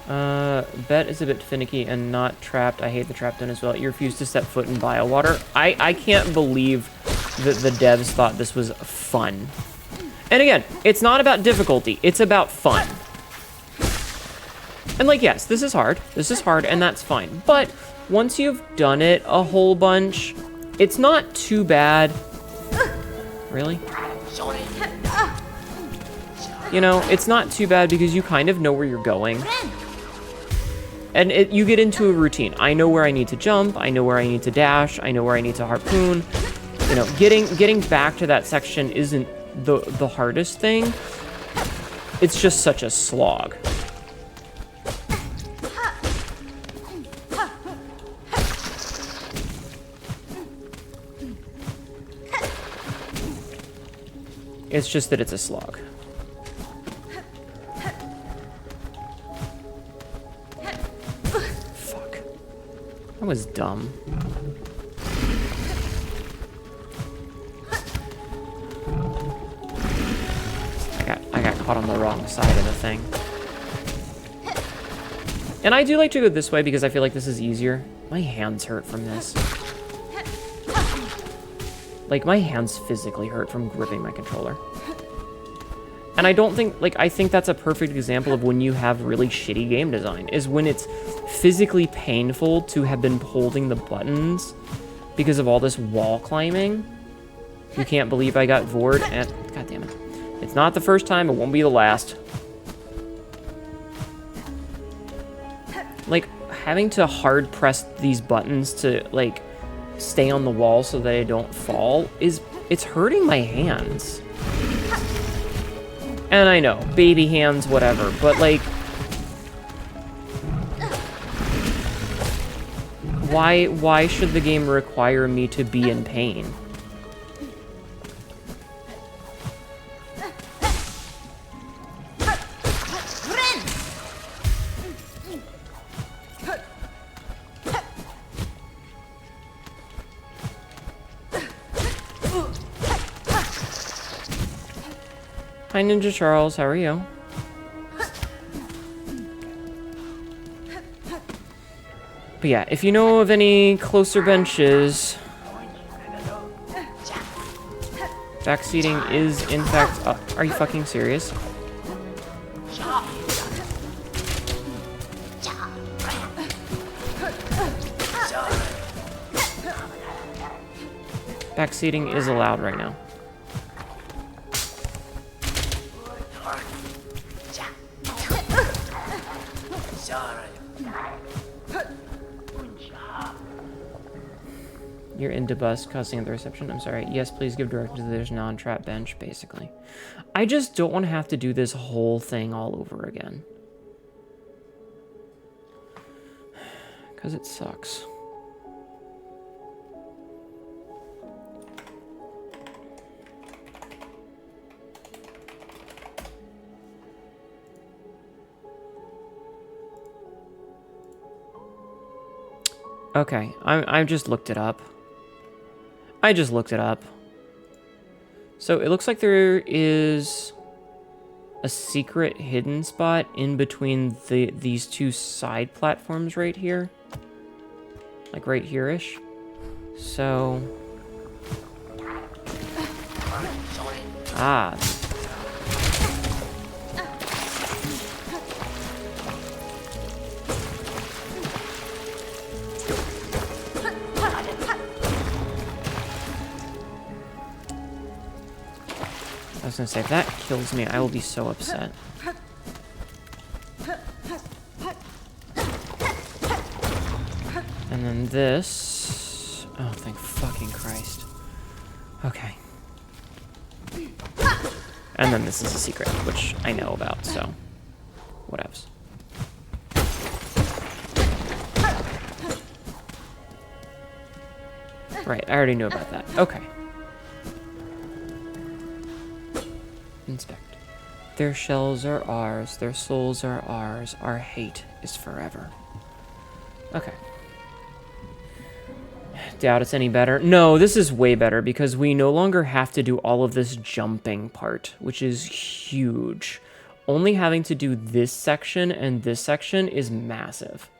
Bet is a bit finicky and not trapped. I hate the trap done as well. You refuse to step foot in biowater. I can't believe that the devs thought this was fun. And again, it's not about difficulty. It's about fun. And like, yes, this is hard. This is hard, and that's fine. But once you've done it a whole bunch, it's not too bad. Really? You know, it's not too bad because you kind of know where you're going. And you get into a routine. I know where I need to jump. I know where I need to dash. I know where I need to harpoon. You know, getting back to that section isn't the hardest thing. It's just such a slog. It's just that it's a slog. Fuck. That was dumb. I got caught on the wrong side of the thing. And I do like to go this way because I feel like this is easier. My hands hurt from this. Like, my hands physically hurt from gripping my controller. And I don't think, like, I think that's a perfect example of when you have really shitty game design, is when it's physically painful to have been holding the buttons because of all this wall climbing. You can't believe I got vored, and, god damn it. It's not the first time, it won't be the last. Like, having to hard press these buttons to, like, stay on the wall so that I don't fall it's hurting my hands. And I know, baby hands, whatever, but like, why should the game require me to be in pain? Hi, Ninja Charles, how are you? But yeah, if you know of any closer benches... Backseating is, in fact... are you fucking serious? Backseating is allowed right now. You're into bus causing at the reception. I'm sorry. Yes, please give directions to there's non-trap bench, basically. I just don't want to have to do this whole thing all over again. Because it sucks. Okay, I just looked it up. I just looked it up. So it looks like there is a secret hidden spot in between these two side platforms right here. Like right here-ish. So... Ah. I was gonna say, if that kills me, I will be so upset. And then this... Oh, thank fucking Christ. Okay. And then this is a secret, which I know about, so... Whatevs. Right, I already knew about that. Okay. Inspect. Their shells are ours, their souls are ours, our hate is forever. Okay. Doubt it's any better. No, this is way better because we no longer have to do all of this jumping part, which is huge. only having to do this section and this section is massive.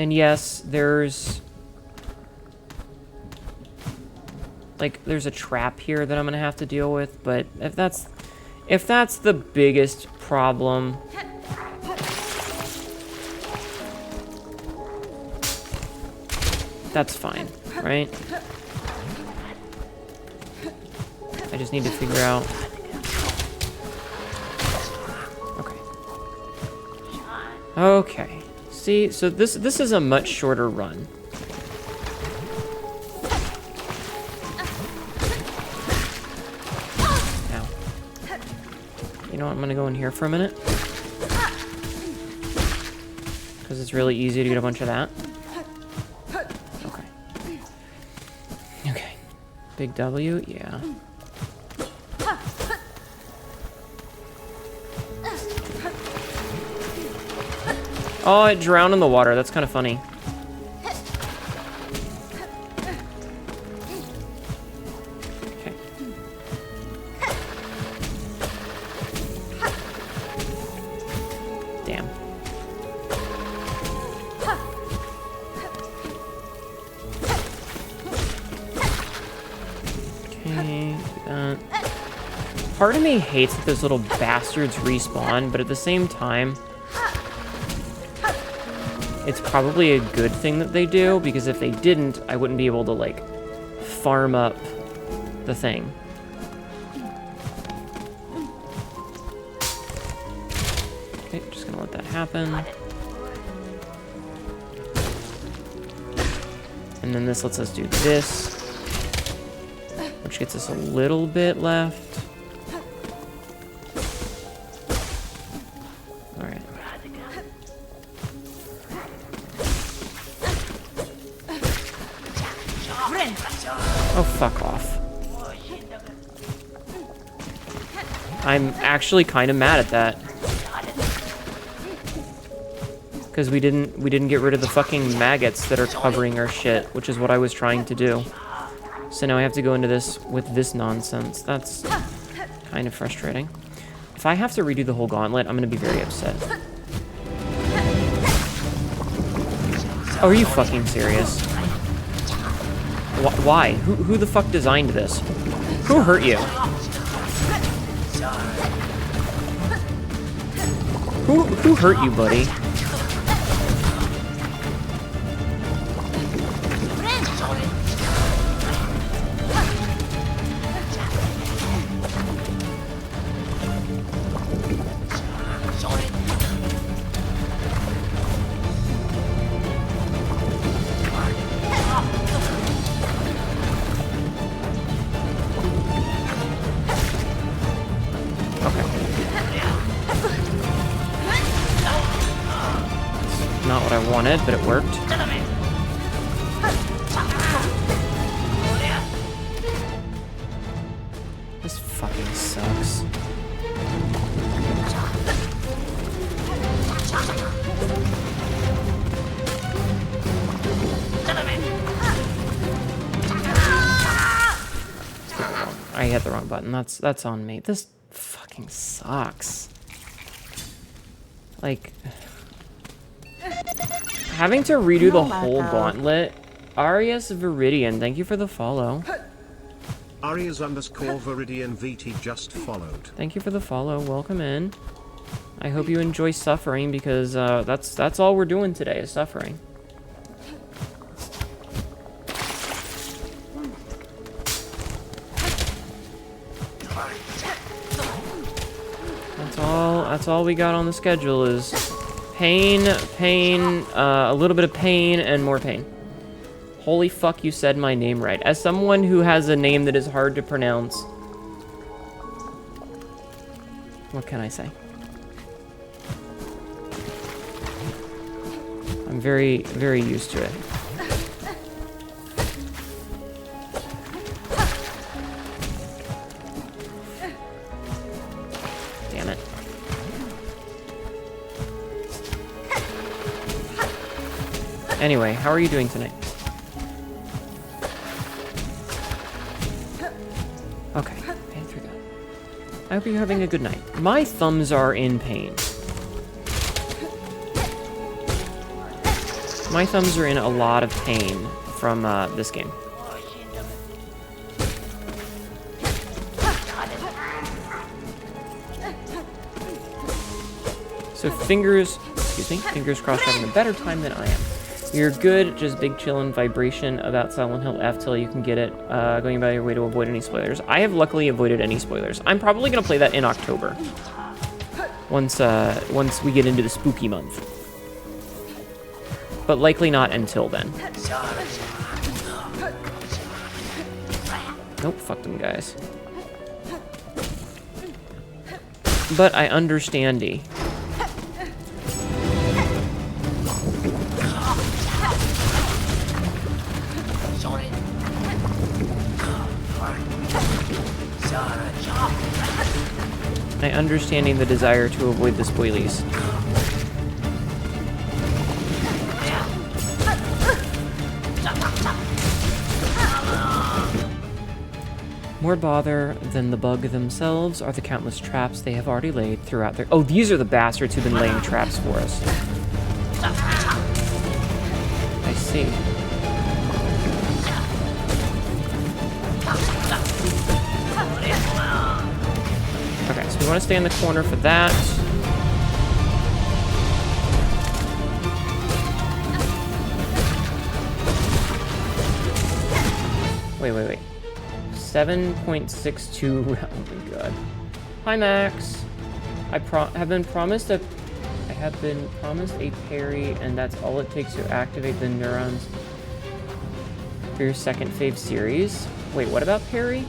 And yes, there's a trap here that I'm gonna have to deal with, but if that's the biggest problem, that's fine, right? I just need to figure out. Okay. Okay. See, so this is a much shorter run. Ow. You know what? I'm gonna go in here for a minute. Because it's really easy to get a bunch of that. Okay. Okay. Big W, yeah. Oh, it drowned in the water. That's kind of funny. Okay. Damn. Okay, do that. Part of me hates that those little bastards respawn, but at the same time, it's probably a good thing that they do, because if they didn't, I wouldn't be able to, like, farm up the thing. Okay, just gonna let that happen. And then this lets us do this, which gets us a little bit left. Oh, fuck off. I'm actually kind of mad at that. Because we didn't get rid of the fucking maggots that are covering our shit, which is what I was trying to do. So now I have to go into this with this nonsense. That's kind of frustrating. If I have to redo the whole gauntlet, I'm gonna be very upset. Oh, are you fucking serious? Why? Who the fuck designed this? Who hurt you? Who hurt you, buddy? Not what I wanted, but it worked. This fucking sucks. I hit the wrong button. That's on me. This fucking sucks. Like, having to redo the whole gauntlet. Arias Viridian, thank you for the follow. Arias_Viridian VT just followed. Thank you for the follow. Welcome in. I hope you enjoy suffering, because that's all we're doing today is suffering. That's all we got on the schedule is pain, a little bit of pain, and more pain. Holy fuck, you said my name right. As someone who has a name that is hard to pronounce, what can I say? I'm very, very used to it. Damn it. Anyway, how are you doing tonight? Okay, made it through that. I hope you're having a good night. My thumbs are in pain. My thumbs are in a lot of pain from this game. So fingers crossed you're having a better time than I am. You're good, just big chillin' vibration about Silent Hill F till you can get it, going about your way to avoid any spoilers. I have luckily avoided any spoilers. I'm probably gonna play that in October. Once we get into the spooky month. But likely not until then. Nope, fuck them guys. But I understandy. I understanding the desire to avoid the spoilies. More bother than the bug themselves are the countless traps they have already laid throughout their— oh, these are the bastards who've been laying traps for us. I see. Okay, so we want to stay in the corner for that. Wait. 7.62. Oh my god. Hi, Max. I have been promised a parry, and that's all it takes to activate the neurons for your second fave series. Wait, what about parry?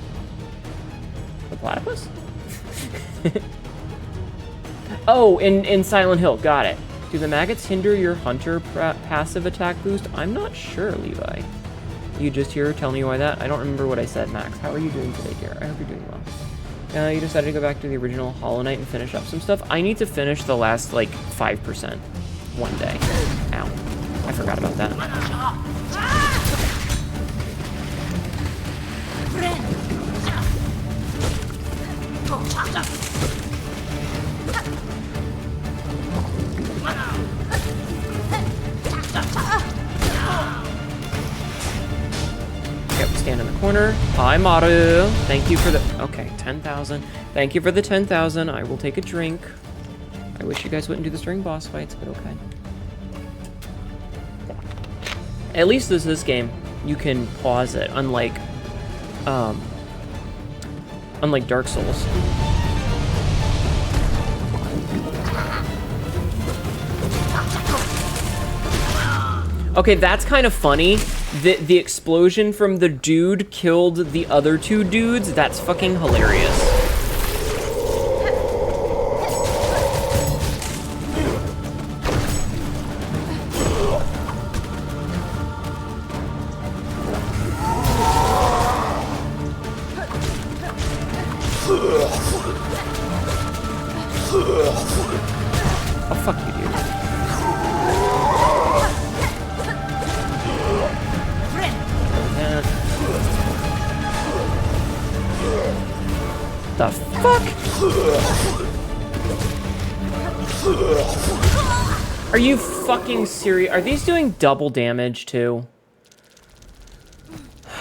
The platypus? Oh, in Silent Hill. Got it. Do the maggots hinder your hunter passive attack boost? I'm not sure, Levi. You just here tell me why that? I don't remember what I said, Max. How are you doing today, dear? I hope you're doing well. You decided to go back to the original Hollow Knight and finish up some stuff? I need to finish the last, like, 5% one day. Ow. I forgot about that. Yep, stand in the corner. Hi, Maru. Thank you for the— okay, 10,000. Thank you for the 10,000. I will take a drink. I wish you guys wouldn't do this during boss fights, but okay. At least this game, you can pause it, unlike Dark Souls. Okay, that's kind of funny. The explosion from the dude killed the other two dudes. That's fucking hilarious. Oh, fuck you, dude. The fuck? Are you fucking serious? Are these doing double damage too?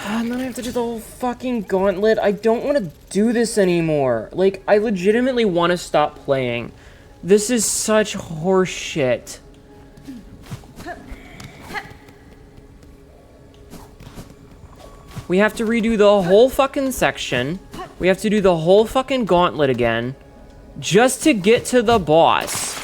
And then I have to do the whole fucking gauntlet. I don't want to do this anymore. Like, I legitimately want to stop playing. This is such horseshit. We have to redo the whole fucking section. We have to do the whole fucking gauntlet again. Just to get to the boss.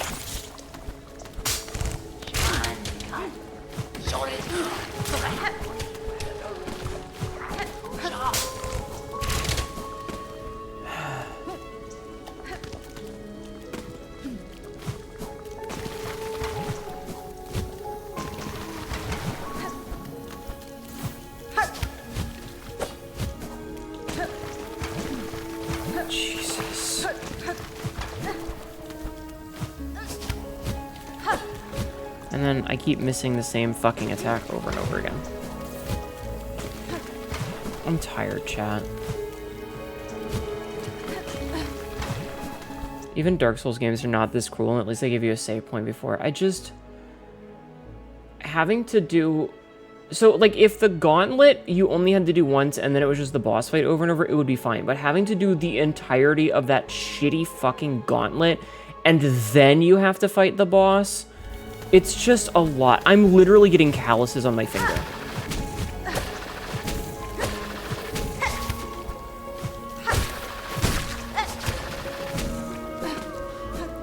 And then I keep missing the same fucking attack over and over again. I'm tired, chat. Even Dark Souls games are not this cruel, and at least they give you a save point before. I just... Having to do... So, like, if the gauntlet you only had to do once and then it was just the boss fight over and over, it would be fine. But having to do the entirety of that shitty fucking gauntlet and then you have to fight the boss, it's just a lot. I'm literally getting calluses on my finger.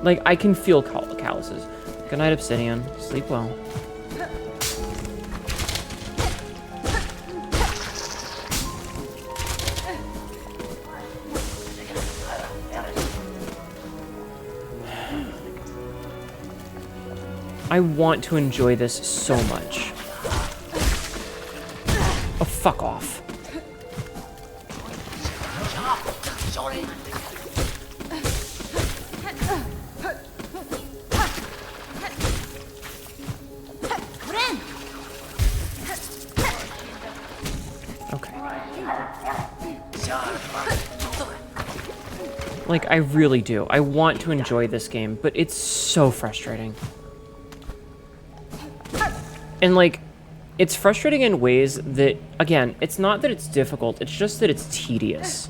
Like, I can feel calluses. Good night, Obsidian. Sleep well. I want to enjoy this so much. Oh, fuck off. Like, I really do. I want to enjoy this game, but it's so frustrating. And, like, it's frustrating in ways that, again, it's not that it's difficult, it's just that it's tedious.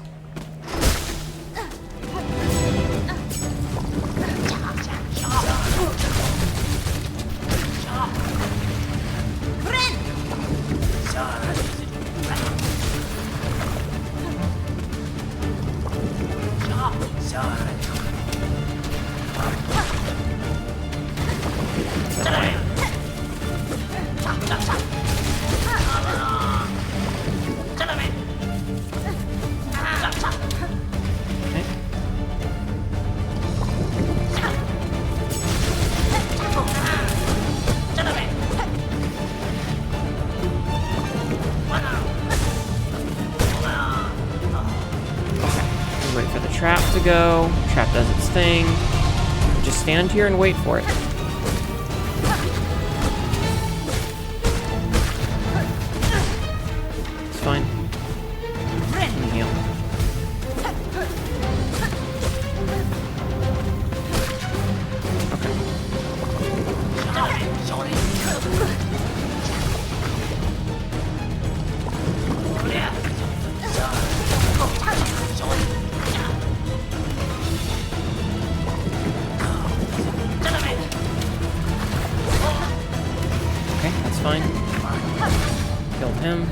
Go. Trap does its thing. Just stand here and wait for it. It's fine. And heal. Fine. Killed him.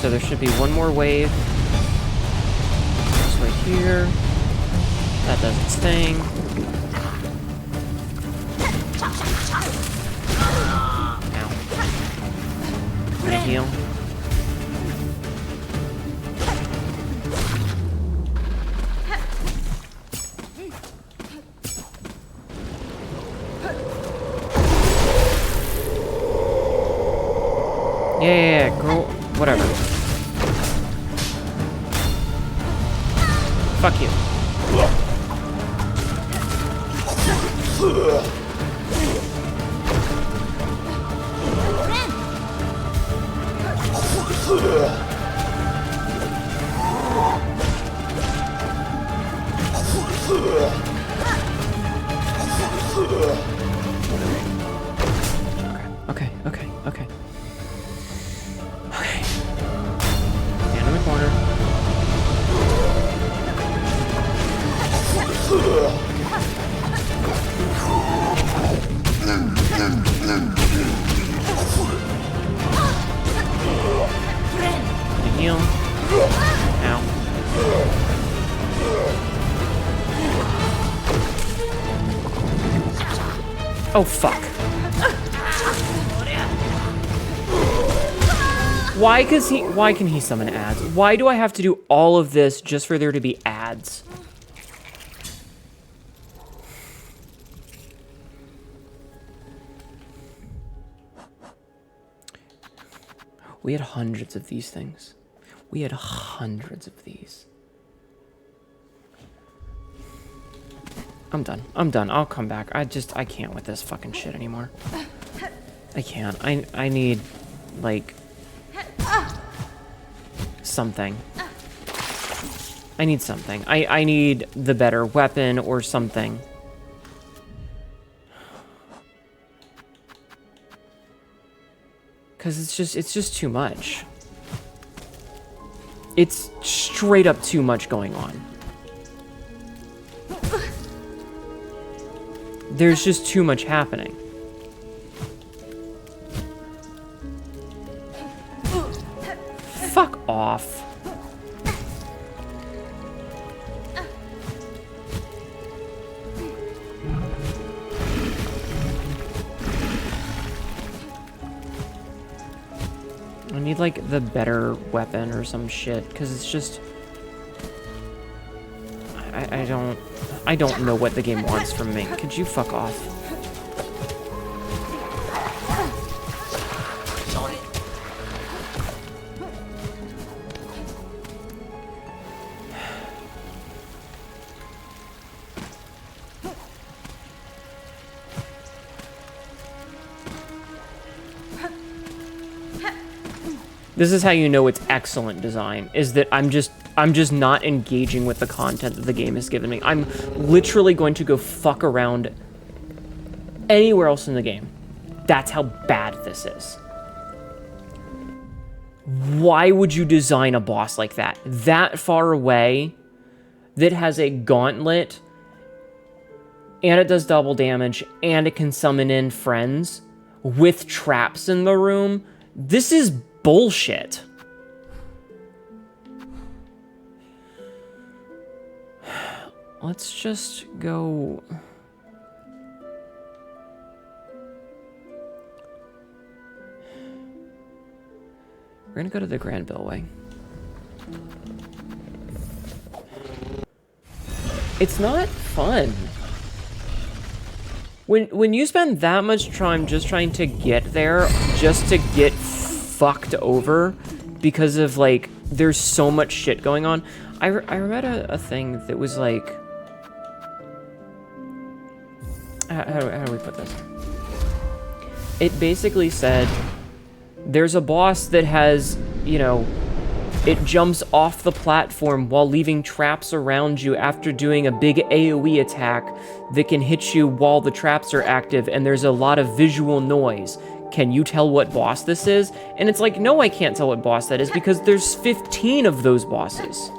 So there should be one more wave. This way here. That does its thing. Ow. Can I heal? Yeah, girl, whatever. Fuck you. Okay. Stand in the corner. Heal. Ow. Oh, fuck. Why can he summon ads? Why do I have to do all of this just for there to be ads? We had hundreds of these things. We had hundreds of these. I'm done. I'll come back. I can't with this fucking shit anymore. I can't. I need, like, something. I need something. I need the better weapon or something. Because it's just too much. It's straight up too much going on. There's just too much happening. Fuck off. I need, like, the better weapon or some shit, because it's just... I don't know what the game wants from me. Could you fuck off? This is how you know it's excellent design, is that I'm just not engaging with the content that the game has given me. I'm literally going to go fuck around anywhere else in the game. That's how bad this is. Why would you design a boss like that? That far away, that has a gauntlet, and it does double damage, and it can summon in friends with traps in the room? This is bullshit. Let's just go... We're gonna go to the Grand Billway. It's not fun. When you spend that much time just trying to get there, just to get fucked over because of, like, there's so much shit going on. I read a thing that was like... How do we put this? It basically said, there's a boss that has, you know, it jumps off the platform while leaving traps around you after doing a big AoE attack that can hit you while the traps are active, and there's a lot of visual noise. Can you tell what boss this is? And it's like, no, I can't tell what boss that is because there's 15 of those bosses.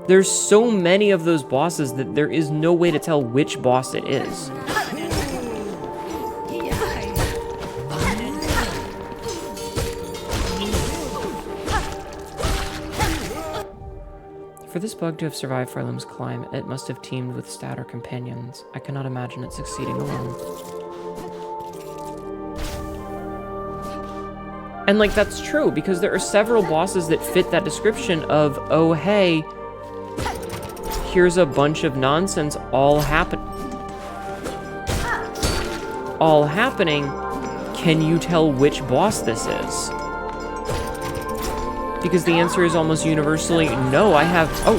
There's so many of those bosses that there is no way to tell which boss it is. For this bug to have survived Farlim's climb, it must have teamed with stouter companions. I cannot imagine it succeeding alone. And, like, that's true, because there are several bosses that fit that description of, oh, hey, here's a bunch of nonsense all happening. Can you tell which boss this is? Because the answer is almost universally, no, I have... Oh.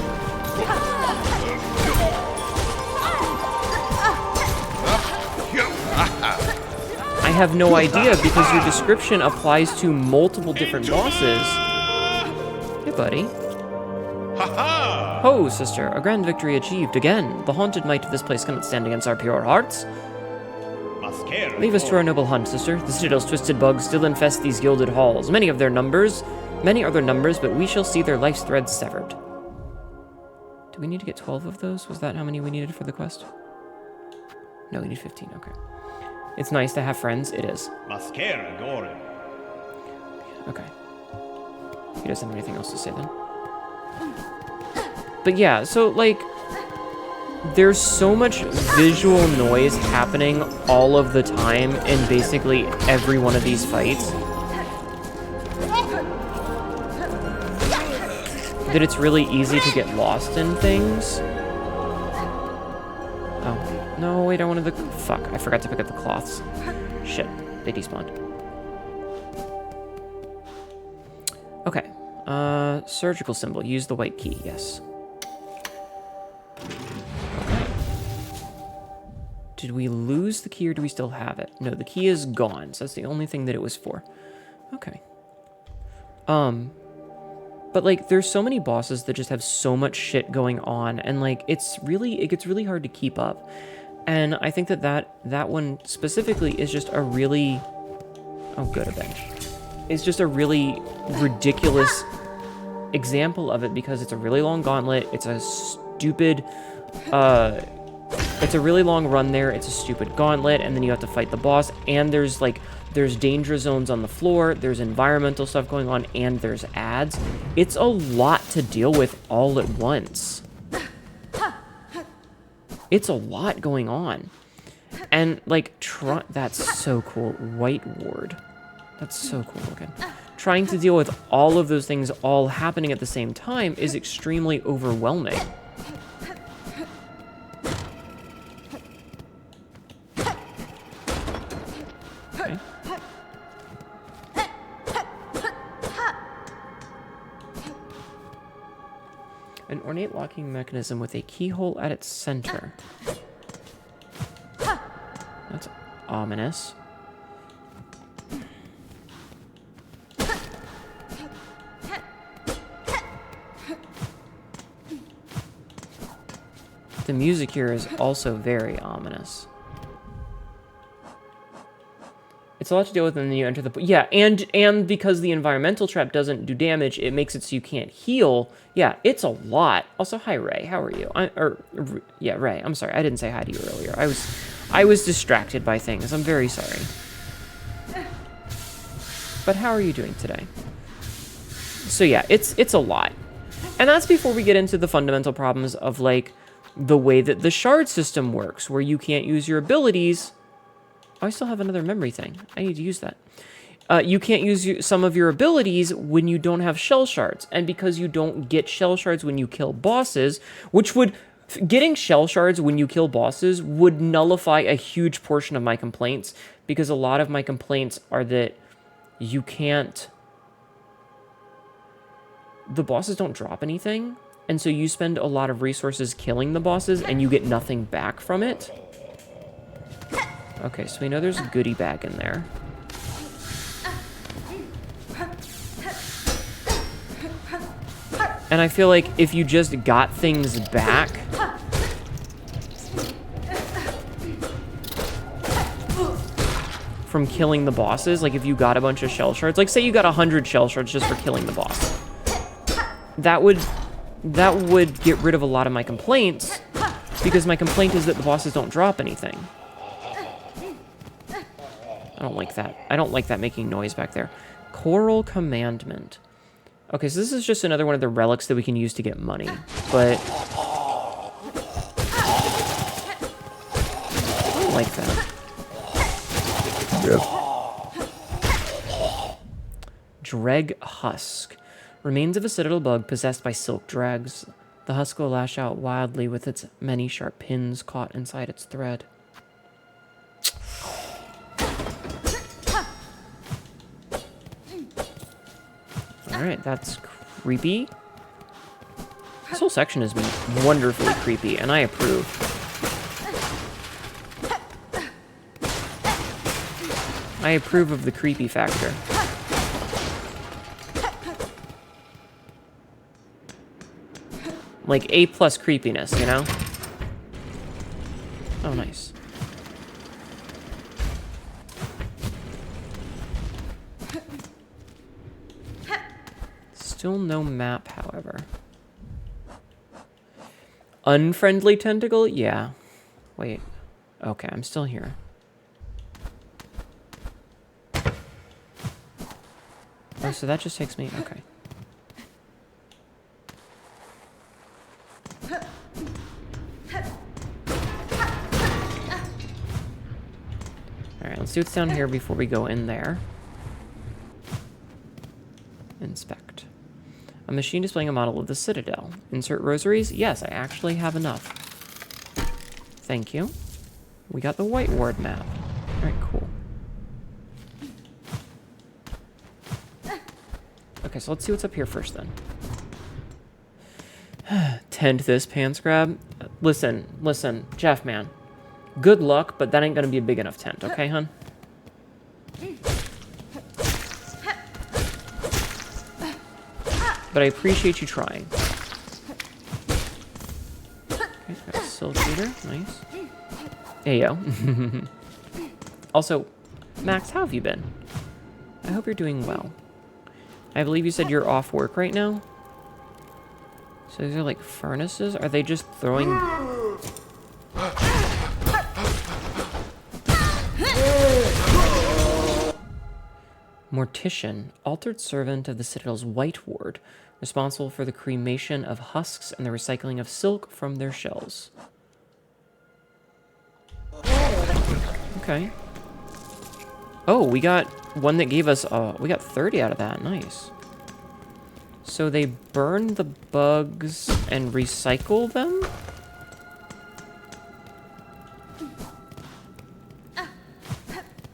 I have no idea, because your description applies to multiple different bosses. Hey, buddy. Ho, sister, a grand victory achieved again. The haunted might of this place cannot stand against our pure hearts. Leave us to our noble hunt, sister. The citadel's twisted bugs still infest these gilded halls. Many are their numbers, but we shall see their life's threads severed. Do we need to get 12 of those? Was that how many we needed for the quest? No, we need 15, okay. It's nice to have friends, it is. Okay. He doesn't have anything else to say then. But yeah, so, like, there's so much visual noise happening all of the time in basically every one of these fights that it's really easy to get lost in things. Oh, no, wait, I wanted the... Fuck, I forgot to pick up the cloths. Shit, they despawned. Okay, surgical symbol, use the white key, yes. Did we lose the key or do we still have it? No, the key is gone. So that's the only thing that it was for. Okay. But like there's so many bosses that just have so much shit going on, and like it gets really hard to keep up. And I think that one specifically is just a really a bench. It's just a really ridiculous example of it because it's a really long gauntlet. It's a stupid it's a really long run there. It's a stupid gauntlet, and then you have to fight the boss, and there's danger zones on the floor, there's environmental stuff going on, and there's ads. It's a lot to deal with all at once. It's a lot going on. And, like, that's so cool. White Ward. That's so cool looking. Trying to deal with all of those things all happening at the same time is extremely overwhelming. Okay. An ornate locking mechanism with a keyhole at its center. That's ominous. The music here is also very ominous. It's a lot to deal with when you enter the... Yeah, and because the environmental trap doesn't do damage, it makes it so you can't heal. Yeah, it's a lot. Also, hi, Ray. How are you? Yeah, Ray. I'm sorry. I didn't say hi to you earlier. I was distracted by things. I'm very sorry. But how are you doing today? So yeah, it's a lot. And that's before we get into the fundamental problems of, like, the way that the shard system works, where you can't use your abilities... Oh, I still have another memory thing. I need to use that. You can't use some of your abilities when you don't have shell shards. And because you don't get shell shards when you kill bosses, which would... Getting shell shards when you kill bosses would nullify a huge portion of my complaints, because a lot of my complaints are that you can't... The bosses don't drop anything, and so you spend a lot of resources killing the bosses, and you get nothing back from it. Okay, so we know there's a goodie bag in there. And I feel like if you just got things back... from killing the bosses, like if you got a bunch of shell shards, like say you got 100 shell shards just for killing the boss, that would get rid of a lot of my complaints, because my complaint is that the bosses don't drop anything. I don't like that. I don't like that making noise back there. Choral Commandment. Okay, so this is just another one of the relics that we can use to get money, but... I don't like that. Yep. Dreg Husk. Remains of a citadel bug possessed by silk dregs. The husk will lash out wildly with its many sharp pins caught inside its thread. Alright, that's creepy. This whole section is wonderfully creepy, and I approve. I approve of the creepy factor. Like A+ creepiness, you know? Oh, nice. Still no map, however. Unfriendly tentacle? Yeah. Wait. Okay, I'm still here. Oh, so that just takes me... Okay. Alright, let's see what's down here before we go in there. Inspect. A machine displaying a model of the Citadel. Insert rosaries? Yes, I actually have enough. Thank you. We got the White Ward map. Alright, cool. Okay, so let's see what's up here first, then. Tend this, pants grab. Listen, Jeff, man. Good luck, but that ain't gonna be a big enough tent, okay, hun? But I appreciate you trying. Okay, got a silk leader. Nice. Hey, yo. Also, Max, how have you been? I hope you're doing well. I believe you said you're off work right now? So these are like furnaces? Are they just throwing... Mortician, altered servant of the Citadel's White Ward, responsible for the cremation of husks and the recycling of silk from their shells. Okay. Oh, we got one that gave us, we got 30 out of that. Nice. So they burn the bugs and recycle them?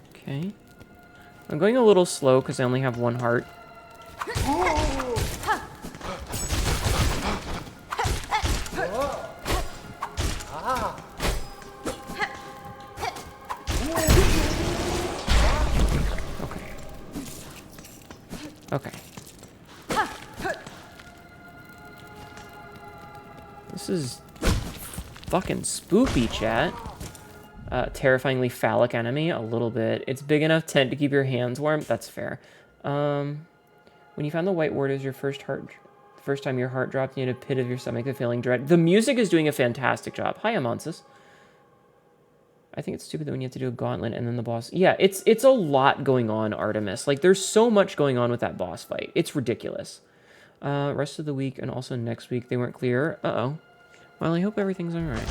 Okay. I'm going a little slow because I only have one heart. Okay. This is fucking spooky, chat. Terrifyingly phallic enemy, a little bit. It's big enough tent to keep your hands warm. That's fair. When you found the White Ward as your first time your heart dropped into a pit of your stomach, the feeling dread. The music is doing a fantastic job. Hi, Amonsis. I think it's stupid that when you have to do a gauntlet and then the boss... Yeah, it's a lot going on, Artemis. Like, there's so much going on with that boss fight. It's ridiculous. Rest of the week and also next week, they weren't clear. Uh-oh. Well, I hope everything's alright.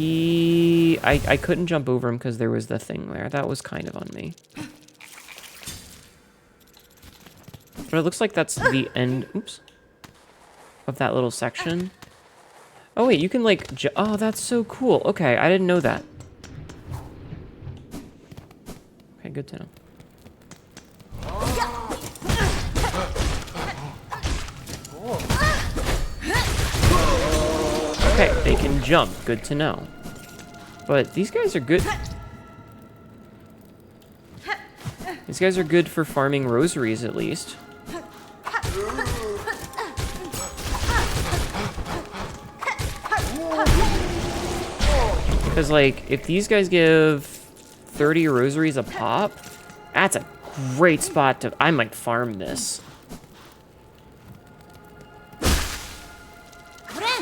I couldn't jump over him because there was the thing there. That was kind of on me. But it looks like that's the end... Oops. Of that little section. Oh, wait, you can, like... Oh, that's so cool. Okay, I didn't know that. Okay, good to know. Okay, they can jump. Good to know. But these guys are good... These guys are good for farming rosaries, at least. Because, like, if these guys give 30 rosaries a pop, that's a great spot to... I might farm this.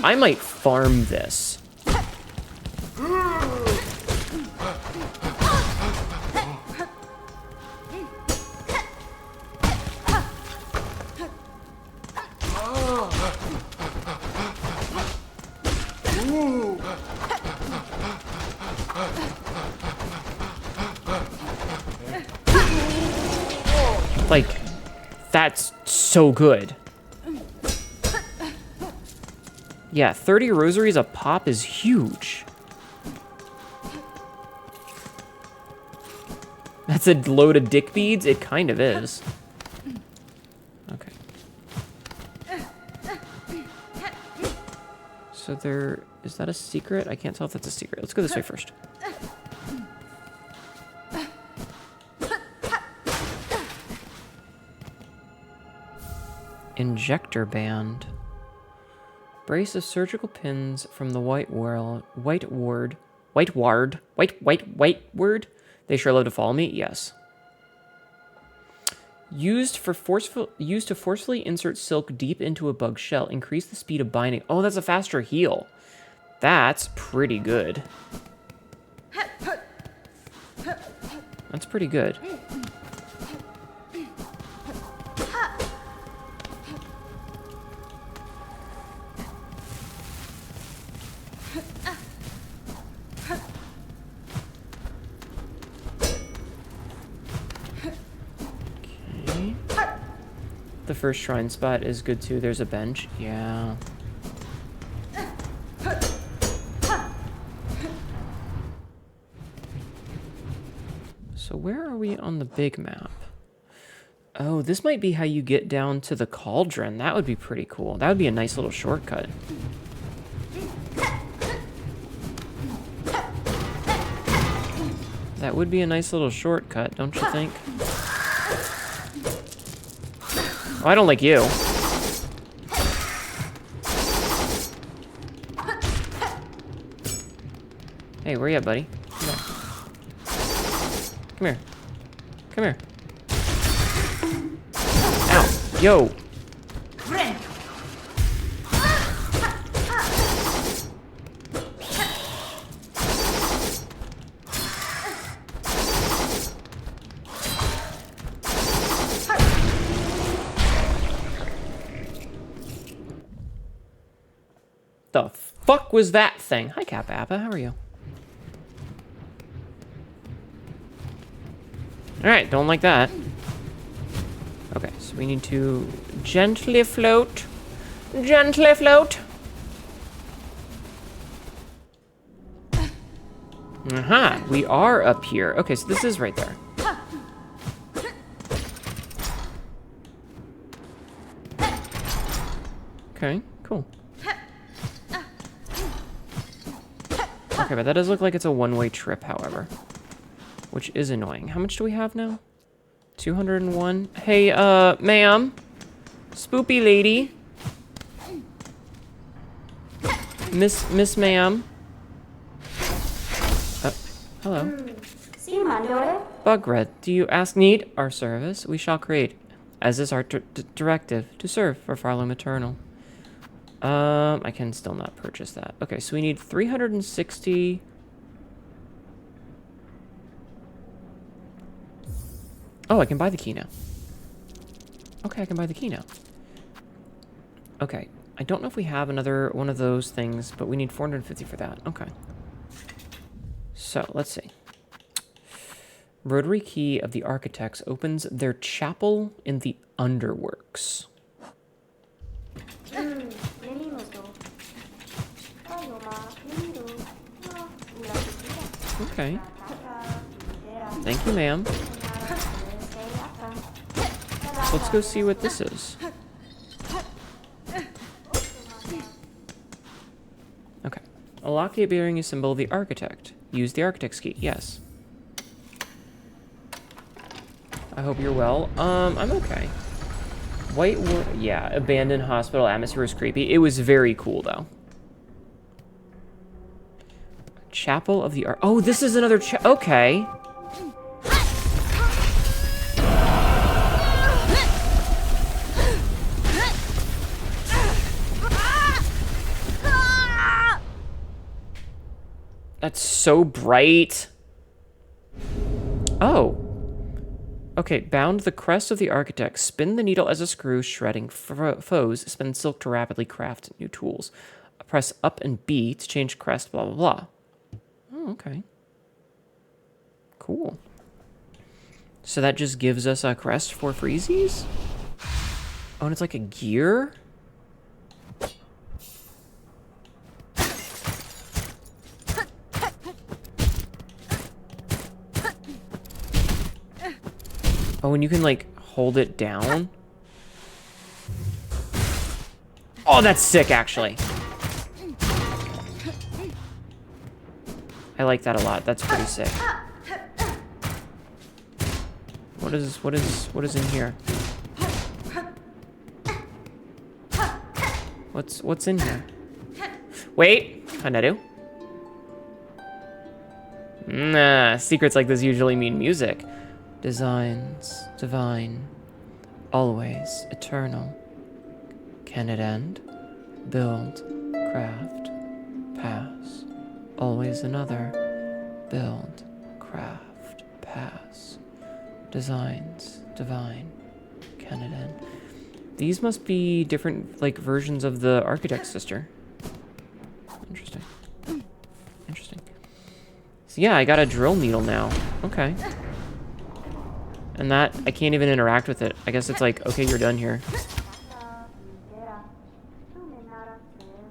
I might farm this. Like, that's so good. Yeah, 30 rosaries a pop is huge. That's a load of dick beads? It kind of is. Okay. So there... Is that a secret? I can't tell if that's a secret. Let's go this way first. Injector band. Brace of surgical pins from the White Ward. They sure love to follow me. Yes. Used to forcefully insert silk deep into a bug shell. Increase the speed of binding. Oh, that's a faster heal. That's pretty good. That's pretty good. The first shrine spot is good too. There's a bench. Yeah. So where are we on the big map? Oh, this might be how you get down to the cauldron. That would be pretty cool. That would be a nice little shortcut. That would be a nice little shortcut, don't you think? Oh, I don't like you. Hey, where you at, buddy? Come on. Come here. Come here. Ow. Yo. The fuck was that thing? Hi, Kappa Appa. How are you? Alright, don't like that. Okay, so we need to gently float. Gently float. Aha, we are up here. Okay, so this is right there. Okay, cool. Okay, but that does look like it's a one-way trip, however. Which is annoying. How much do we have now? 201. Hey, ma'am. Spoopy lady. Miss ma'am. Hello. Bugred, do you need our service? We shall create, as is our directive, to serve for Farlow Maternal. I can still not purchase that. Okay, so we need 360... Oh, I can buy the key now. Okay, I can buy the key now. Okay, I don't know if we have another one of those things, but we need 450 for that. Okay. So, let's see. Rotary key of the architects opens their chapel in the underworks. Okay. Thank you, ma'am. Let's go see what this is. Okay. A lock gate bearing a symbol of the architect. Use the architect's key. Yes. I hope you're well. I'm okay. Yeah, abandoned hospital atmosphere was creepy. It was very cool, though. Chapel of the Art. Oh, this is another okay. That's so bright. Oh. Okay, bound the crest of the architect. Spin the needle as a screw, shredding foes. Spin silk to rapidly craft new tools. Press up and B to change crest, blah, blah, blah. Oh, okay. Cool. So that just gives us a crest for freezies? Oh, and it's like a gear? Oh, and you can, like, hold it down? Oh, that's sick, actually. I like that a lot. That's pretty sick. What is in here? What's in here? Wait, Hnetu. Nah, secrets like this usually mean music. Designs, divine, always, eternal. Can it end? Build, craft, pass. Always another. Build, craft, pass. Designs, divine. Can it end? These must be different, like, versions of the architect's sister. Interesting. Interesting. So yeah, I got a drill needle now. Okay. And that, I can't even interact with it. I guess it's like, okay, you're done here.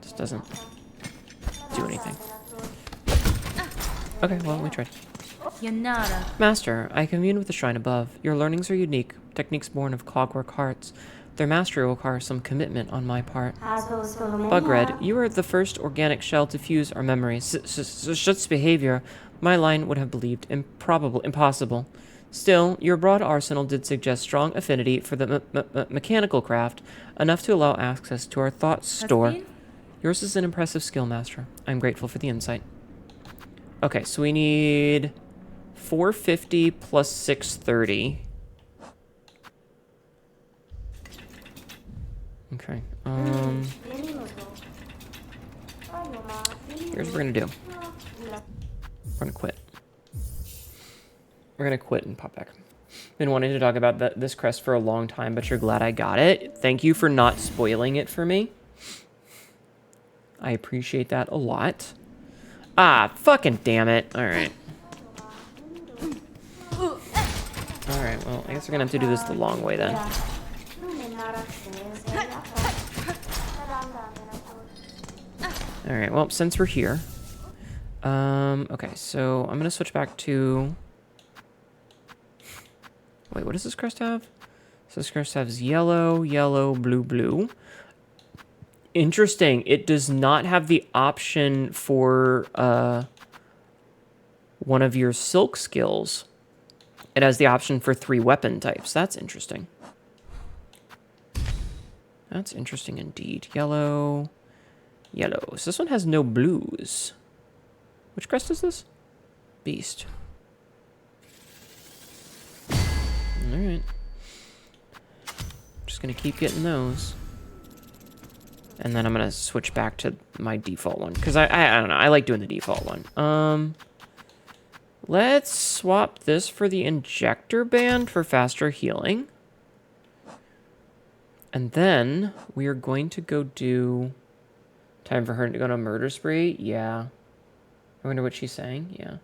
Just doesn't do anything. Okay, well, we tried. Master, I commune with the shrine above. Your learnings are unique, techniques born of clockwork hearts. Their mastery will require some commitment on my part. Bugred, you are the first organic shell to fuse our memories. Such behavior, my line would have believed impossible. Still, your broad arsenal did suggest strong affinity for the mechanical craft, enough to allow access to our thought store. Yours is an impressive skill, Master. I'm grateful for the insight. Okay, so we need 450 plus 630. Okay, here's what we're gonna do. We're gonna quit. We're gonna quit and pop back. Been wanting to talk about this crest for a long time, but you're glad I got it. Thank you for not spoiling it for me. I appreciate that a lot. Ah, fucking damn it. Alright. Alright, well, I guess we're gonna have to do this the long way then. Alright, well, since we're here. Okay, so I'm gonna switch back to... Wait, what does this crest have? So this crest has yellow, yellow, blue, blue. Interesting. It does not have the option for one of your silk skills. It has the option for 3 weapon types. That's interesting. That's interesting indeed. Yellow, yellow. So this one has no blues. Which crest is this? Beast. Alright. Just gonna keep getting those. And then I'm gonna switch back to my default one. Because I don't know, I like doing the default one. Let's swap this for the injector band for faster healing. And then we are going to go do... Time for her to go on a murder spree? Yeah. I wonder what she's saying. Yeah.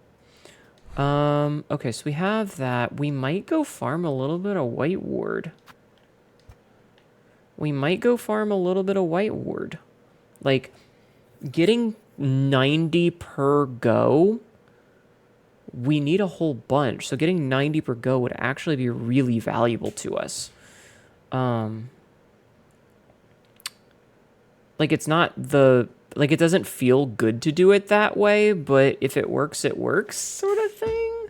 Okay, so we have that. We might go farm a little bit of white ward. Like, getting 90 per go, we need a whole bunch. So getting 90 per go would actually be really valuable to us. Like, it's not the... Like, it doesn't feel good to do it that way, but if it works, it works, sort of thing.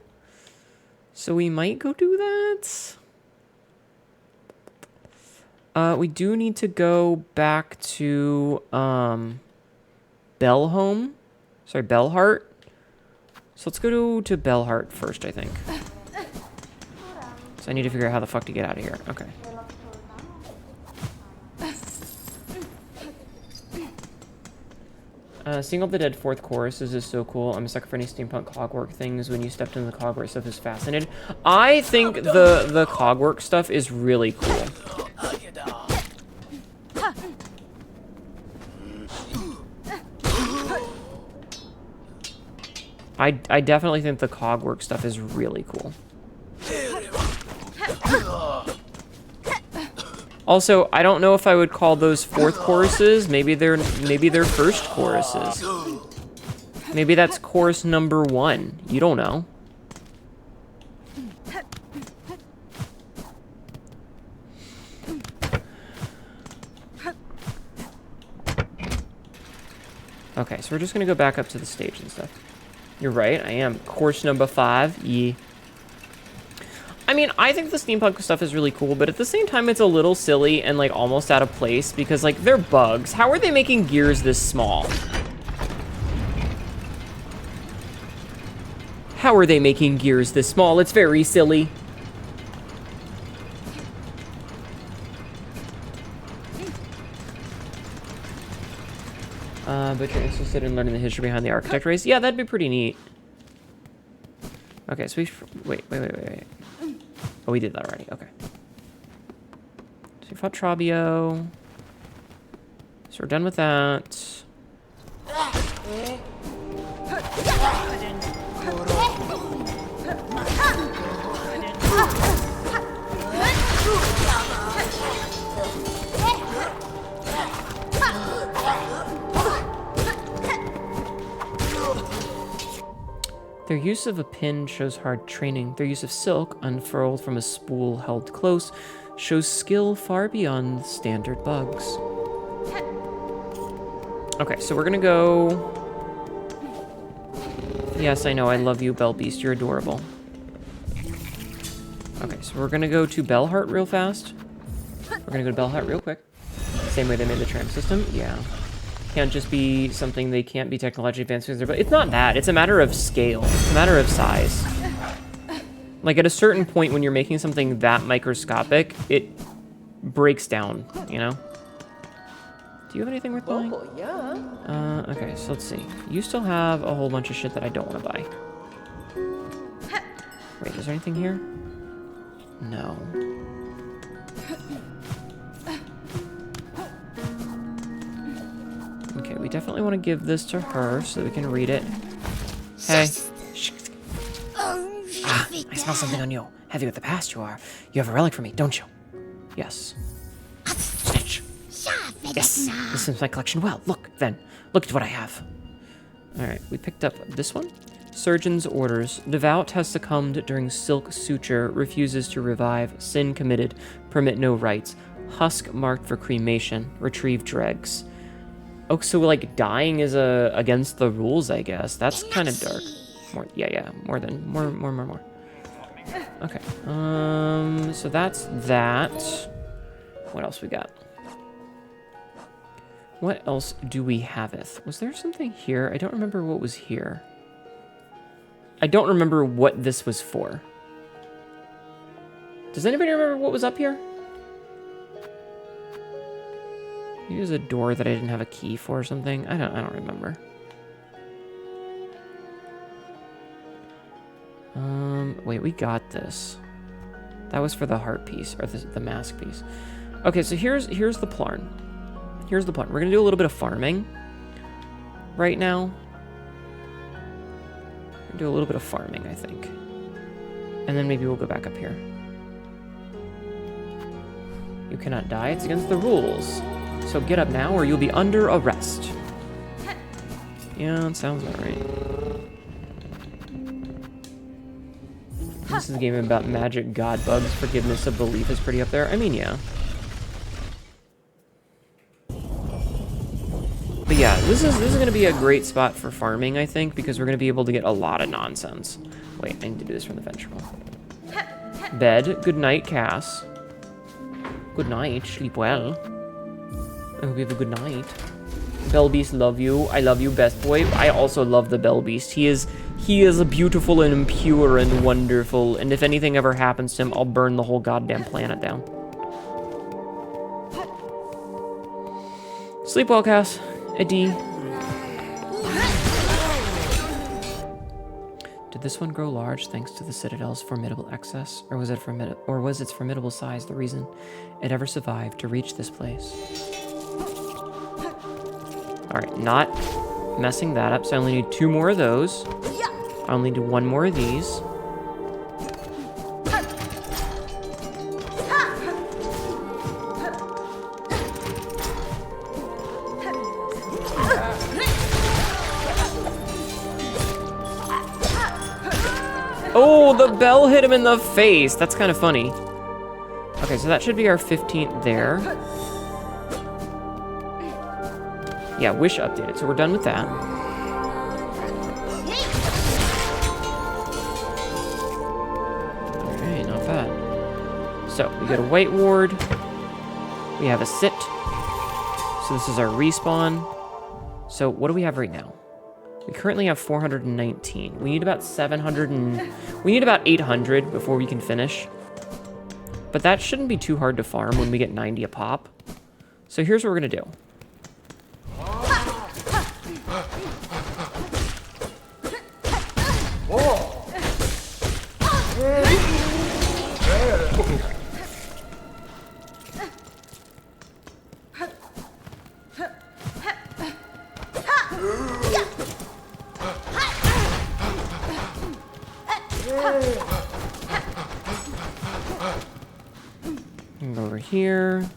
So we might go do that. We do need to go back to, Bellheart. So let's go to Bellheart first, I think. So I need to figure out how the fuck to get out of here. Okay. Seeing all the dead fourth choruses is so cool. I'm a sucker for any steampunk cogwork things. When you stepped into the cogwork stuff is fascinated. I think the cogwork stuff is really cool. I definitely think the cogwork stuff is really cool. Also, I don't know if I would call those fourth choruses. Maybe they're first choruses. Maybe that's chorus number 1. You don't know. Okay, so we're just gonna go back up to the stage and stuff. You're right, I am. Course number 5. Yeah. I mean, I think the steampunk stuff is really cool, but at the same time, it's a little silly and, like, almost out of place because, like, they're bugs. How are they making gears this small? How are they making gears this small? It's very silly. But you're interested in learning the history behind the architect race? Yeah, that'd be pretty neat. Okay, so we... Wait. Oh, we did that already. Okay. So we fought Trabio. So we're done with that. Their use of a pin shows hard training. Their use of silk, unfurled from a spool held close, shows skill far beyond standard bugs. Okay, so we're gonna go... Yes, I know, I love you, Bell Beast. You're adorable. Okay, so we're gonna go to Bellheart real fast. We're gonna go to Bellheart real quick. Same way they made the tram system. Yeah. Can't just be something they can't be technologically advanced because they're... But it's not that. It's a matter of scale. It's a matter of size. Like, at a certain point when you're making something that microscopic, it breaks down, you know? Do you have anything worth buying? Oh, yeah. Okay, so let's see. You still have a whole bunch of shit that I don't want to buy. Wait, is there anything here? No. Okay, we definitely want to give this to her so that we can read it. Hey. Ah, I smell something on you. Heavy with the past you are. You have a relic for me, don't you? Yes. Snitch. Yes, this is my collection well. Look, then. Look at what I have. Alright, we picked up this one. Surgeon's orders. Devout has succumbed during silk suture. Refuses to revive. Sin committed. Permit no rites. Husk marked for cremation. Retrieve dregs. Oh, so like dying is against the rules, I guess. That's kind of dark. More. Okay. So that's that. What else we got? What else do we have? Was there something here? I don't remember what was here. I don't remember what this was for. Does anybody remember what was up here? Maybe it was a door that I didn't have a key for or something. I don't remember. Wait, we got this. That was for the heart piece, or the mask piece. Okay, so here's the plan. Here's the plan. We're gonna do a little bit of farming right now. We're gonna do a little bit of farming, I think. And then maybe we'll go back up here. You cannot die. It's against the rules. So get up now or you'll be under arrest. Yeah, that sounds alright. This is a game about magic, god bugs, forgiveness of belief is pretty up there. I mean, yeah. But yeah, this is gonna be a great spot for farming, I think, because we're gonna be able to get a lot of nonsense. Wait, I need to do this from the ventral. Bed. Good night, Cass. Good night. Sleep well. I hope you have a good night. Bell Beast, love you. I love you, best boy. I also love the Bell Beast. He is beautiful and pure and wonderful. And if anything ever happens to him, I'll burn the whole goddamn planet down. Sleep well, Cass. Eddie. Did this one grow large thanks to the Citadel's formidable excess, or was its formidable size the reason it ever survived to reach this place? All right, not messing that up. So I only need 2 more of those. I only need 1 more of these. Oh, the bell hit him in the face. That's kind of funny. Okay, so that should be our 15th there. Yeah, wish updated. So we're done with that. Okay, not bad. So we got a white ward. We have a sit. So this is our respawn. So what do we have right now? We currently have 419. We need about 700 and... We need about 800 before we can finish. But that shouldn't be too hard to farm when we get 90 a pop. So here's what we're gonna do. Over here.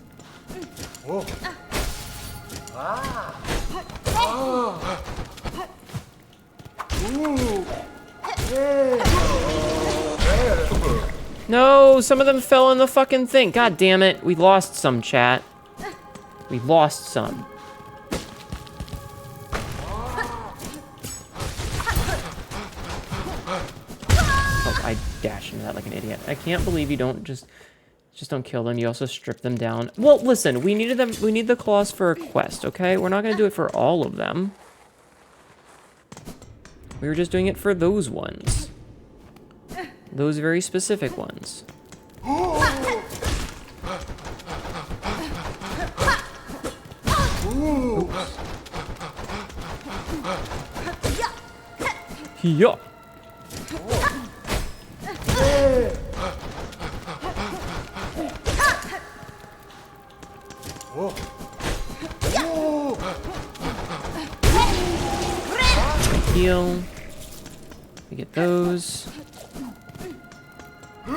No, some of them fell in the fucking thing. God damn it. We lost some, chat. We lost some. Oh, I dashed into that like an idiot. I can't believe you don't just don't kill them. You also strip them down. Well, listen, we needed them. We need the claws for a quest, okay? We're not gonna do it for all of them. We were just doing it for those ones. Those very specific ones. Yeah. Heal. We get those. I'm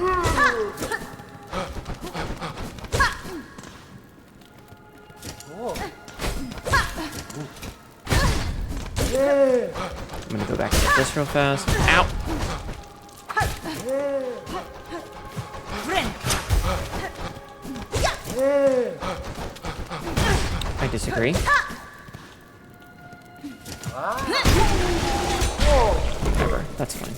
gonna go back and get this real fast. Ow! I disagree. Whatever, that's fine.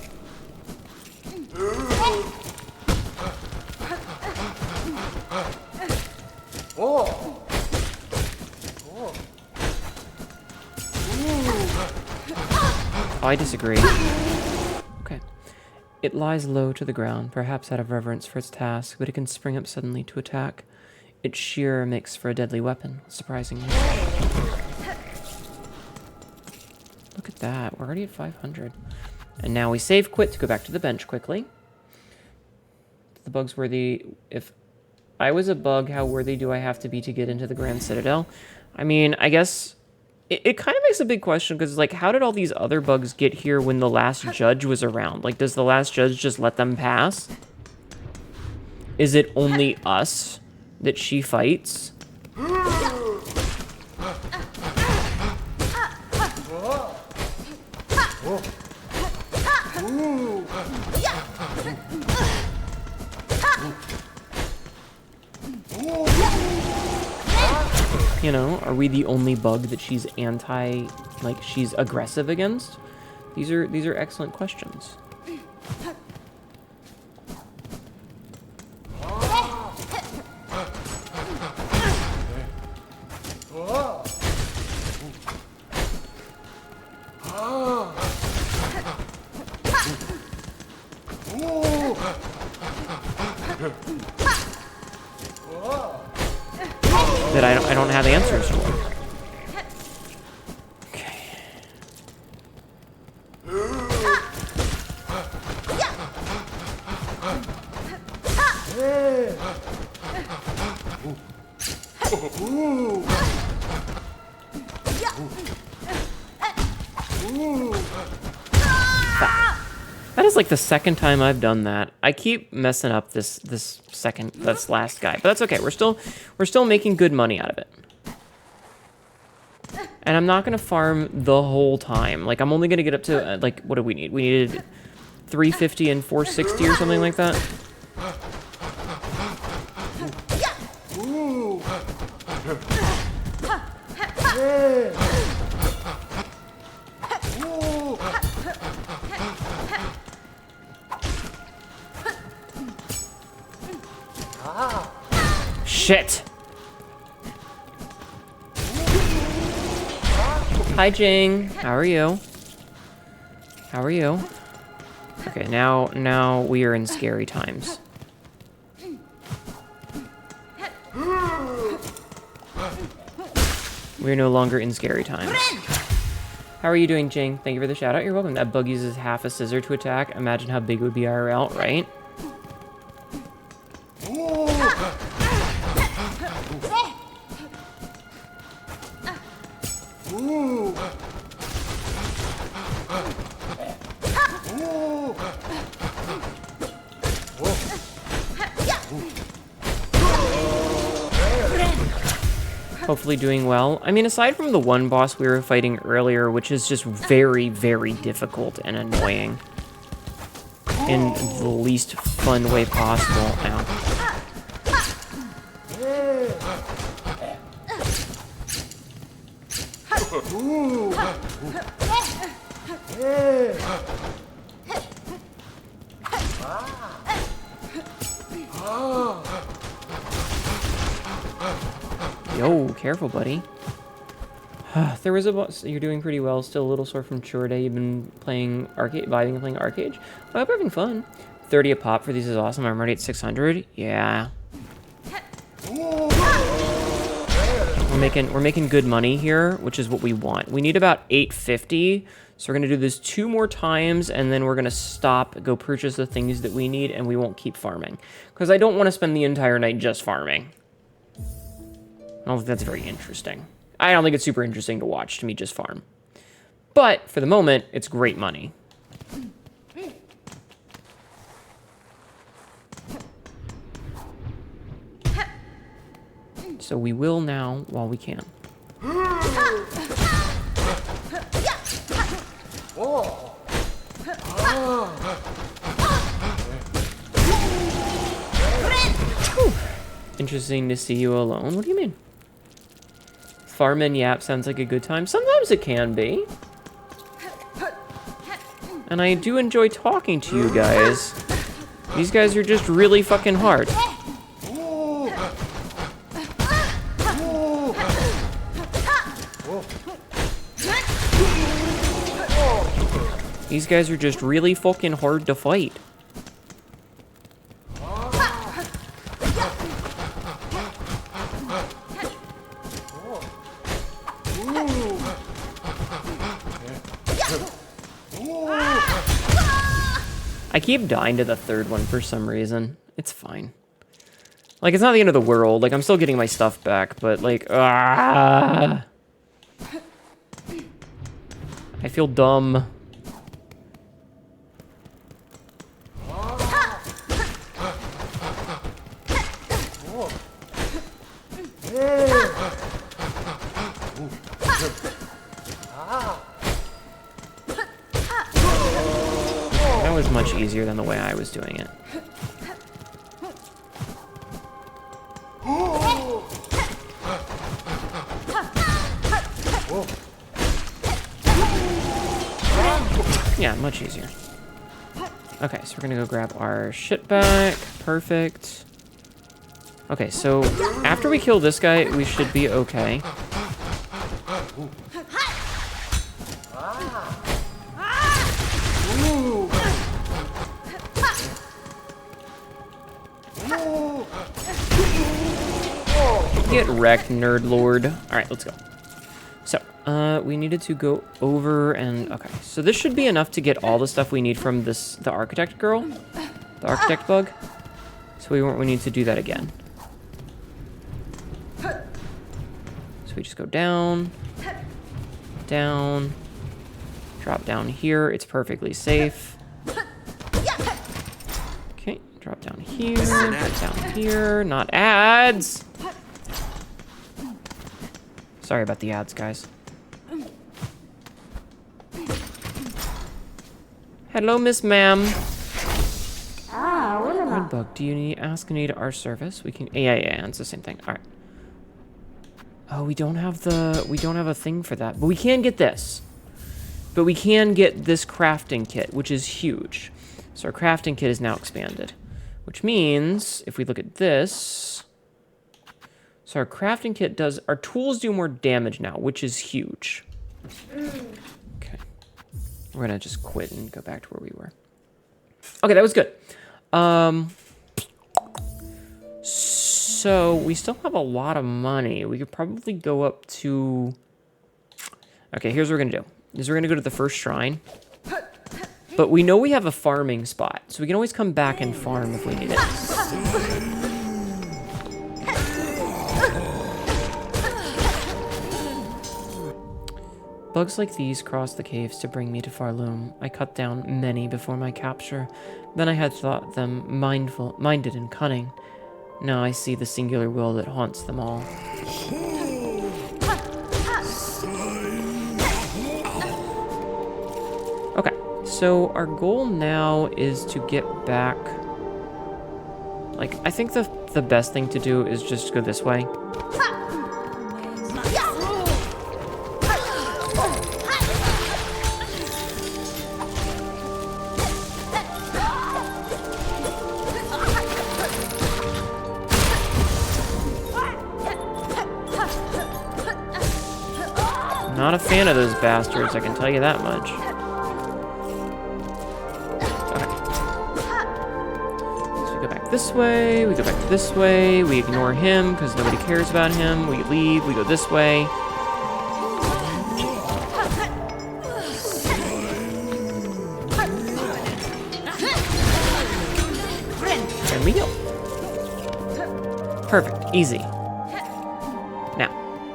Oh, I disagree. Okay. It lies low to the ground, perhaps out of reverence for its task, but it can spring up suddenly to attack. Its sheer makes for a deadly weapon, surprisingly. Look at that, we're already at 500. And now we save quit to go back to the bench quickly. The bug's worthy. If I was a bug, how worthy do I have to be to get into the Grand Citadel? I mean, I guess it kind of makes a big question, because, like, how did all these other bugs get here when the last judge was around? Like, does the last judge just let them pass? Is it only us that she fights? You know, are we the only bug that she's she's aggressive against? These are excellent questions. That I don't have answers for. Okay. That is like the second time I've done that. I keep messing up this last guy, but that's okay. We're still making good money out of it. And I'm not gonna farm the whole time. Like, I'm only gonna get up to like, what do we need? We needed 350 and 460 or something like that. Shit. Hi, Jing. How are you? How are you? Okay, now we are in scary times. We're no longer in scary times. How are you doing, Jing? Thank you for the shout out. You're welcome. That bug uses half a scissor to attack. Imagine how big it would be IRL, right? Hopefully doing well. I mean, aside from the one boss we were fighting earlier, which is just very, very difficult and annoying. in the least fun way possible. Ow. Yo, careful, buddy. There was a boss. You're doing pretty well. Still a little sore from chore day. You've been playing arcade, vibing and playing arcade. I hope you're having fun. 30 a pop for these is awesome. I'm already at 600. Yeah. We're making good money here, which is what we want. We need about 850. So we're gonna do this 2 more times, and then we're gonna stop, go purchase the things that we need, and we won't keep farming. Because I don't want to spend the entire night just farming. I don't think that's very interesting. I don't think it's super interesting to watch, to me, just farm. But, for the moment, it's great money. So we will now, while we can. Interesting to see you alone. What do you mean? Farm and yap sounds like a good time. Sometimes it can be. And I do enjoy talking to you guys. These guys are just really fucking hard. These guys are just really fucking hard to fight. I keep dying to the third one for some reason. It's fine. Like, it's not the end of the world. Like, I'm still getting my stuff back, but, like, I feel dumb. That was much easier than the way I was doing it. Yeah, much easier. Okay, so we're gonna go grab our shit back. Perfect. Okay, so after we kill this guy, we should be okay. Get wrecked, nerd lord. All right, let's go. So, we needed to go over and... Okay, so this should be enough to get all the stuff we need from this, the architect girl. The architect bug. So we need to do that again. So we just go down. Down. Drop down here. It's perfectly safe. Okay, drop down here. Drop down here. Not ads! Sorry about the ads, guys. Hello, Miss Ma'am. Red bug, do you need our service? We can. Yeah, it's the same thing. All right. Oh, we don't have a thing for that, but we can get this. But we can get this crafting kit, which is huge. So our crafting kit is now expanded, which means if we look at this. So our crafting kit does, our tools do more damage now, which is huge. Okay. We're gonna just quit and go back to where we were. Okay, that was good. So we still have a lot of money. We could probably go up to... Okay, here's what we're gonna do. Is we're gonna go to the first shrine. But we know we have a farming spot, so we can always come back and farm if we need it. Bugs like these cross the caves to bring me to Farloom. I cut down many before my capture. Then I had thought them minded and cunning. Now I see the singular will that haunts them all. Okay, So our goal now is to get back... Like, I think the best thing to do is just go this way. Not a fan of those bastards, I can tell you that much. This way, we go back this way, we ignore him because nobody cares about him, we leave, we go this way. And we go. Perfect, easy. Now,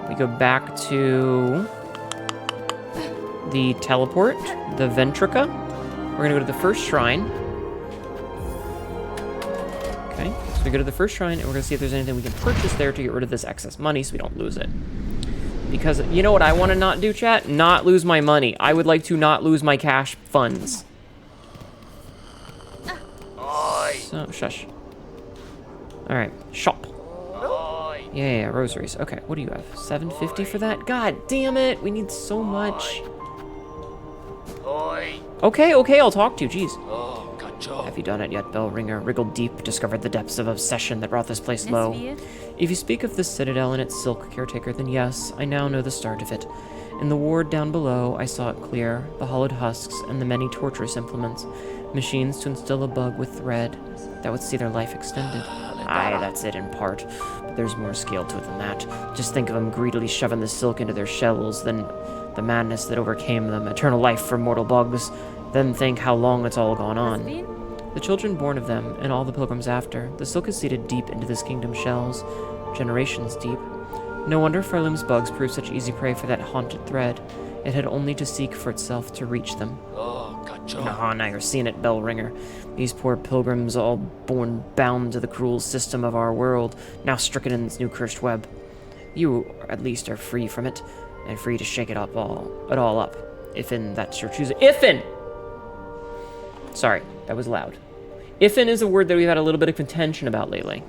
we go back to the teleport, the Ventrica. We're gonna go to the first shrine. We go to the first shrine, and we're going to see if there's anything we can purchase there to get rid of this excess money so we don't lose it. Because, you know what I want to not do, chat? Not lose my money. I would like to not lose my cash funds. So, shush. Alright, shop. Yeah, rosaries. Okay, what do you have? 750 for that? God damn it! We need so much. Okay, I'll talk to you, jeez. Have you done it yet, bell ringer? Wriggled deep, discovered the depths of obsession that brought this place low. If you speak of the citadel and its silk caretaker, then yes, I now know the start of it. In the ward down below, I saw it clear, the hollowed husks and the many torturous implements. Machines to instill a bug with thread that would see their life extended. Aye, that's it in part, but there's more scale to it than that. Just think of them greedily shoving the silk into their shells, then the madness that overcame them, eternal life for mortal bugs. Then think how long it's all gone on. The children born of them, and all the pilgrims after, the silk is seated deep into this kingdom's shells, generations deep. No wonder Farloom's bugs proved such easy prey for that haunted thread. It had only to seek for itself to reach them. Now you're seeing it, bell ringer. These poor pilgrims, all born bound to the cruel system of our world, now stricken in this new cursed web. You, at least, are free from it, and free to shake it all up. Ifin, that's your choosing. Ifin! Sorry, that was loud. Ifin is a word that we've had a little bit of contention about lately.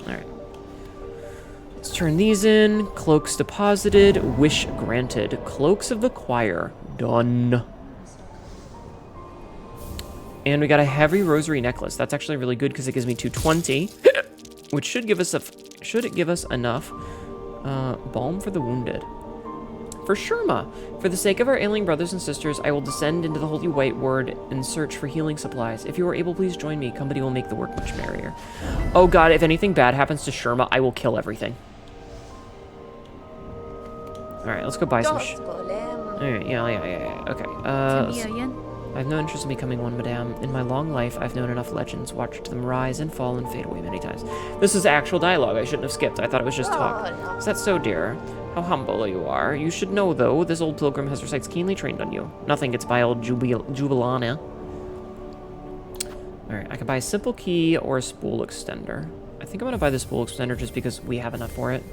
Alright. Let's turn these in. Cloaks deposited. Wish granted. Cloaks of the choir. Done. And we got a heavy rosary necklace. That's actually really good because it gives me 220. Which should give us enough balm for the wounded. For Sherma, for the sake of our ailing brothers and sisters, I will descend into the Holy White Ward and search for healing supplies. If you are able, please join me. Company will make the work much merrier. Oh god, if anything bad happens to Sherma, I will kill everything. Alright, let's go buy some Alright, yeah. Okay, I have no interest in becoming one, madame. In my long life, I've known enough legends, watched them rise and fall and fade away many times. This is actual dialogue. I shouldn't have skipped. I thought it was just talk. Is that so, dear? How humble you are. You should know, though, this old pilgrim has her sights keenly trained on you. Nothing gets by old Jubilana. Alright, I can buy a simple key or a spool extender. I think I'm going to buy the spool extender just because we have enough for it.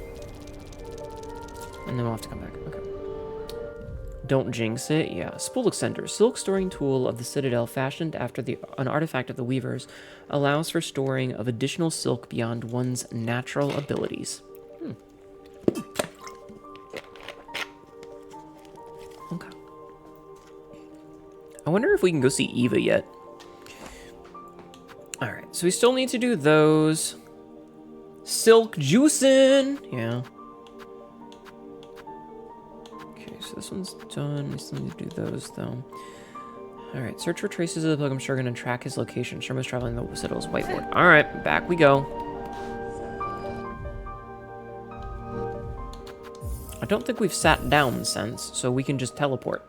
And then we'll have to come back. Okay. Don't jinx it. Yeah. Spool extender. Silk storing tool of the Citadel fashioned after an artifact of the Weavers allows for storing of additional silk beyond one's natural abilities. Okay. I wonder if we can go see Eva yet. Alright, so we still need to do those. Silk juicing! Yeah. Okay, so this one's done. We still need to do those, though. Alright, search for traces of the pilgrim Shogun and track his location. Sherman's traveling the Citadel's whiteboard. Alright, back we go. I don't think we've sat down since, so we can just teleport.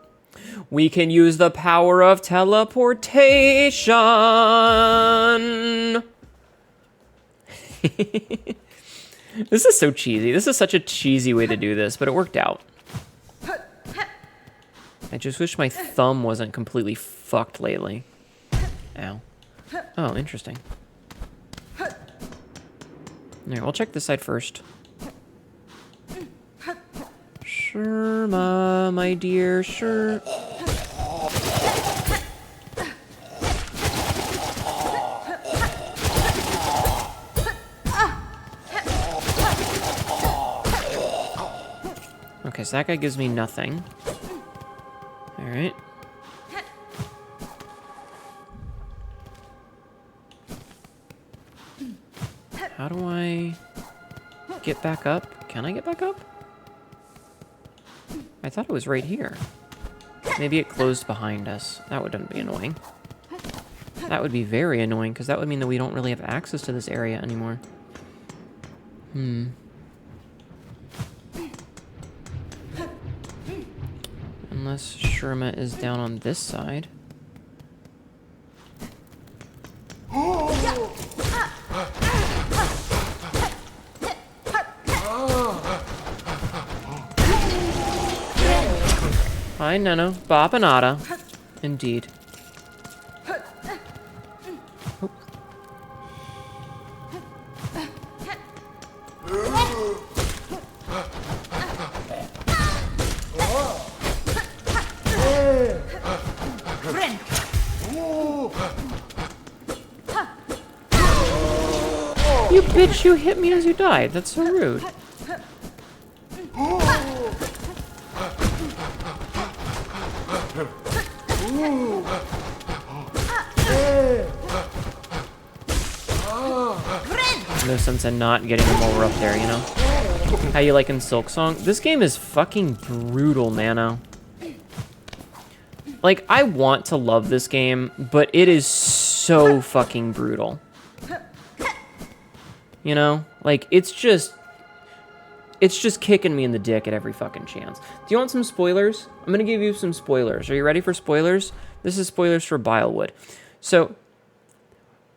We can use the power of teleportation! This is so cheesy. This is such a cheesy way to do this, but it worked out. I just wish my thumb wasn't completely fucked lately. Ow. Oh, interesting. Alright, we'll check this side first. Sherma, my dear, sure. Okay, so that guy gives me nothing. Alright. How do I get back up? Can I get back up? I thought it was right here. Maybe it closed behind us. That wouldn't be annoying. That would be very annoying, because that would mean that we don't really have access to this area anymore. Unless Sherma is down on this side. Hi, Nano. Babanada. Indeed. Oop. You bitch, you hit me as you died. That's so rude. No sense in not getting them while we're up there, you know? How you like in Silksong? This game is fucking brutal, Nano. Like, I want to love this game, but it is so fucking brutal. You know? Like, it's just kicking me in the dick at every fucking chance. Do you want some spoilers? I'm gonna give you some spoilers. Are you ready for spoilers? This is spoilers for Bilewood. So,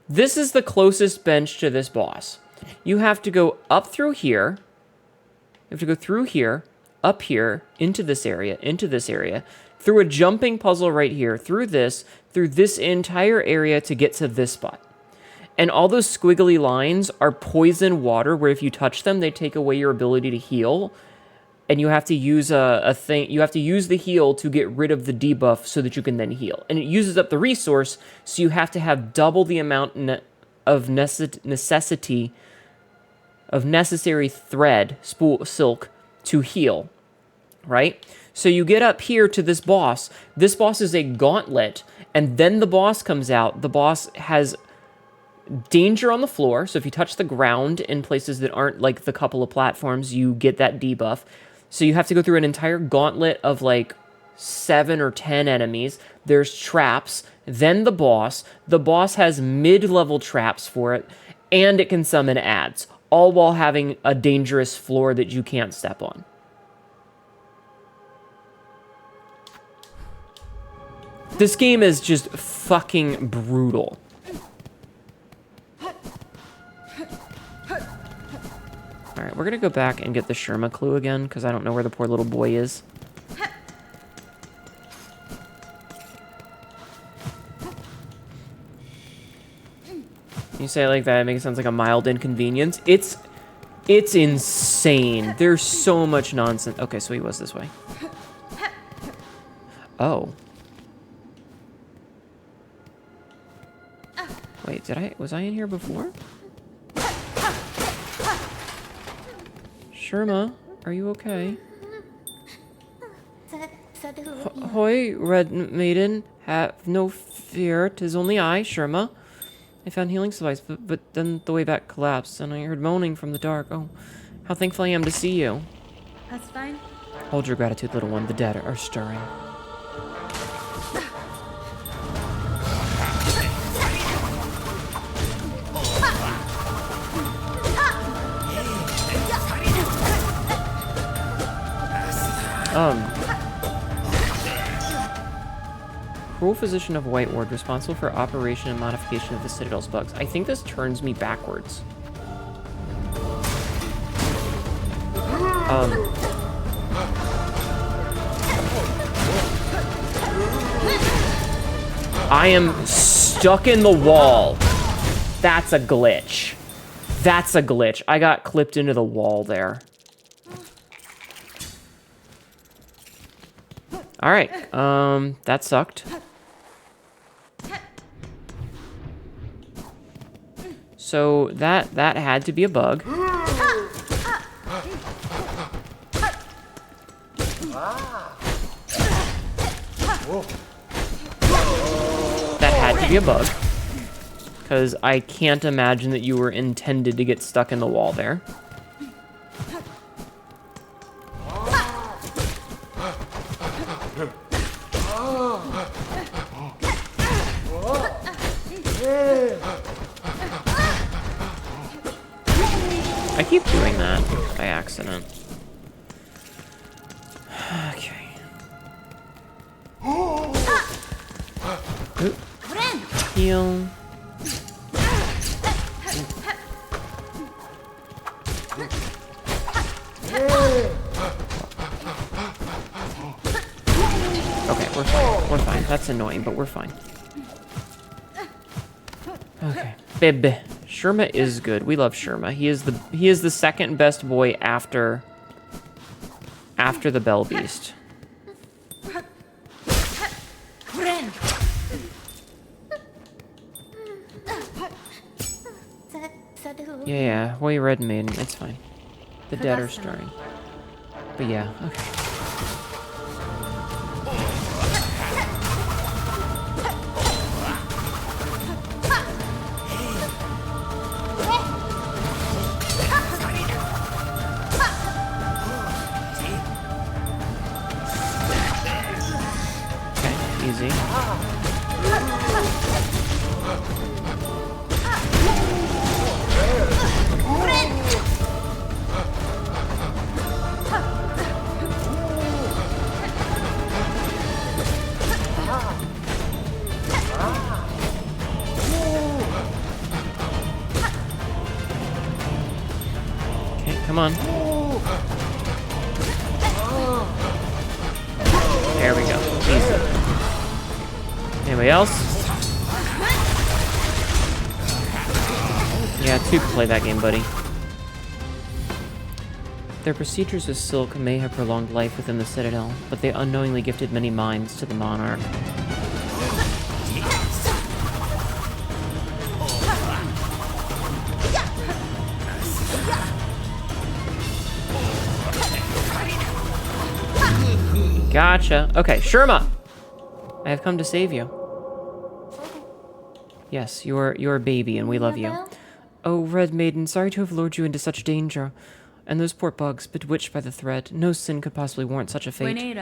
this is the closest bench to this boss. You have to go up through here. You have to go through here, up here, into this area, through a jumping puzzle right here, through this entire area to get to this spot. And all those squiggly lines are poison water, where if you touch them, they take away your ability to heal. And you have to use you have to use the heal to get rid of the debuff so that you can then heal. And it uses up the resource, so you have to have double the amount of necessary thread, silk, to heal, right? So you get up here to this boss. This boss is a gauntlet, and then the boss comes out. The boss has danger on the floor, so if you touch the ground in places that aren't like the couple of platforms, you get that debuff. So you have to go through an entire gauntlet of like 7 or 10 enemies. There's traps, then the boss. The boss has mid-level traps for it, and it can summon adds, all while having a dangerous floor that you can't step on. This game is just fucking brutal. Alright, we're gonna go back and get the Sherma clue again, because I don't know where the poor little boy is. You say it like that, it makes it sound like a mild inconvenience. It's insane. There's so much nonsense. Okay, so he was this way. Oh. Wait, was I in here before? Sherma, are you okay? Hoy, Red Maiden, have no fear. 'Tis only I, Sherma. I found healing supplies, but then the way back collapsed, and I heard moaning from the dark. Oh, how thankful I am to see you. That's fine. Hold your gratitude, little one. The dead are stirring. Cruel Physician of White Ward, responsible for operation and modification of the Citadel's bugs. I think this turns me backwards. I am stuck in the wall. That's a glitch. That's a glitch. I got clipped into the wall there. Alright, that sucked. So that had to be a bug. be a bug. Because I can't imagine that you were intended to get stuck in the wall there. I keep doing that by accident. Okay. Oop. Heal. Okay, we're fine. We're fine. That's annoying, but we're fine. Okay. Bib. Sherma is good. We love Sherma. He is the second best boy after the Bell Beast. Yeah, Hoy Red Maiden. It's fine. The dead are stirring. But yeah, okay. Easy. Okay, come on. There we go. Easy. Anybody else? Yeah, 2 can play that game, buddy. Their procedures with Silk may have prolonged life within the Citadel, but they unknowingly gifted many minds to the Monarch. Gotcha. Okay, Sherma! I have come to save you. Yes, you're a baby, and we love you. Oh, Red Maiden, sorry to have lured you into such danger. And those poor bugs, bewitched by the thread. No sin could possibly warrant such a fate.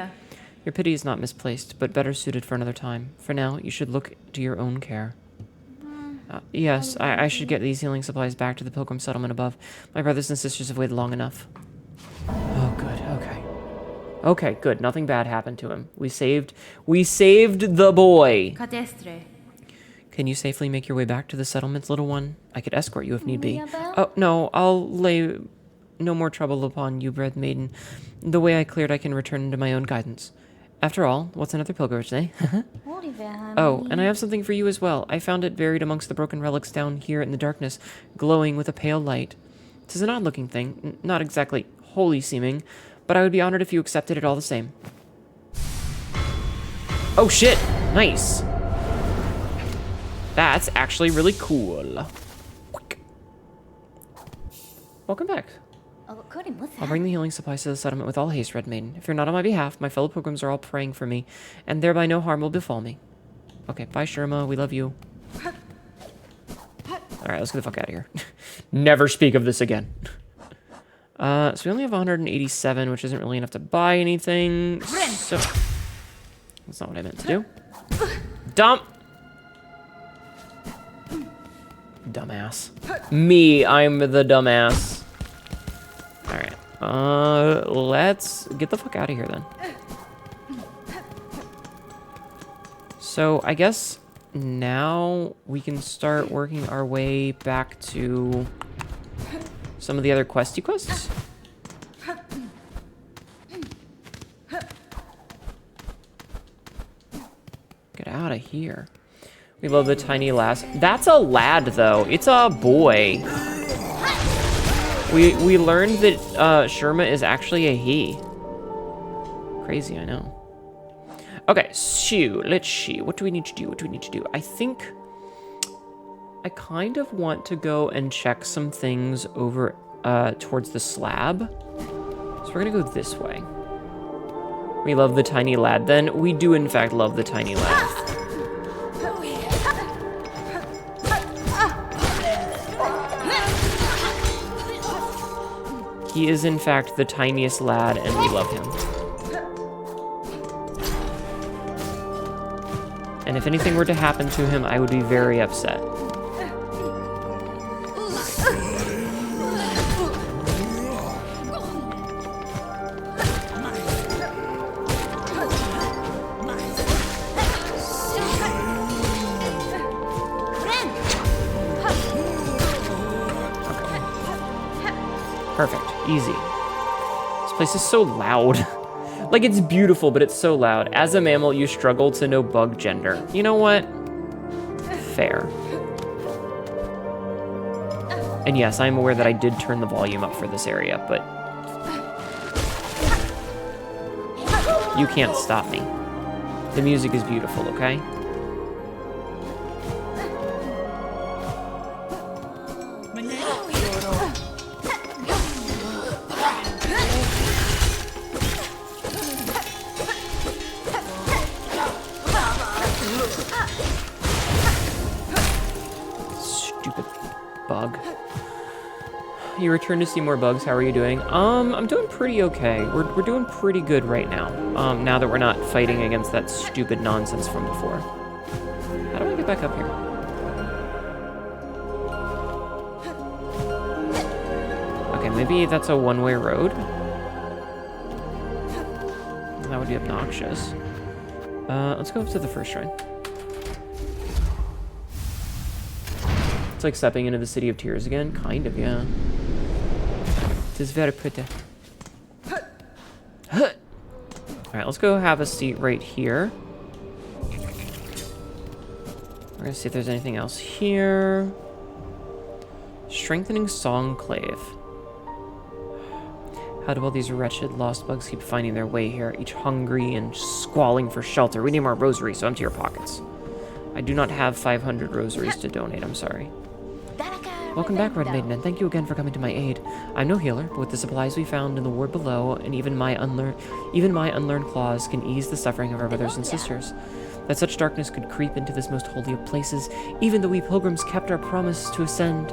Your pity is not misplaced, but better suited for another time. For now, you should look to your own care. Yes, I should get these healing supplies back to the pilgrim settlement above. My brothers and sisters have waited long enough. Oh, good. Okay. Okay, good. Nothing bad happened to him. We saved the boy. Can you safely make your way back to the settlements, little one? I could escort you if need be. Oh, no, I'll lay no more trouble upon you, Red Maiden. The way I cleared, I can return into my own guidance. After all, what's another pilgrimage day? Oh, and I have something for you as well. I found it buried amongst the broken relics down here in the darkness, glowing with a pale light. 'Tis an odd-looking thing, not exactly holy-seeming, but I would be honored if you accepted it all the same. Oh, shit! Nice! That's actually really cool. Welcome back. I'll bring the healing supplies to the settlement with all haste, Red Maiden. If you're not on my behalf, my fellow pilgrims are all praying for me, and thereby no harm will befall me. Okay, bye, Sherma. We love you. Alright, let's get the fuck out of here. Never speak of this again. So we only have 187, which isn't really enough to buy anything. So that's not what I meant to do. Dump! Dumbass. Me, I'm the dumbass. Alright. Let's get the fuck out of here then. So I guess now we can start working our way back to some of the other questy quests. Get out of here. We love the tiny lass. That's a lad, though. It's a boy. We learned that Sherma is actually a he. Crazy, I know. Okay, so let's see. What do we need to do? What do we need to do? I think I kind of want to go and check some things over towards the slab. So we're gonna go this way. We love the tiny lad. Then we do in fact love the tiny lad. He is, in fact, the tiniest lad, and we love him. And if anything were to happen to him, I would be very upset. Perfect. Easy. This place is so loud. Like, it's beautiful, but it's so loud. As a mammal, you struggle to know bug gender. You know what? Fair. And yes, I'm aware that I did turn the volume up for this area, but you can't stop me. The music is beautiful, okay? Bug. You returned to see more bugs. How are you doing? I'm doing pretty okay. We're doing pretty good right now. Now that we're not fighting against that stupid nonsense from before. How do I get back up here? Okay, maybe that's a one-way road. That would be obnoxious. Let's go up to the first shrine. It's like stepping into the City of Tears again. Kind of, yeah. It is very pretty. Alright, let's go have a seat right here. We're gonna see if there's anything else here. Strengthening Songclave. How do all these wretched lost bugs keep finding their way here, each hungry and squalling for shelter? We need more rosaries, so empty your pockets. I do not have 500 rosaries to donate, I'm sorry. Welcome back, Red Maiden, and thank you again for coming to my aid. I'm no healer, but with the supplies we found in the ward below, and even my unlearned claws can ease the suffering of our brothers and sisters. That such darkness could creep into this most holy of places, even though we pilgrims kept our promise to ascend.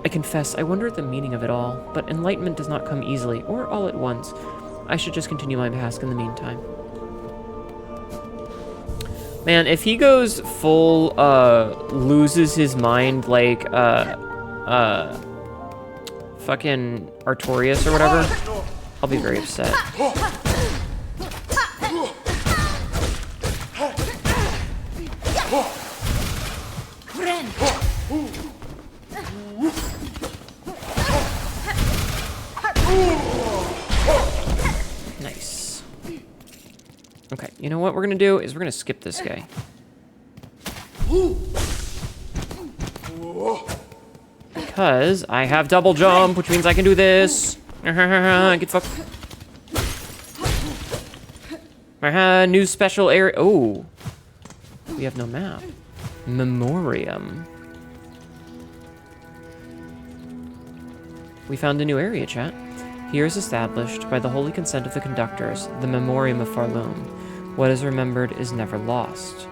I confess, I wonder at the meaning of it all, but enlightenment does not come easily, or all at once. I should just continue my task in the meantime. Man, if he goes full, loses his mind like, fucking Artorias or whatever, I'll be very upset. Nice. Okay, you know what we're gonna do is we're gonna skip this guy. Because I have double jump, which means I can do this. Get fucked. New special area. Oh. We have no map. Memoriam. We found a new area, chat. Here is established, by the holy consent of the conductors, the Memoriam of Farloon. What is remembered is never lost.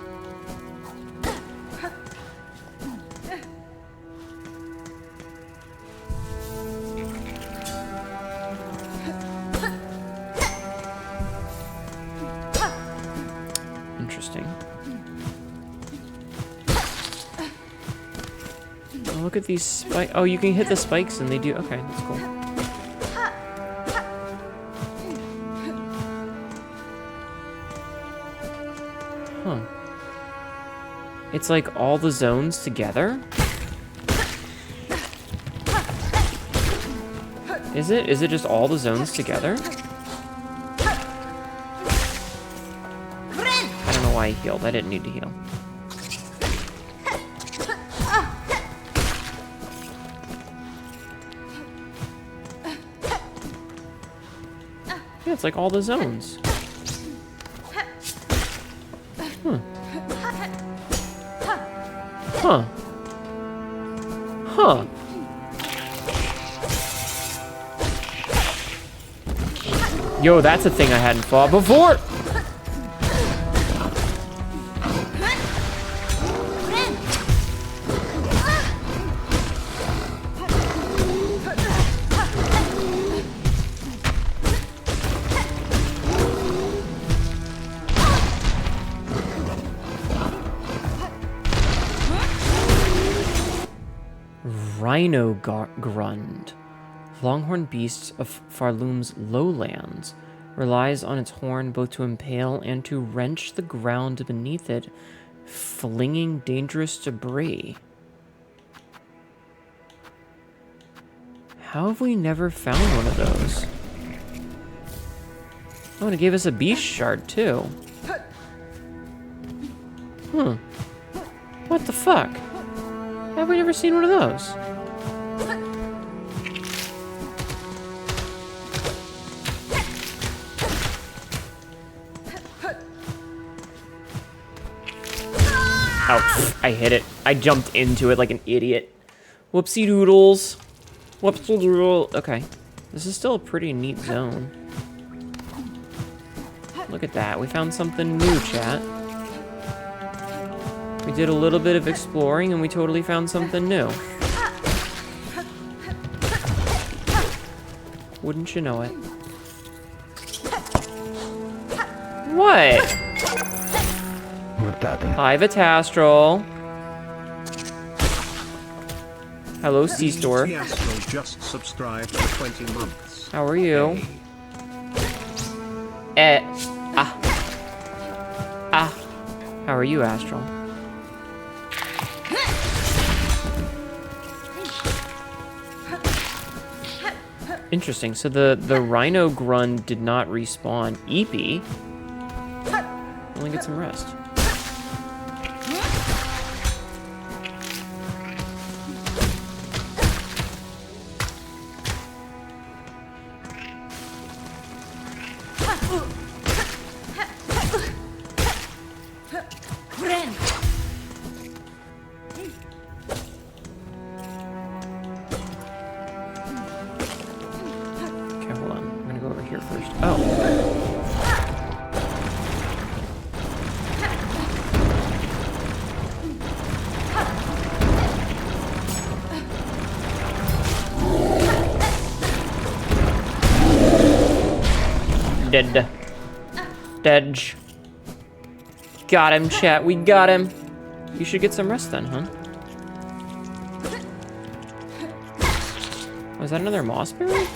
Interesting. Oh, look at these spikes. Oh, you can hit the spikes and they do. Okay, that's cool. Huh. It's like all the zones together? Is it? Is it just all the zones together? I don't know why I healed. I didn't need to heal. Yeah, it's like all the zones. Huh. Huh. Yo, that's a thing I hadn't fought before. Grund. Longhorn beasts of Farloom's lowlands. Relies on its horn both to impale and to wrench the ground beneath it, flinging dangerous debris. How have we never found one of those? Oh, and it gave us a beast shard, too. What the fuck? How have we never seen one of those? Ouch, I hit it. I jumped into it like an idiot. Whoopsie doodles. Whoopsie doodle. Okay. This is still a pretty neat zone. Look at that. We found something new, chat. We did a little bit of exploring and we totally found something new. Wouldn't you know it? What? Hi, Vitastral. Hello, C-Store. Vitastral just subscribed for 20 months. How are you? Hey. How are you, Astral? Interesting. So the Rhino Grund did not respawn. Eepy. Only get some rest. Dead. Dead. Got him, chat. We got him. You should get some rest then, huh? Was that another mossberry?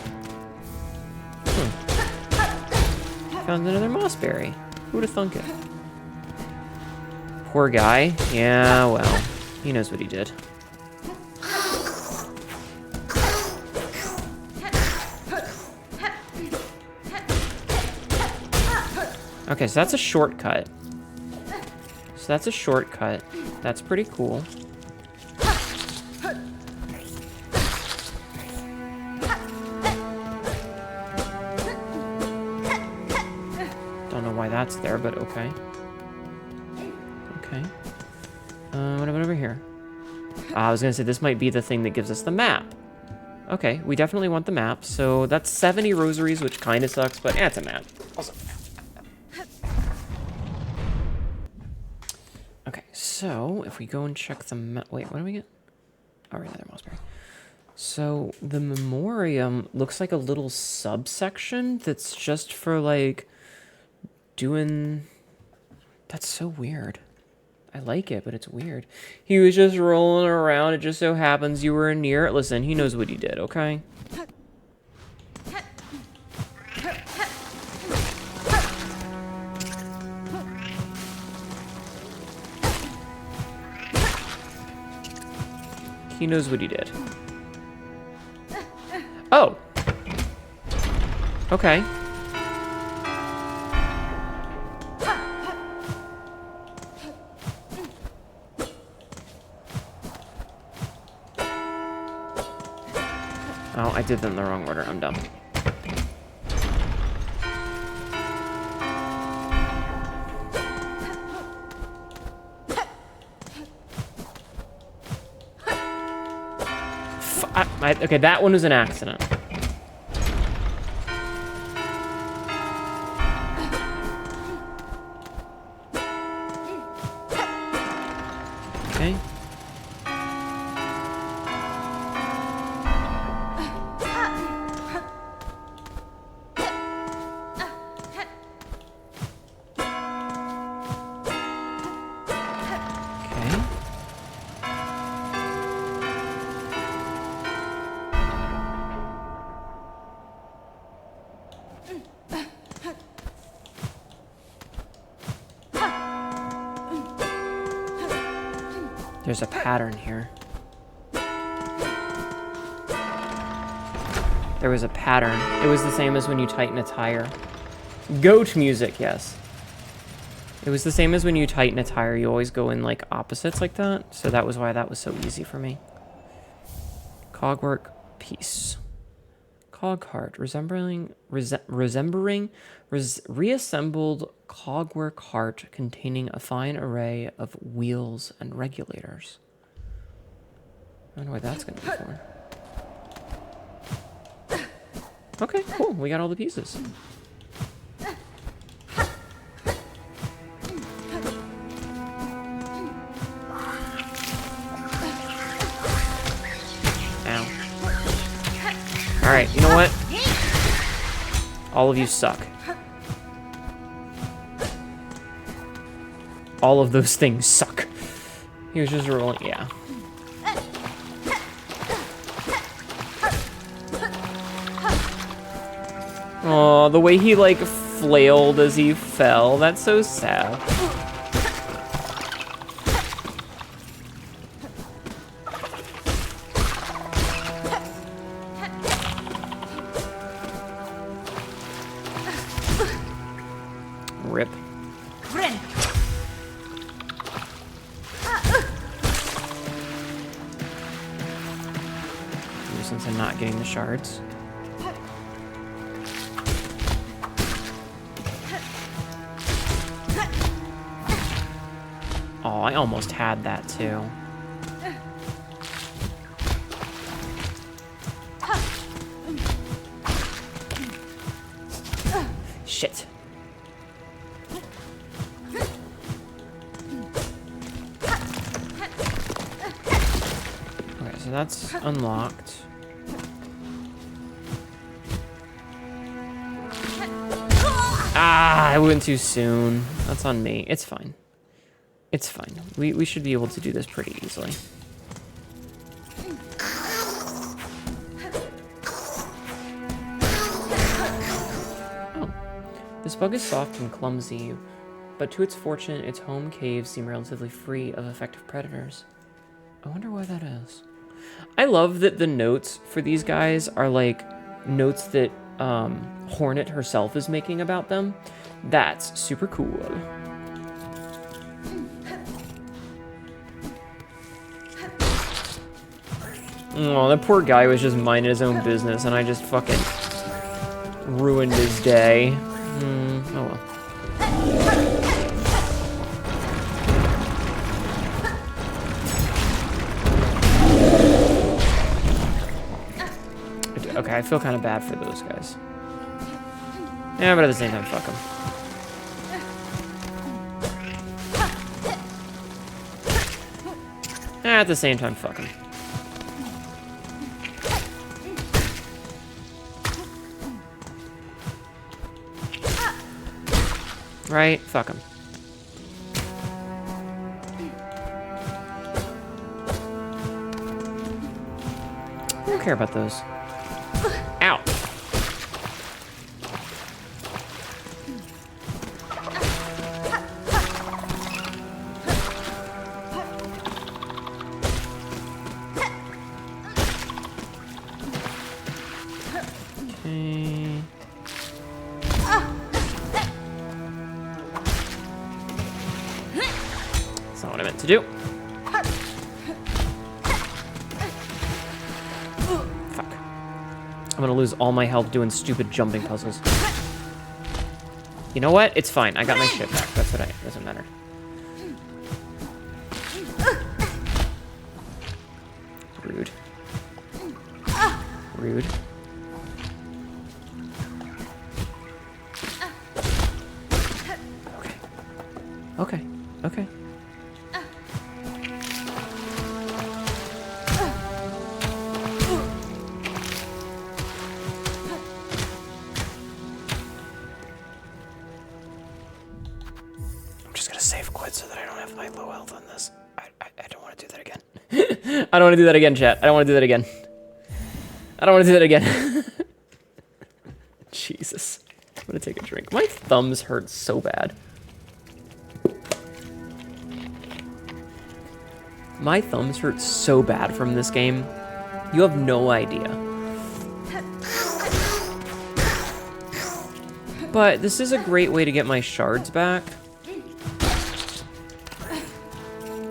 Found another mossberry. Who'd have thunk it? Poor guy. Yeah, well, he knows what he did. Okay, so that's a shortcut. That's pretty cool. Don't know why that's there, but okay. Okay. What about over here? I was gonna say this might be the thing that gives us the map. Okay, we definitely want the map. So that's 70 rosaries, which kind of sucks, but it's a map. Awesome. Okay, so if we go and check the map, wait, what do we get? Oh, right, another mossberry. So the memoriam looks like a little subsection that's just for like doing. That's so weird. I like it, but it's weird. He was just rolling around. It just so happens you were near it. Listen, he knows what he did, okay? He knows what he did. Oh. Okay. Oh, I did them in the wrong order. I'm dumb. Okay, that one was an accident. Okay. there's a pattern here. There was a pattern. It was the same as when you tighten a tire. Goat music, yes. It was the same as when you tighten a tire. You always go in like opposites like that. So that was why that was so easy for me. Cogwork piece. Cog heart. Reassembled cogwork heart containing a fine array of wheels and regulators. I don't know what that's going to be for. Okay, cool. We got all the pieces. Ow. Alright, you know what? All of you suck. All of those things suck. He was just rolling, yeah. Oh, the way he, like, flailed as he fell. That's so sad. Rip. Since I'm not getting the shards. Oh, I almost had that too. Shit. Okay, so that's unlocked. Ah, I went too soon. That's on me. It's fine. It's fine. We should be able to do this pretty easily. Oh. This bug is soft and clumsy, but to its fortune, its home caves seem relatively free of effective predators. I wonder why that is. I love that the notes for these guys are like notes that Hornet herself is making about them. That's super cool. Oh, that poor guy was just minding his own business, and I just fucking ruined his day. Oh well. Okay, I feel kind of bad for those guys. Yeah, but at the same time, fuck them. At the same time, fuck them. Right? Fuck him. I don't care about those. Ow. Okay. That's not what I meant to do. Fuck. I'm gonna lose all my health doing stupid jumping puzzles. You know what? It's fine. I got my shit back. That's what doesn't matter. Rude. Rude. Okay. Okay. I'm just gonna save quit so that I don't have my low health on this. I don't want to do that again. I don't want to do that again, chat. I don't want to do that again. I don't want to do that again. Jesus. I'm gonna take a drink. My thumbs hurt so bad. My thumbs hurt so bad from this game. You have no idea. But this is a great way to get my shards back.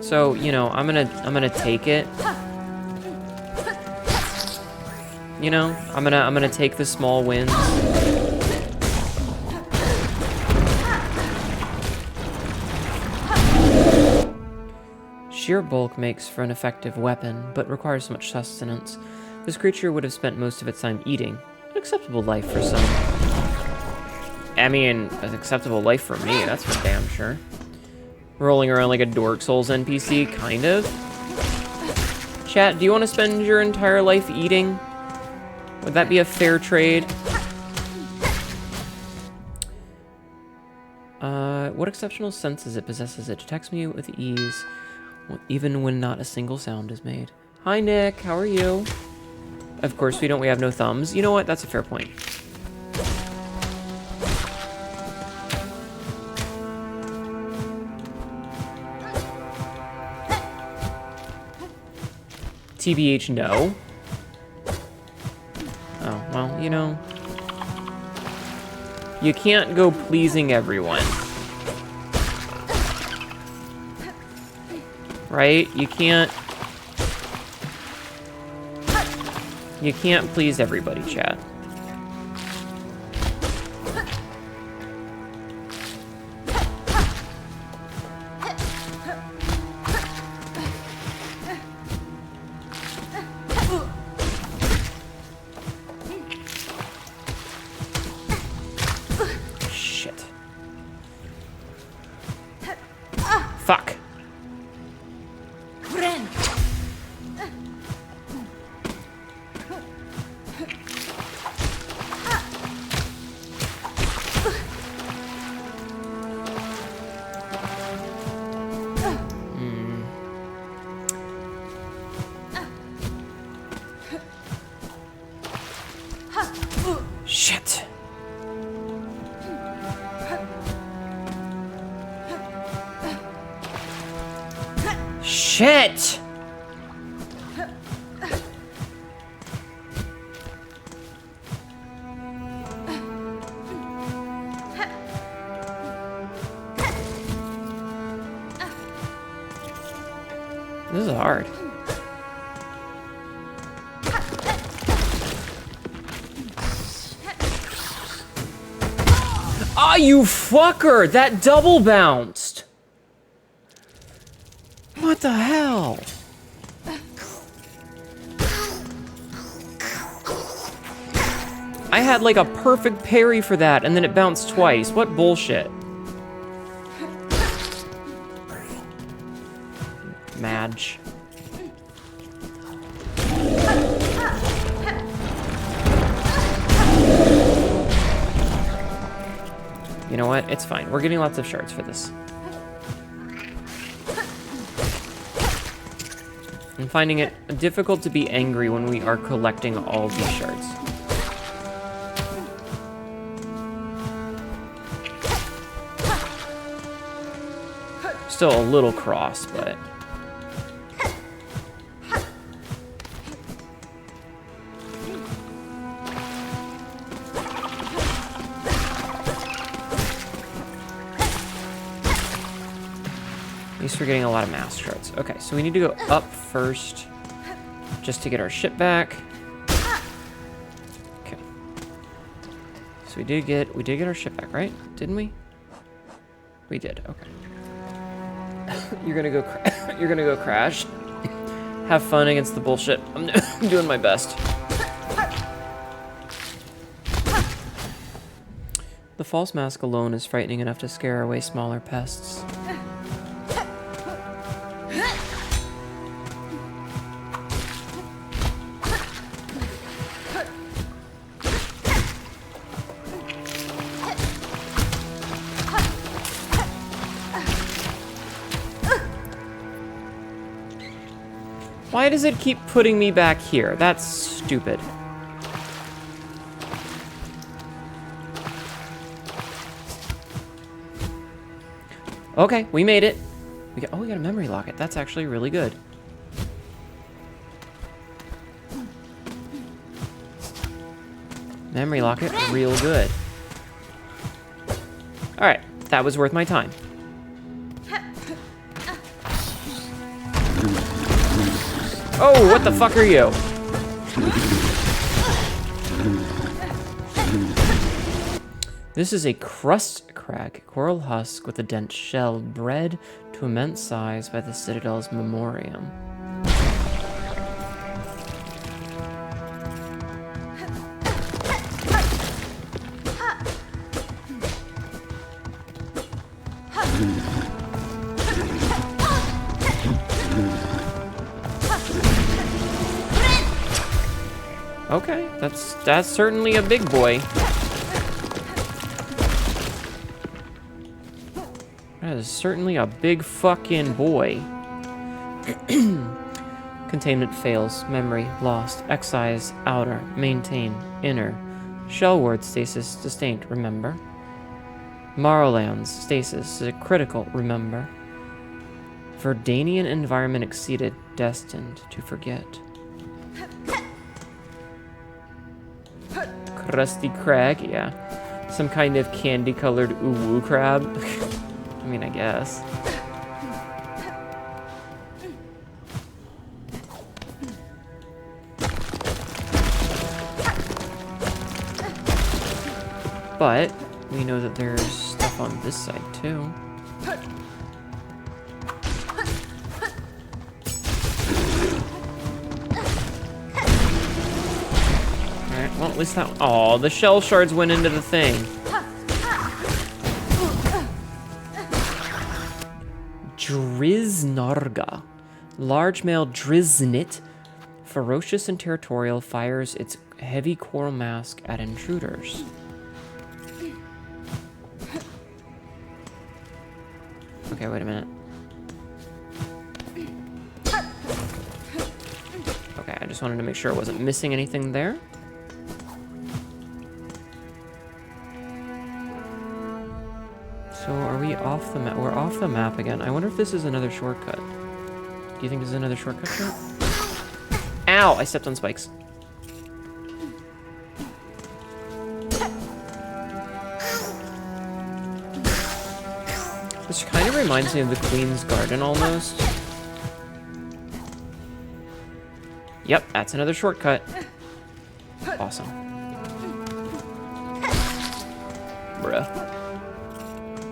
So, you know, I'm gonna take it. You know, I'm gonna take the small wins. Sheer bulk makes for an effective weapon, but requires much sustenance. This creature would have spent most of its time eating. An acceptable life for some. I mean, an acceptable life for me, that's for damn sure. Rolling around like a Dark Souls NPC, kind of. Chat, do you want to spend your entire life eating? Would that be a fair trade? What exceptional senses it possesses. It detects me with ease, even when not a single sound is made. Hi, Nick. How are you? Of course we don't. We have no thumbs. You know what? That's a fair point. TBH, no. Oh, well, you know. You can't go pleasing everyone. Right? You can't please everybody, chat. Shit. Fuck. Shit. Shit! This is hard. Ah, you fucker! That double bounced! What the hell? I had like a perfect parry for that, and then it bounced twice. What bullshit? Madge. You know what? It's fine. We're getting lots of shards for this. I'm finding it difficult to be angry when we are collecting all these shards. Still a little cross, but... At least we're getting a lot of mass shards. Okay, so we need to go up first, just to get our ship back. Okay. So we did get our ship back, right? Didn't we? We did. Okay. You're gonna go crash. Have fun against the bullshit. I'm doing my best. The false mask alone is frightening enough to scare away smaller pests. Why does it keep putting me back here? That's stupid. Okay, we made it. We got a memory locket. That's actually really good. Memory lock it real good. Alright, that was worth my time. Oh, what the fuck are you? This is a crust crag, coral husk with a dense shell, bred to immense size by the Citadel's memoriam. Okay, that's certainly a big boy. That is certainly a big fucking boy. Containment fails. Memory lost. Excise outer. Maintain inner. Shell word stasis distinct. Remember. Morrowlands stasis critical. Remember. Verdanian environment exceeded. Destined to forget. Crusty crag, yeah. Some kind of candy-colored uwu crab. I mean, I guess. But we know that there's stuff on this side too. Alright, well, at least that. Oh, the shell shards went into the thing. Driznarga. Large male Driznit, ferocious and territorial, fires its heavy coral mask at intruders. Okay, wait a minute. Okay, I just wanted to make sure I wasn't missing anything there. So are we off the map? We're off the map again. I wonder if this is another shortcut. Do you think this is another shortcut shot? Ow! I stepped on spikes. This kind of reminds me of the Queen's Garden almost. Yep, that's another shortcut. Awesome. Bruh.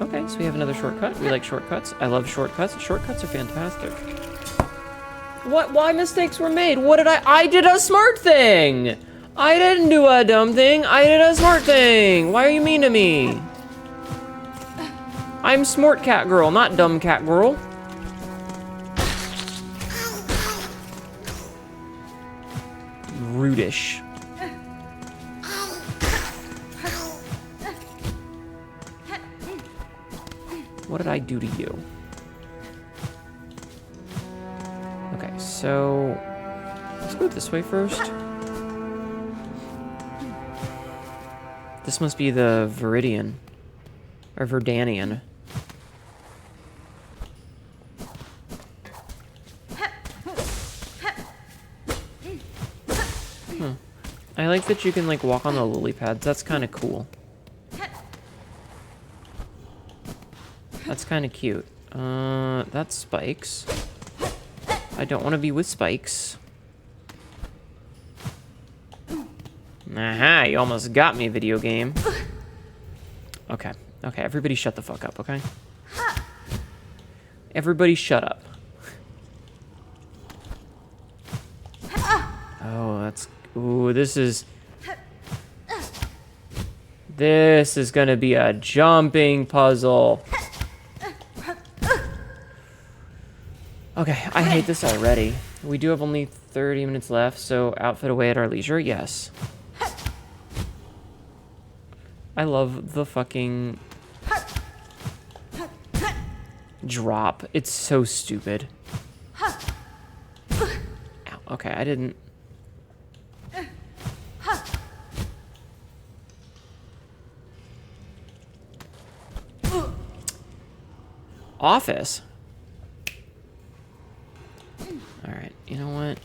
Okay, so we have another shortcut. We like shortcuts. I love shortcuts. Shortcuts are fantastic. What? Why mistakes were made? What did I did a smart thing! I didn't do a dumb thing. I did a smart thing. Why are you mean to me? I'm smart cat girl, not dumb cat girl. Rudish. What did I do to you? Okay, so let's go this way first. This must be the Viridian or Verdanian. I like that you can like walk on the lily pads. That's kind of cool. That's kind of cute. That's spikes. I don't want to be with spikes. Aha, you almost got me, video game. Okay, okay, everybody shut the fuck up, okay? Everybody shut up. Oh, that's... Ooh, this is gonna be a jumping puzzle. Okay, I hate this already. We do have only 30 minutes left, so outfit away at our leisure, yes. I love the fucking drop. It's so stupid. Ow, okay, I didn't... Office. All right, you know what?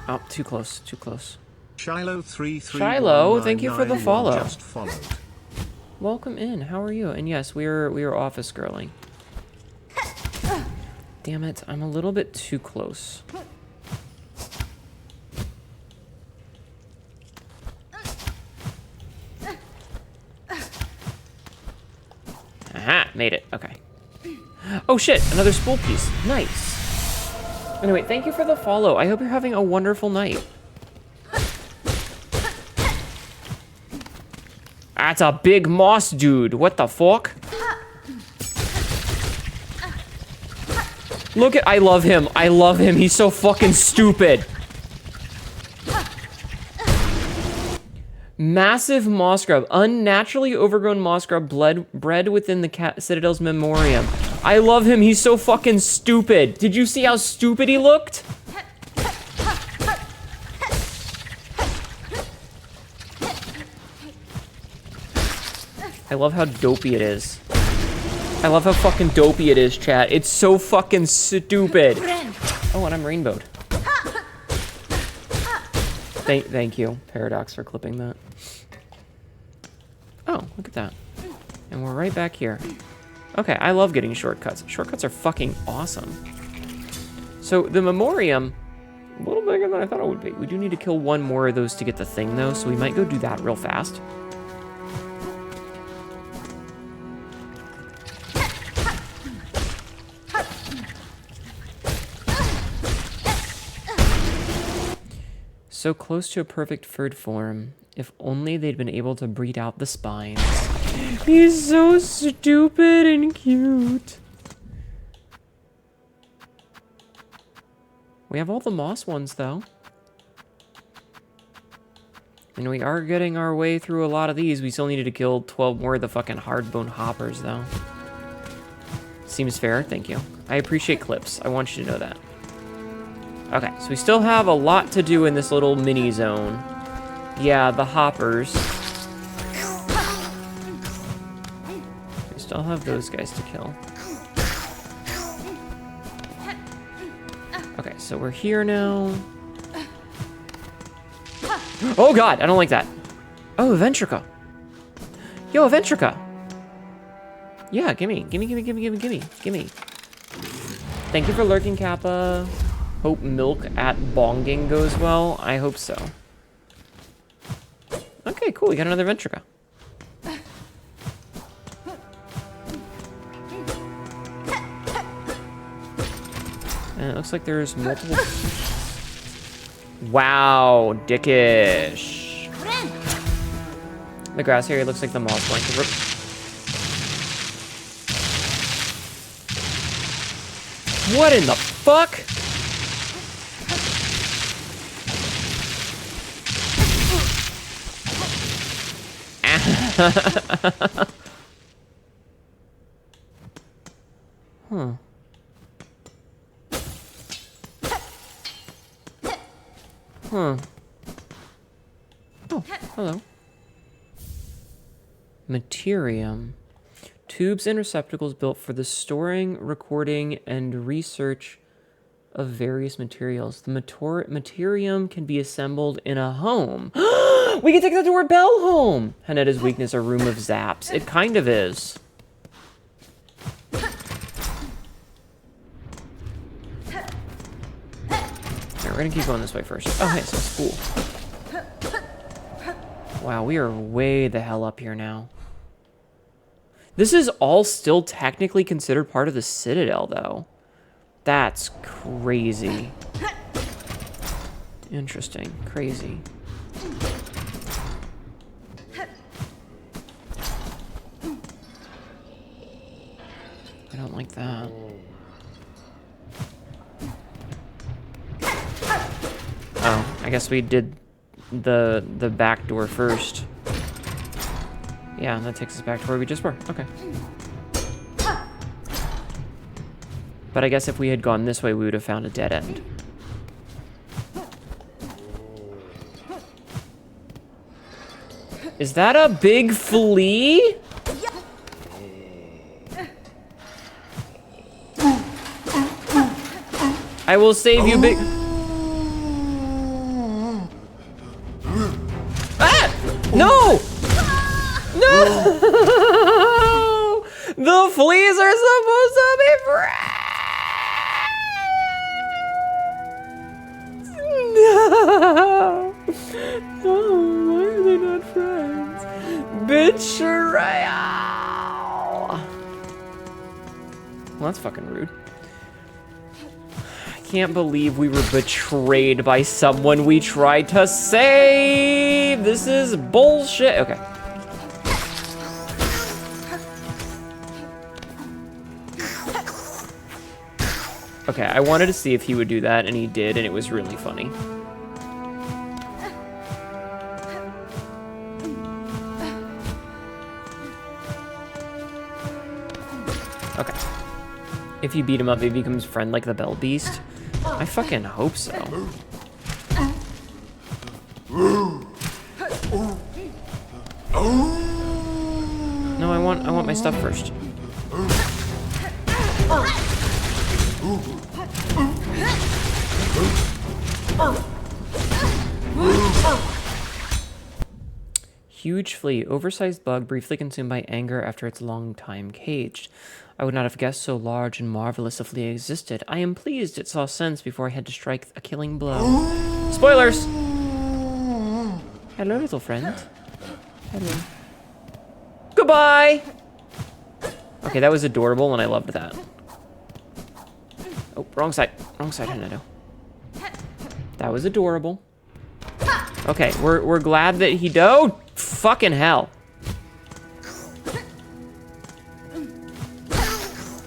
Oh, too close, too close. Shiloh thank you for the follow. Just followed. Welcome in. How are you? And yes, we are office girling. Damn it, I'm a little bit too close. Aha, made it. Okay. Oh shit, another spool piece. Nice. Anyway, thank you for the follow. I hope you're having a wonderful night. That's a big moss dude. What the fuck? Look at, I love him. I love him. He's so fucking stupid. Massive moss grub. Unnaturally overgrown moss grub bred within the Citadel's memoriam. I love him. He's so fucking stupid. Did you see how stupid he looked? I love how dopey it is. I love how fucking dopey it is, chat. It's so fucking stupid. Oh, and I'm rainbowed. Thank you, Paradox, for clipping that. Oh, look at that. And we're right back here. Okay, I love getting shortcuts. Shortcuts are fucking awesome. So the memoriam, a little bigger than I thought it would be. We do need to kill one more of those to get the thing, though, so we might go do that real fast. So close to a perfect furred form. If only they'd been able to breed out the spines. He's so stupid and cute. We have all the moss ones, though. And we are getting our way through a lot of these. We still needed to kill 12 more of the fucking hardbone hoppers, though. Seems fair, thank you. I appreciate clips. I want you to know that. Okay, so we still have a lot to do in this little mini zone. Yeah, the hoppers. We still have those guys to kill. Okay, so we're here now. Oh god, I don't like that. Oh, a Ventrica. Yo, a Ventrica. Yeah, gimme. Thank you for lurking, Kappa. Hope milk at bonging goes well. I hope so. Okay, cool. We got another Ventrica. And it looks like there's multiple... Wow, dickish. The grass area looks like the moss blanket. What in the fuck? Huh. Huh. Oh, hello. Materium. Tubes and receptacles built for the storing, recording, and research of various materials. The materium can be assembled in a home. We can take that to our Bell home! Hnetu's weakness, a room of zaps. It kind of is. We're gonna keep going this way first. Oh, hey, so it's cool. Wow, we are way the hell up here now. This is all still technically considered part of the Citadel, though. That's crazy. Interesting. Crazy. I don't like that. Oh, I guess we did the back door first. Yeah, and that takes us back to where we just were. Okay. But I guess if we had gone this way, we would have found a dead end. Is that a big flea? I will save you, big. Ah! No! No! The fleas are supposed to be friends! No! Oh, why are they not friends? Betrayal! Well, that's fucking rude. I can't believe we were betrayed by someone we tried to save! This is bullshit. Okay. Okay, I wanted to see if he would do that, and he did, and it was really funny. Okay. If you beat him up, he becomes friend like the Bell Beast. I fucking hope so. No, I want my stuff first. Huge flea, oversized bug briefly consumed by anger after its long time caged. I would not have guessed so large and marvelous a flea existed. I am pleased it saw sense before I had to strike a killing blow. Spoilers! Hello, little friend. Hello. Goodbye! Okay, that was adorable, and I loved that. Oh, wrong side. Wrong side, Hnetu. That was adorable. Okay, we're glad that he... Oh, fucking hell.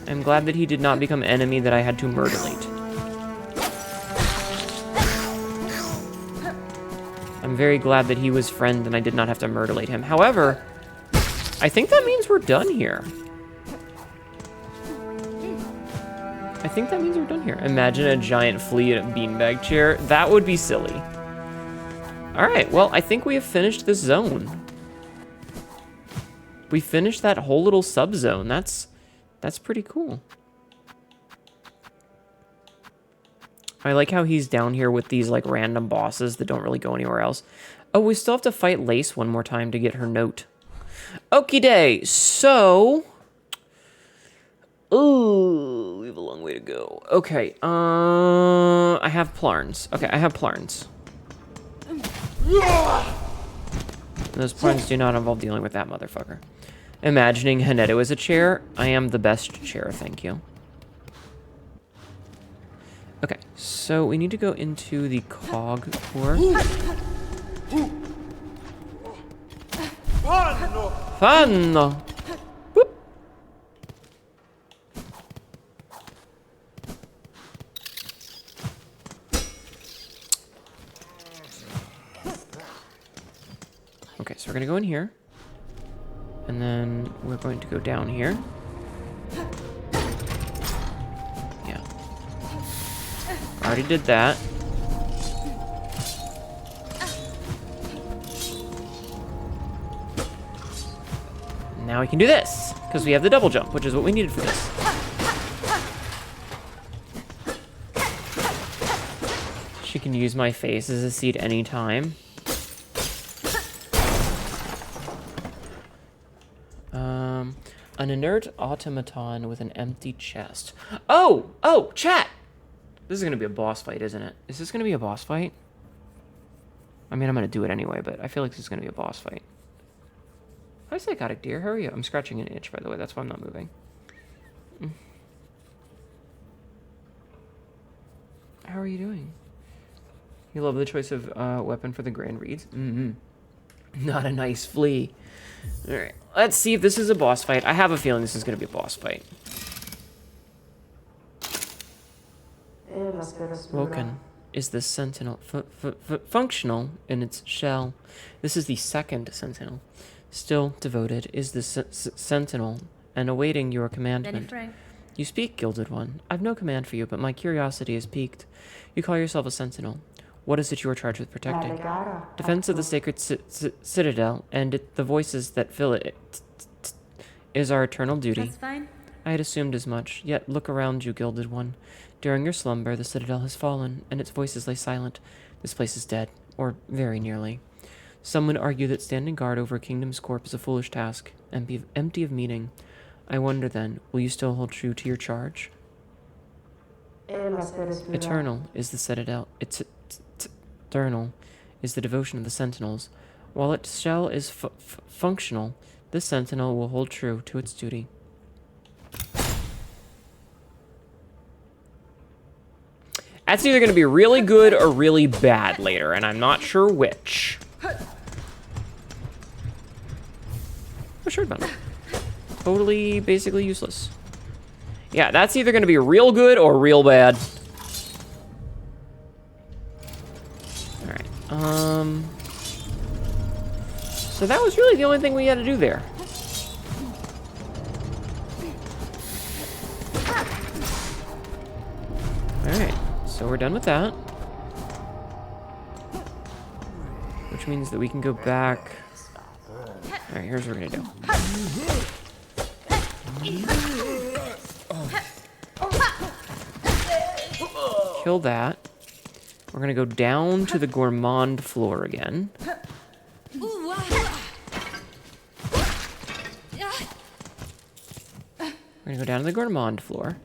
I'm glad that he did not become enemy that I had to murderate. I'm very glad that he was friend and I did not have to murderate him. However, I think that means we're done here. I think that means we're done here. Imagine a giant flea in a beanbag chair. That would be silly. All right, well, I think we have finished this zone. We finished that whole little subzone. That's pretty cool. I like how he's down here with these like random bosses that don't really go anywhere else. Oh, we still have to fight Lace one more time to get her note. Okie day. So, oh, we have a long way to go. Okay. I have Plarns. Okay, I have Plarns. Those Plarns do not involve dealing with that motherfucker. Imagining Hnetu as a chair. I am the best chair, thank you. Okay, so we need to go into the cog core. Fanno! Boop. Okay, so we're gonna go in here. And then we're going to go down here. Yeah. Already did that. Now we can do this, because we have the double jump, which is what we needed for this. She can use my face as a seat anytime. An inert automaton with an empty chest. Oh, chat! This is gonna be a boss fight, isn't it? Is this gonna be a boss fight? I mean, I'm gonna do it anyway, but I feel like this is gonna be a boss fight. Hi, psychotic deer. How are you? I'm scratching an itch, by the way. That's why I'm not moving. How are you doing? You love the choice of weapon for the Grand Reeds? Not a nice flea. Alright, let's see if this is a boss fight. I have a feeling this is going to be a boss fight. Woken. Is the sentinel functional in its shell? This is the second sentinel. Still devoted is the sentinel and awaiting your commandment. You speak, Gilded One. I've no command for you, but my curiosity is piqued. You call yourself a sentinel. What is it you are charged with protecting? Defense of the sacred citadel and the voices that fill it is our eternal duty. That's fine. I had assumed as much, yet look around you, Gilded One. During your slumber, the citadel has fallen, and its voices lay silent. This place is dead, or very nearly. Some would argue that standing guard over a kingdom's corpse is a foolish task, empty of meaning. I wonder then, will you still hold true to your charge? Eternal is the citadel. Eternal is the devotion of the sentinels. While its shell is functional, this sentinel will hold true to its duty. That's either going to be really good or really bad later, and I'm not sure which. Oh, sure, button. Totally, basically useless. Yeah, that's either going to be real good or real bad. Alright, so that was really the only thing we had to do there. Alright, so we're done with that. Which means that we can go back. Alright, here's what we're gonna do. Kill that. We're gonna go down to the gourmand floor again. We're gonna go down to the gourmand floor.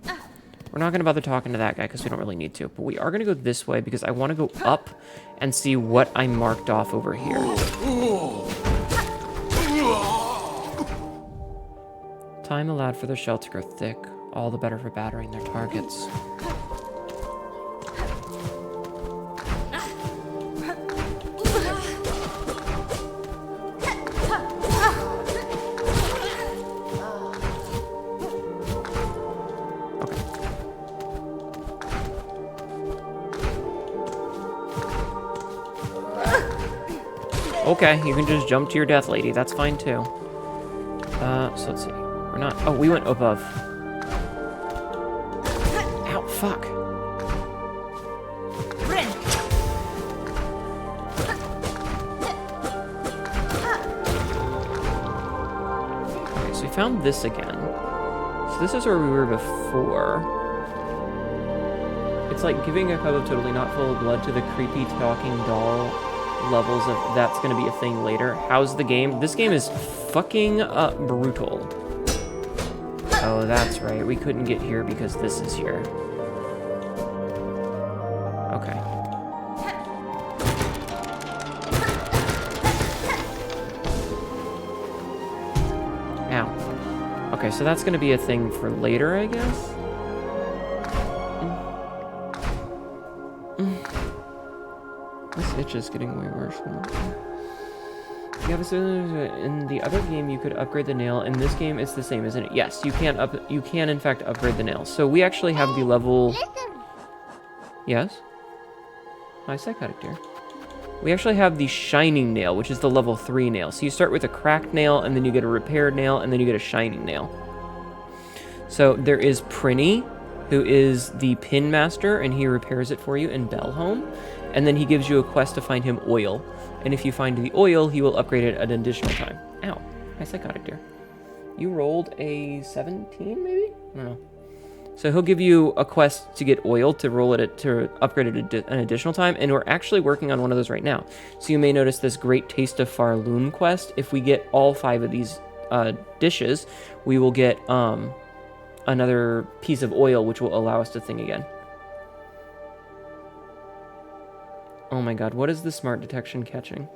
We're not gonna bother talking to that guy because we don't really need to, but we are gonna go this way because I want to go up and see what I marked off over here. Time allowed for their shell to grow thick, all the better for battering their targets. Okay, you can just jump to your death, lady. That's fine, too. So let's see. We're not... Oh, we went above. Ow, fuck. Okay, so we found this again. So this is where we were before. It's like giving a cup of totally not full of blood to the creepy talking doll levels of that's gonna be a thing later. How's the game? This game is fucking brutal. Oh, that's right. We couldn't get here because this is here. Okay. Ow. Okay, so that's gonna be a thing for later, I guess? This itch is getting way worse. In the other game, you could upgrade the nail. In this game, it's the same, isn't it? Yes, you can in fact upgrade the nail. So we actually have the level. Yes. Hi, psychotic dear. We actually have the shining nail, which is the level 3 nail. So you start with a cracked nail, and then you get a repaired nail, and then you get a shining nail. So there is Prinny, who is the pin master, and he repairs it for you in Bellhome. And then he gives you a quest to find him oil. And if you find the oil, he will upgrade it at an additional time. Ow. Hi, psychotic dear. You rolled a 17, maybe? I don't know. So he'll give you a quest to get oil to roll it to upgrade it an additional time. And we're actually working on one of those right now. So you may notice this Great Taste of Farloon quest. If we get all 5 of these dishes, we will get another piece of oil, which will allow us to thing again. Oh my god, what is the smart detection catching?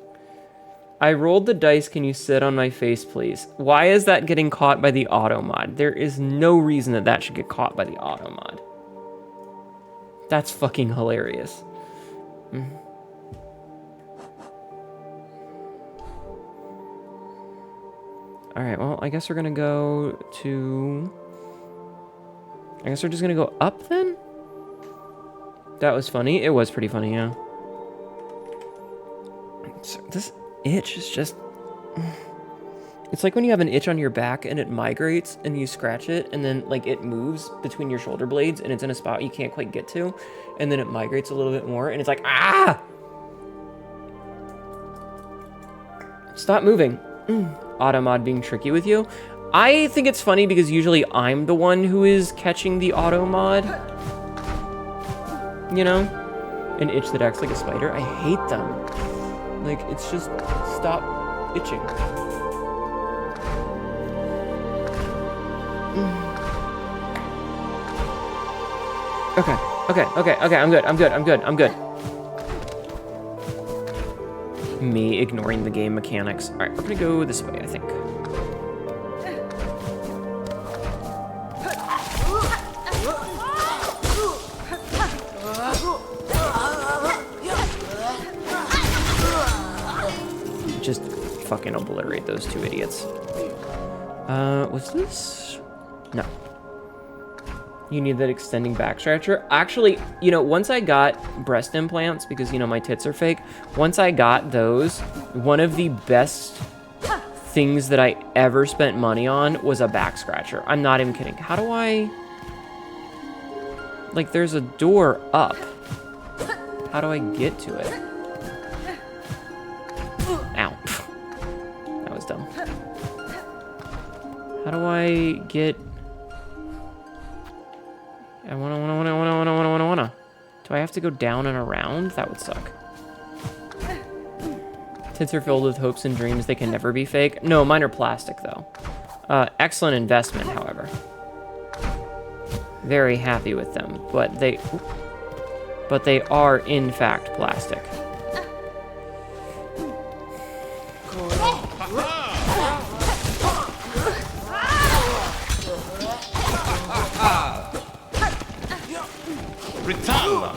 I rolled the dice, can you sit on my face, please? Why is that getting caught by the auto mod? There is no reason that that should get caught by the auto mod. That's fucking hilarious. Alright, well, I guess we're gonna go to... I guess we're just gonna go up then? That was funny. It was pretty funny, yeah. So this itch is just... It's like when you have an itch on your back and it migrates and you scratch it and then like it moves between your shoulder blades and it's in a spot you can't quite get to, and then it migrates a little bit more and it's like, ah! Stop moving. Automod being tricky with you. I think it's funny because usually I'm the one who is catching the auto mod. You know? An itch that acts like a spider. I hate them. Like, it's just, stop itching. Okay, I'm good. Me ignoring the game mechanics. All right, we're gonna go this way, I think. Just fucking obliterate those two idiots. What's this? No. You need that extending back stretcher. Actually, you know, once I got breast implants, because, you know, my tits are fake, once I got those, one of the best things that I ever spent money on was a back scratcher. I'm not even kidding. How do I... Like, there's a door up. How do I get to it? Ow. That was dumb. How do I get... I wanna. Do I have to go down and around? That would suck. Tits are filled with hopes and dreams. They can never be fake. No, mine are plastic, though. Excellent investment, however. Very happy with them, but they are, in fact, plastic. Ritalla.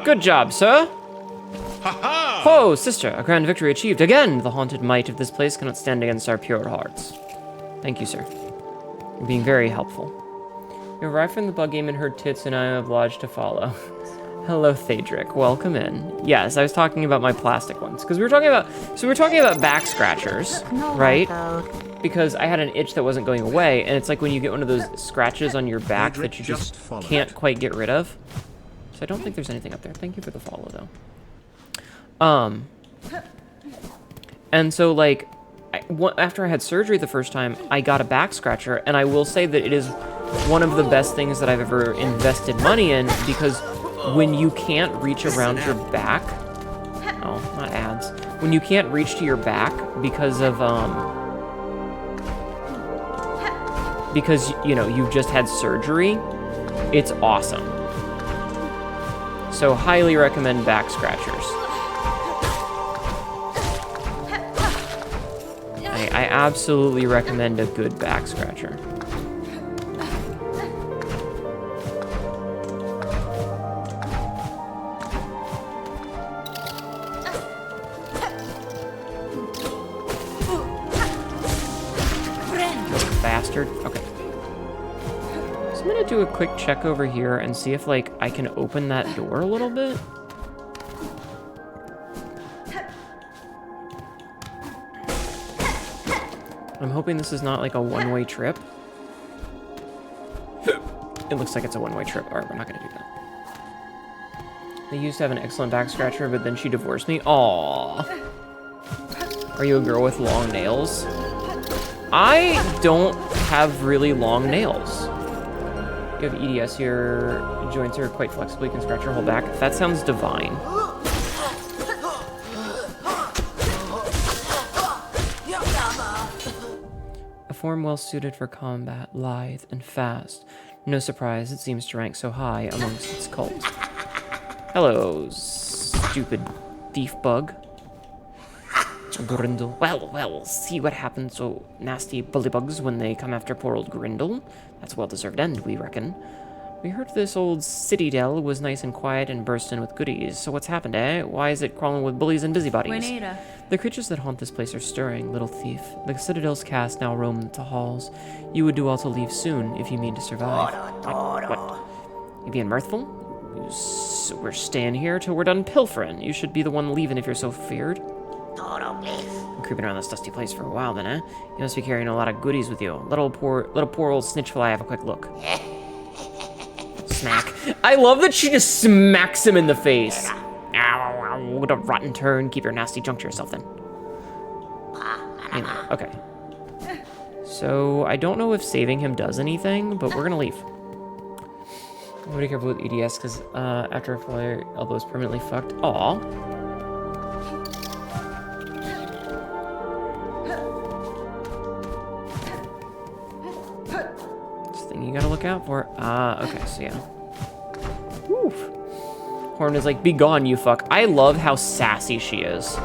Good job, sir. Ho, sister, a grand victory achieved. Again, the haunted might of this place cannot stand against our pure hearts. Thank you, sir. You're being very helpful. You arrived from the bug game and heard tits, and I am obliged to follow. Hello, Thadric. Welcome in. Yes, I was talking about my plastic ones because we were talking about back scratchers, right? Because I had an itch that wasn't going away, and it's like when you get one of those scratches on your back that you just can't quite get rid of. So I don't think there's anything up there. Thank you for the follow, though. And so, like, after I had surgery the first time, I got a back scratcher, and I will say that it is one of the best things that I've ever invested money in, because when you can't reach around your back... Oh, not ads. When you can't reach to your back because of, because, you know, you've just had surgery, it's awesome. So, highly recommend back scratchers. I absolutely recommend a good back scratcher. Bastard. Okay. So I'm gonna do a quick check over here and see if, like, I can open that door a little bit. I'm hoping this is not like a one-way trip. It looks like it's a one-way trip. Alright, we're not gonna do that. They used to have an excellent back scratcher, but then she divorced me. Aww. Are you a girl with long nails? I don't have really long nails. You have EDS, your joints are quite flexible. You can scratch your whole back. That sounds divine. A form well suited for combat, lithe and fast. No surprise, it seems to rank so high amongst its cult. Hello, stupid thief bug. Grindel. Well, see what happens to nasty bullybugs when they come after poor old Grindel. That's a well-deserved end, we reckon. We heard this old citadel was nice and quiet and burst in with goodies. So what's happened, eh? Why is it crawling with bullies and busybodies? Hnetu. The creatures that haunt this place are stirring, little thief. The citadel's cast now roam the halls. You would do well to leave soon if you mean to survive. What? You being mirthful? We're staying here till we're done pilfering. You should be the one leaving if you're so feared. Been creeping around this dusty place for a while then, eh? You must be carrying a lot of goodies with you. Little poor old snitch will I have a quick look. Smack. I love that she just smacks him in the face. what a rotten turn. Keep your nasty junk to yourself then. Anyway, okay. So, I don't know if saving him does anything, but we're gonna leave. I'm gonna be careful with EDS, because after a fall, your elbow is permanently fucked. Aw. This thing you gotta look out for. Okay, so yeah. Woof. Horn is like, be gone, you fuck. I love how sassy she is.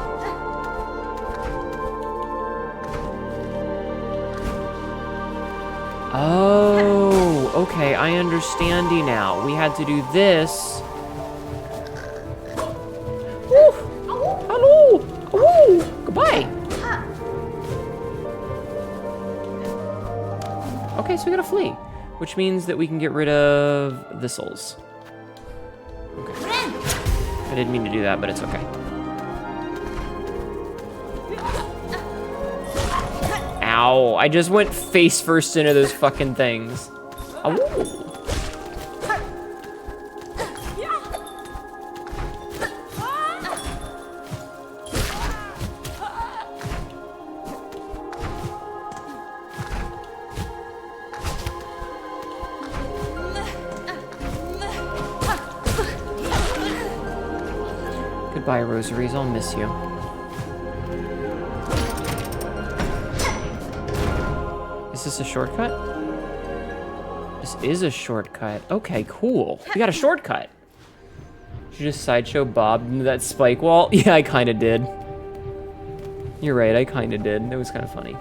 Oh, okay, I understandy now. We had to do this. Woo! Hello! Woo! Goodbye! Okay, so we gotta flee, which means that we can get rid of the souls. Okay. I didn't mean to do that, but it's okay. Ow, I just went face first into those fucking things. Ow. Goodbye, rosaries, I'll miss you. Is this a shortcut? This is a shortcut. Okay, cool. We got a shortcut. Did you just sideshow Bob into that spike wall? Yeah, I kind of did. You're right, I kind of did. It was kind of funny.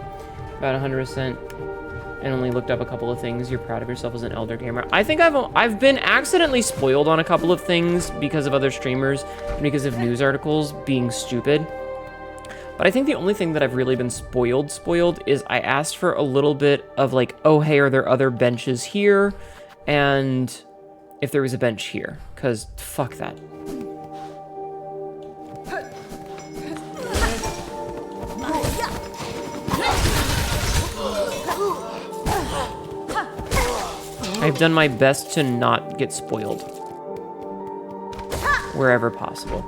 About 100%. And only looked up a couple of things. You're proud of yourself as an elder gamer. I think I've been accidentally spoiled on a couple of things because of other streamers and because of news articles being stupid. But I think the only thing that I've really been spoiled is I asked for a little bit of like, oh, hey, are there other benches here? And if there was a bench here, because fuck that. I've done my best to not get spoiled wherever possible.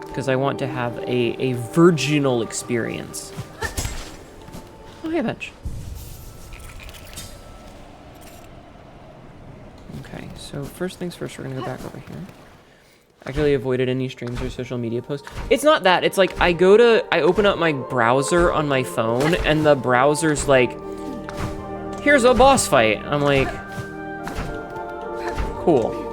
Because I want to have a virginal experience. Oh, hey, bench. Okay, so first things first, we're gonna go back over here. Actually avoided any streams or social media posts. It's not that, it's like I open up my browser on my phone and the browser's like, here's a boss fight. I'm like, cool.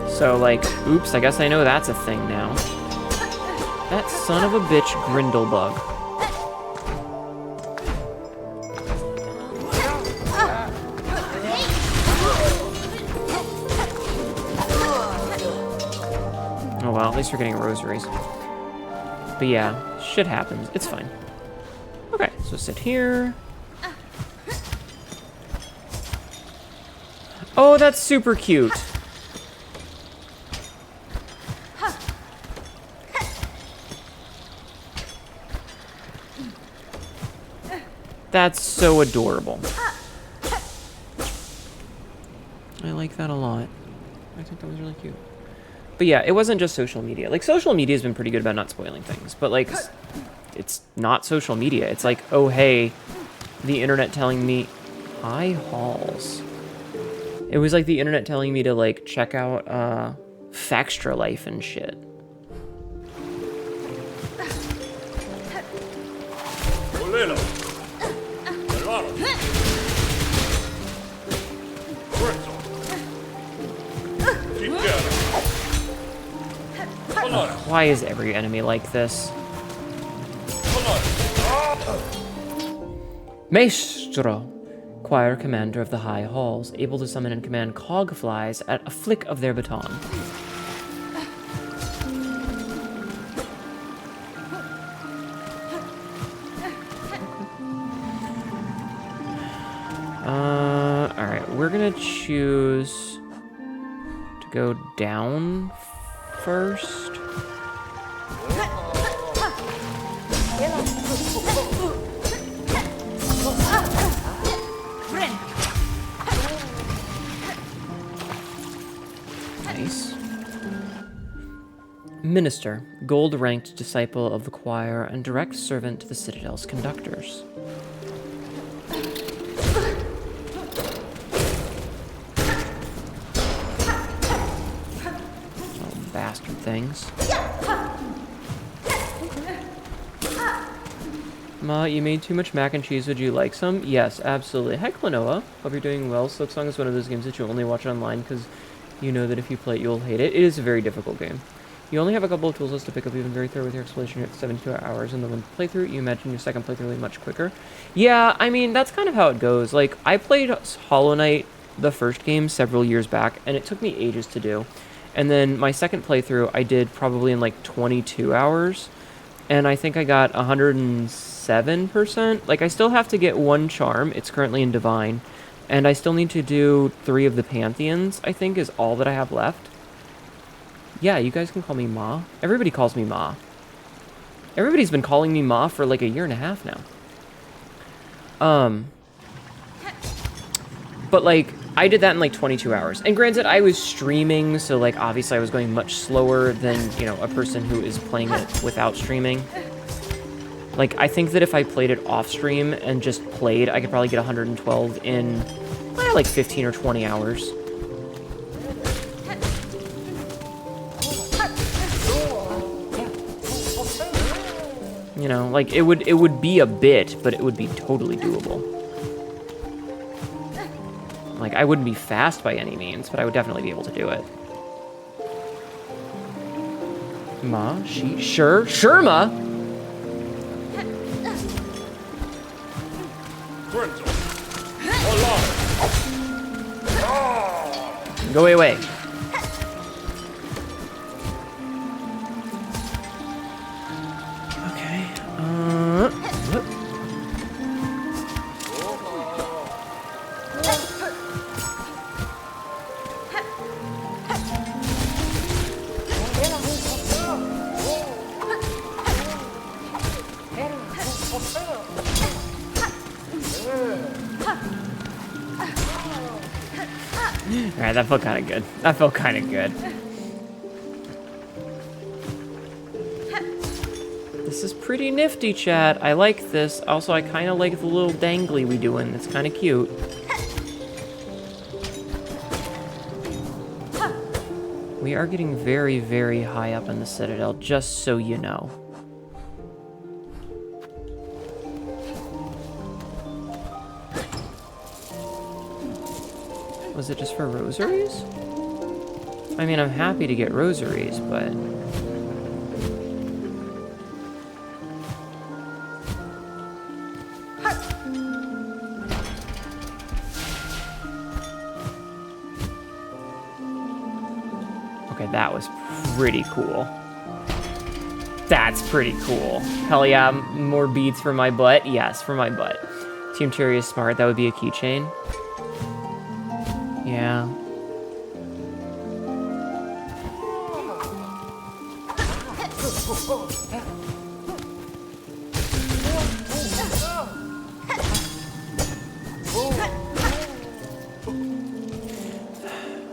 So, like, oops, I guess I know that's a thing now. That son of a bitch Grindelbug. Oh well, at least we're getting rosaries. But yeah, shit happens. It's fine. Okay, so sit here. Oh, that's super cute. That's so adorable. I like that a lot. I think that was really cute. But yeah, it wasn't just social media. Like, social media has been pretty good about not spoiling things. But, like, it's not social media. It's like, oh, hey, the internet telling me... High halls. It was like the internet telling me to, like, check out, Faxtra Life and shit. Why is every enemy like this? Maestro, choir commander of the High Halls, able to summon and command cogflies at a flick of their baton. Alright, we're gonna choose to go down first. Nice. Minister, gold-ranked disciple of the choir and direct servant to the Citadel's conductors. Oh, bastard things. Ma, you made too much mac and cheese. Would you like some? Yes, absolutely. Hi, Klonoa. Hope you're doing well. Silksong is one of those games that you only watch online because you know that if you play it, you'll hate it. It is a very difficult game. You only have a couple of tools left to pick up, even very thorough with your exploration. You have 72 hours in the one playthrough. You imagine your second playthrough will be much quicker. Yeah, I mean, that's kind of how it goes. Like, I played Hollow Knight, the first game, several years back, and it took me ages to do. And then my second playthrough, I did probably in like 22 hours. And I think I got 107%. Like, I still have to get one charm. It's currently in Divine. And I still need to do 3 of the Pantheons, I think, is all that I have left. Yeah, you guys can call me Ma. Everybody calls me Ma. Everybody's been calling me Ma for like a year and a half now. But like, I did that in like 22 hours. And granted, I was streaming, so like, obviously I was going much slower than, you know, a person who is playing it without streaming. Like, I think that if I played it off stream and just played, I could probably get 112 in like 15 or 20 hours. You know, like, it would be a bit, but it would be totally doable. Like, I wouldn't be fast by any means, but I would definitely be able to do it. Ma, she, sure, Ma. Go away. Alright, that felt kind of good. That felt kind of good. This is pretty nifty, chat. I like this. Also, I kind of like the little dangly we doing. It's kind of cute. We are getting very, very high up in the Citadel, just so you know. Was it just for rosaries? I mean, I'm happy to get rosaries, but... Okay, that was pretty cool. That's pretty cool. Hell yeah, more beads for my butt? Yes, for my butt. Team Cherry is smart. That would be a keychain. Yeah.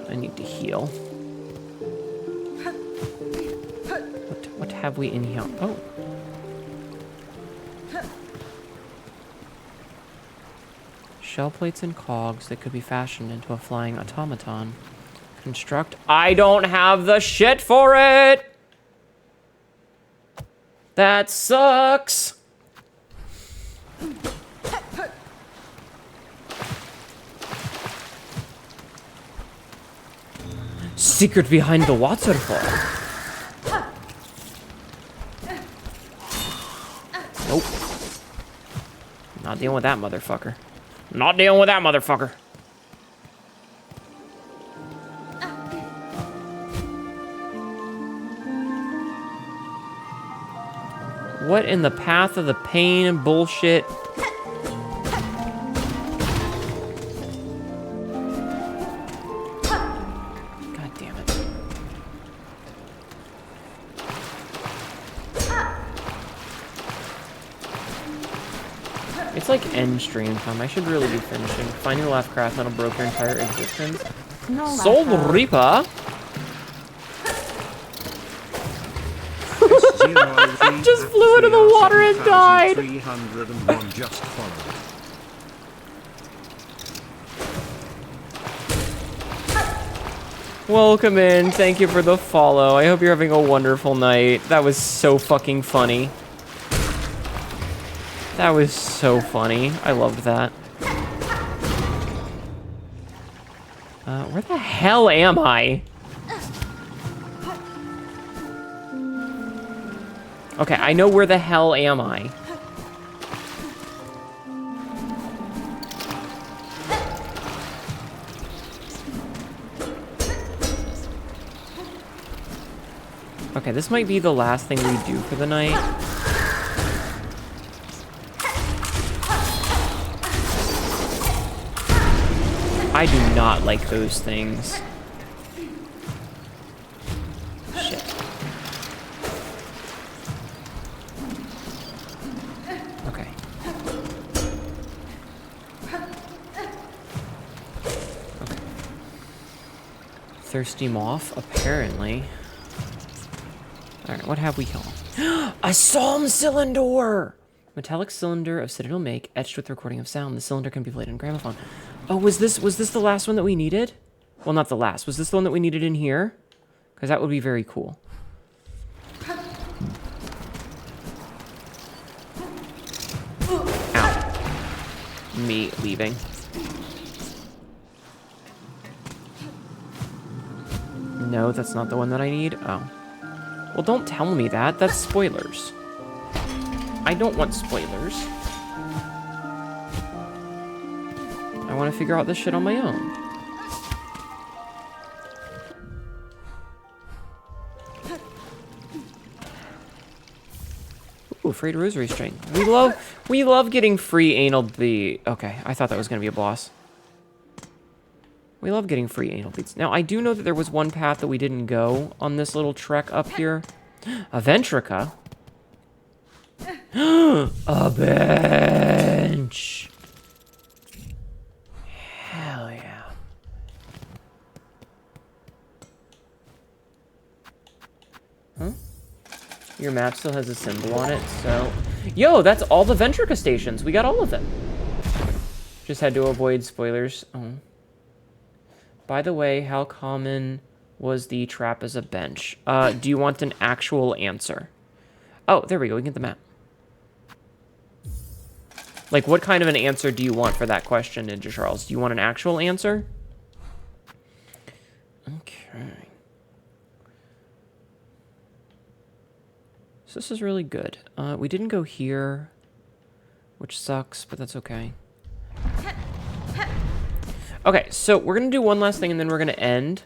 I need to heal. What have we in here? Oh. Shell plates and cogs that could be fashioned into a flying automaton. Construct. I don't have the shit for it! That sucks! Secret behind the waterfall. Nope. Not dealing with that motherfucker. Not dealing with that motherfucker. What in the path of the pain bullshit? God damn it. like end stream time. I should really be finishing. Finding the last craft that'll broke your entire existence. No, Soul Reaper? I just flew into the water and died. 301 just followed. Welcome in. Thank you for the follow. I hope you're having a wonderful night. That was so fucking funny. That was so funny. I loved that. Where the hell am I? Okay, I know where the hell am I. Okay, this might be the last thing we do for the night. I do not like those things. Shit. Okay. Okay. Thirsty moth, apparently. Alright, what have we got? A psalm cylinder! Metallic cylinder of Citadel make, etched with recording of sound. The cylinder can be played in gramophone. Oh, was this the last one that we needed? Well, not the last. Was this the one that we needed in here? Because that would be very cool. Ow. Me leaving. No, that's not the one that I need. Oh. Well, don't tell me that. That's spoilers. I don't want spoilers. I want to figure out this shit on my own. Ooh, free rosary string. We love getting free anal beads. Okay, I thought that was gonna be a boss. We love getting free anal beads. Now, I do know that there was one path that we didn't go on this little trek up here. A ventrica. A bench. Hell yeah. Huh? Your map still has a symbol on it, so... Yo, that's all the ventrica stations. We got all of them. Just had to avoid spoilers. Oh. By the way, how common was the trap as a bench? Do you want an actual answer? Oh, there we go. We can get the map. Like, what kind of an answer do you want for that question, Ninja Charles? Do you want an actual answer? Okay. So this is really good. We didn't go here, which sucks, but that's okay. Okay, so we're going to do one last thing, and then we're going to end.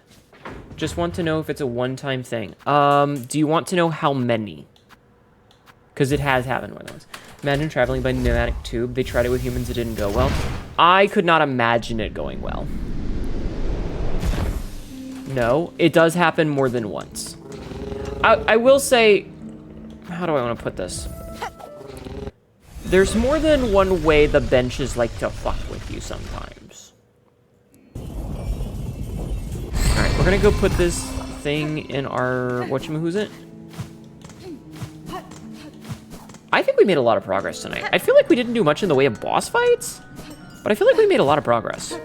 Just want to know if it's a one-time thing. Do you want to know how many? Because it has happened more than once. Imagine traveling by pneumatic tube. They tried it with humans. It didn't go well. I could not imagine it going well. No, it does happen more than once. I will say... How do I want to put this? There's more than one way the benches like to fuck with you sometimes. Alright, we're gonna go put this thing in our... Whatchamahoosit? I think we made a lot of progress tonight. I feel like we didn't do much in the way of boss fights, but I feel like we made a lot of progress.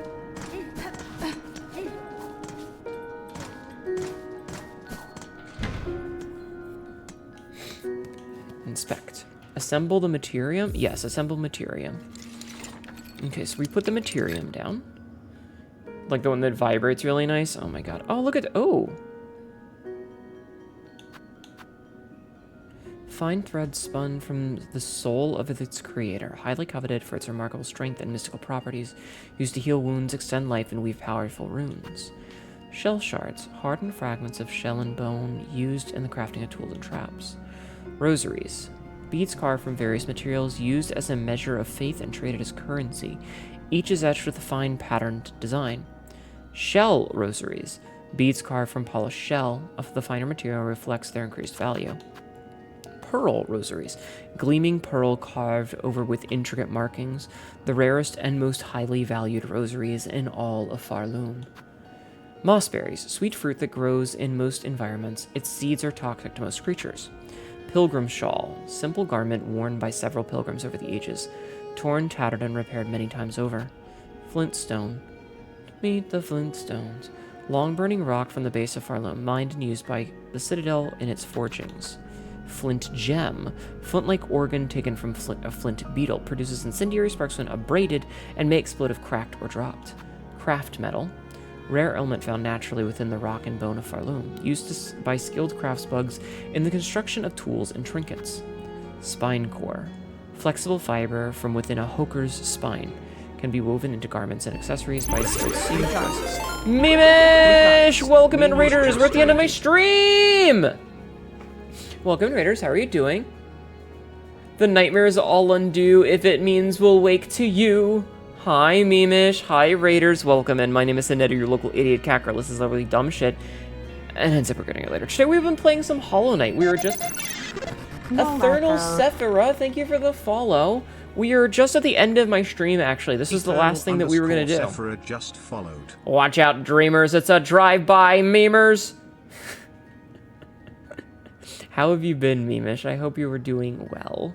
Inspect. Assemble the materium? Yes, assemble materium. Okay, so we put the materium down. Like the one that vibrates really nice. Oh my god. Oh, look at... Oh! Fine thread spun from the soul of its creator, highly coveted for its remarkable strength and mystical properties, used to heal wounds, extend life, and weave powerful runes. Shell shards, hardened fragments of shell and bone, used in the crafting of tools and traps. Rosaries, beads carved from various materials, used as a measure of faith and traded as currency. Each is etched with a fine patterned design. Shell rosaries, beads carved from polished shell of the finer material, reflects their increased value. pearl rosaries. Gleaming pearl carved over with intricate markings. The rarest and most highly valued rosaries in all of Farloom. Mossberries, sweet fruit that grows in most environments. Its seeds are toxic to most creatures. Pilgrim shawl, simple garment worn by several pilgrims over the ages. Torn, tattered, and repaired many times over. Flintstone. Meet the Flintstones. Long burning rock from the base of Farloom, mined and used by the Citadel in its forgings. Flint gem. Flint-like organ taken from a flint beetle. Produces incendiary sparks when abraded and may explode if cracked or dropped. Craft metal. Rare element found naturally within the rock and bone of Farloom, used by skilled craftsbugs in the construction of tools and trinkets. Spine core. Flexible fiber from within a hoker's spine. Can be woven into garments and accessories by skilled seamstresses. Mimish! Welcome in, Raiders! We're at the end of my stream! Welcome, Raiders. How are you doing? The nightmares all undo if it means we'll wake to you. Hi, Mimish. Hi, Raiders. Welcome in. My name is Hnetu, your local idiot cat girl. This is lovely dumb shit. And ends up we're getting it later. Today we've been playing some Hollow Knight. We were just... Ethernal Sephira, thank you for the follow. We are just at the end of my stream, actually. This is the last thing that we were going to do. Sephira just followed. Watch out, dreamers. It's a drive-by, memers. How have you been, Mimish? I hope you were doing well.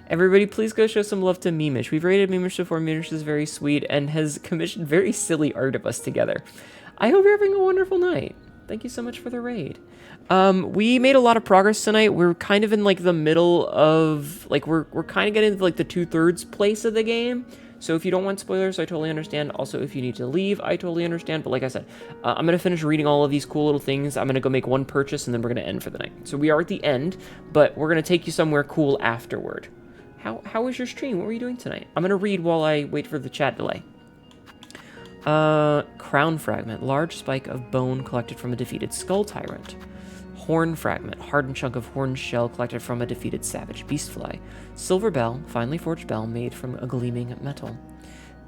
Everybody, please go show some love to Mimish. We've rated Mimish before. Mimish is very sweet and has commissioned very silly art of us together. I hope you're having a wonderful night. Thank you so much for the raid. We made a lot of progress tonight. We're kind of in like the middle of like we're kind of getting to like the 2/3 place of the game. So if you don't want spoilers, I totally understand. Also, if you need to leave, I totally understand. But like I said, I'm gonna finish reading all of these cool little things. I'm gonna go make one purchase and then we're gonna end for the night. So we are at the end, but we're gonna take you somewhere cool afterward. How was your stream? What were you doing tonight? I'm gonna read while I wait for the chat delay. Crown fragment, large spike of bone collected from a defeated skull tyrant. Horn fragment, hardened chunk of horn shell collected from a defeated savage beastfly. Silver bell, finely forged bell made from a gleaming metal.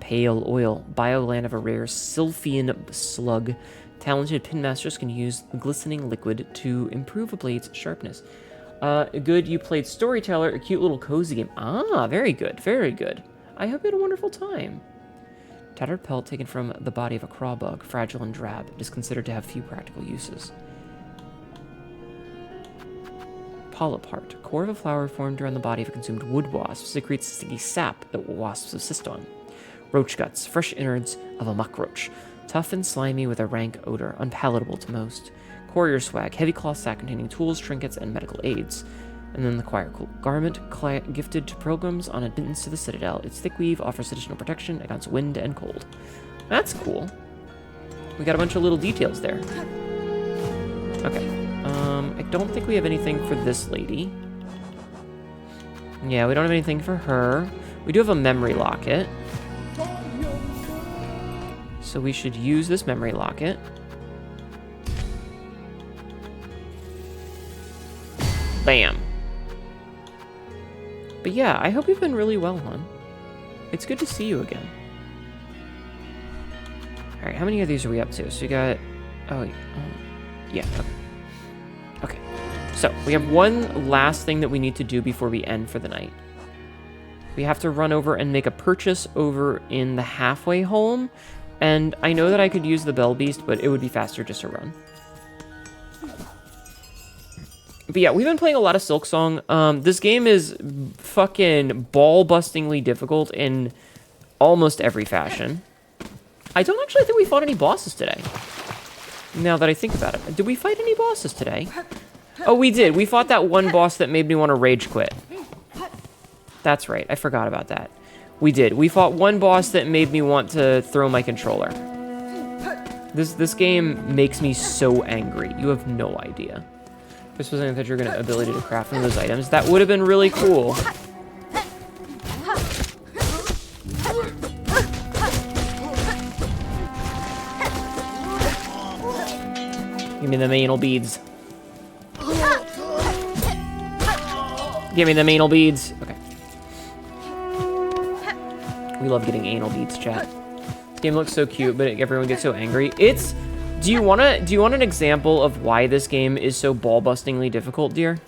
Pale oil, bioland of a rare Sylphian slug. Talented pinmasters can use the glistening liquid to improve a blade's sharpness. Good, you played Storyteller, a cute little cozy game. Ah, very good, very good. I hope you had a wonderful time. Tattered pelt taken from the body of a crawbug, fragile and drab. It is considered to have few practical uses. Polyp heart, core of a flower formed around the body of a consumed wood wasp, secretes sticky sap that wasps subsist on. Roach guts, fresh innards of a muck roach, tough and slimy with a rank odor, unpalatable to most. Courier swag, heavy cloth sack containing tools, trinkets, and medical aids. And then the choir garment, gifted to pilgrims on admittance to the Citadel. Its thick weave offers additional protection against wind and cold. That's cool. We got a bunch of little details there. Okay. I don't think we have anything for this lady. Yeah, we don't have anything for her. We do have a memory locket. So we should use this memory locket. Bam. But yeah, I hope you've been really well, hon. It's good to see you again. Alright, how many of these are we up to? So we got... Oh, yeah, okay. Okay, so we have one last thing that we need to do before we end for the night. We have to run over and make a purchase over in the halfway home. And I know that I could use the Bell Beast, but it would be faster just to run. But yeah, we've been playing a lot of Silksong. This game is fucking ball-bustingly difficult in almost every fashion. I don't actually think we fought any bosses today. Now that I think about it. Did we fight any bosses today? Oh, we did. We fought that one boss that made me want to rage quit. That's right. I forgot about that. We did. We fought one boss that made me want to throw my controller. This game makes me so angry. You have no idea. If this was anything that you're going to ability to craft one of those items, that would have been really cool. Give me the anal beads. Give me the anal beads. Okay. We love getting anal beads, chat. This game looks so cute, but everyone gets so angry. It's... Do you want an example of why this game is so ball-bustingly difficult, dear?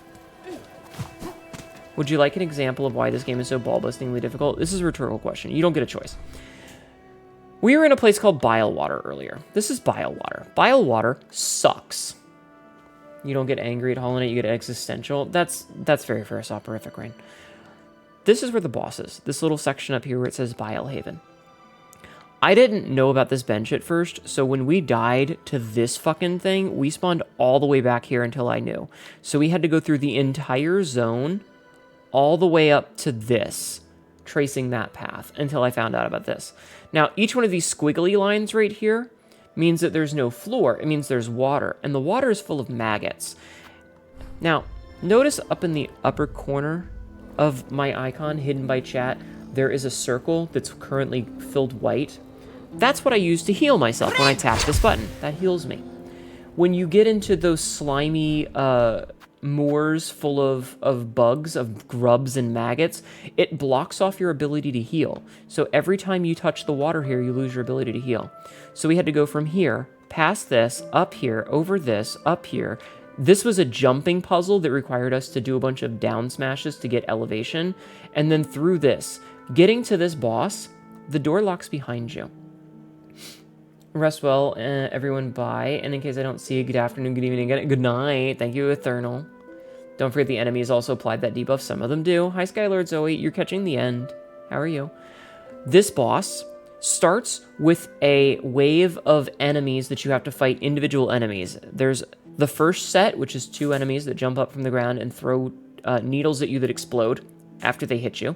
Would you like an example of why this game is so ball-bustingly difficult? This is a rhetorical question. You don't get a choice. We were in a place called Bile Water earlier. This is Bile Water. Bile Water sucks. You don't get angry at Hollow Knight, you get existential. That's very fair, soporific rain. This is where the boss is. This little section up here where it says Bile Haven. I didn't know about this bench at first, so when we died to this fucking thing, we spawned all the way back here until I knew. So we had to go through the entire zone all the way up to this, tracing that path until I found out about this. Now, each one of these squiggly lines right here means that there's no floor. It means there's water, and the water is full of maggots. Now, notice up in the upper corner of my icon, hidden by chat, there is a circle that's currently filled white. That's what I use to heal myself when I tap this button. That heals me. When you get into those slimy moors full of bugs, of grubs and maggots, it blocks off your ability to heal. So every time you touch the water here, you lose your ability to heal. So we had to go from here, past this, up here, over this, up here. This was a jumping puzzle that required us to do a bunch of down smashes to get elevation. And then through this, getting to this boss, the door locks behind you. Rest well, everyone, bye. And in case I don't see you, good afternoon, good evening, good night. Thank you, Ethernal. Don't forget the enemies also applied that debuff. Some of them do. Hi, Skylord Zoe. You're catching the end. How are you? This boss starts with a wave of enemies that you have to fight, individual enemies. There's the first set, which is 2 enemies that jump up from the ground and throw needles at you that explode after they hit you.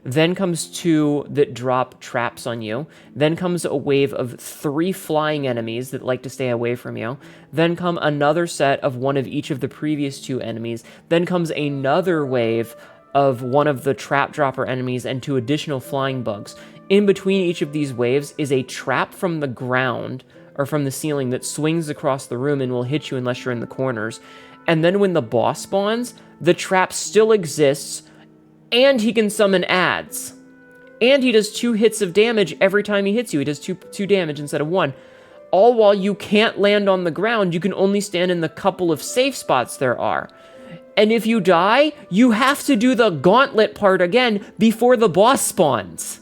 Then comes 2 that drop traps on you. Then comes a wave of 3 flying enemies that like to stay away from you. Then come another set of 1 of each of the previous 2 enemies. Then comes another wave of 1 of the trap dropper enemies and 2 additional flying bugs. In between each of these waves is a trap from the ground or from the ceiling that swings across the room and will hit you unless you're in the corners. And then when the boss spawns, the trap still exists, and he can summon ads. And he does 2 hits of damage every time he hits you. He does 2 damage instead of 1. All while you can't land on the ground, you can only stand in the couple of safe spots there are. And if you die, you have to do the gauntlet part again before the boss spawns.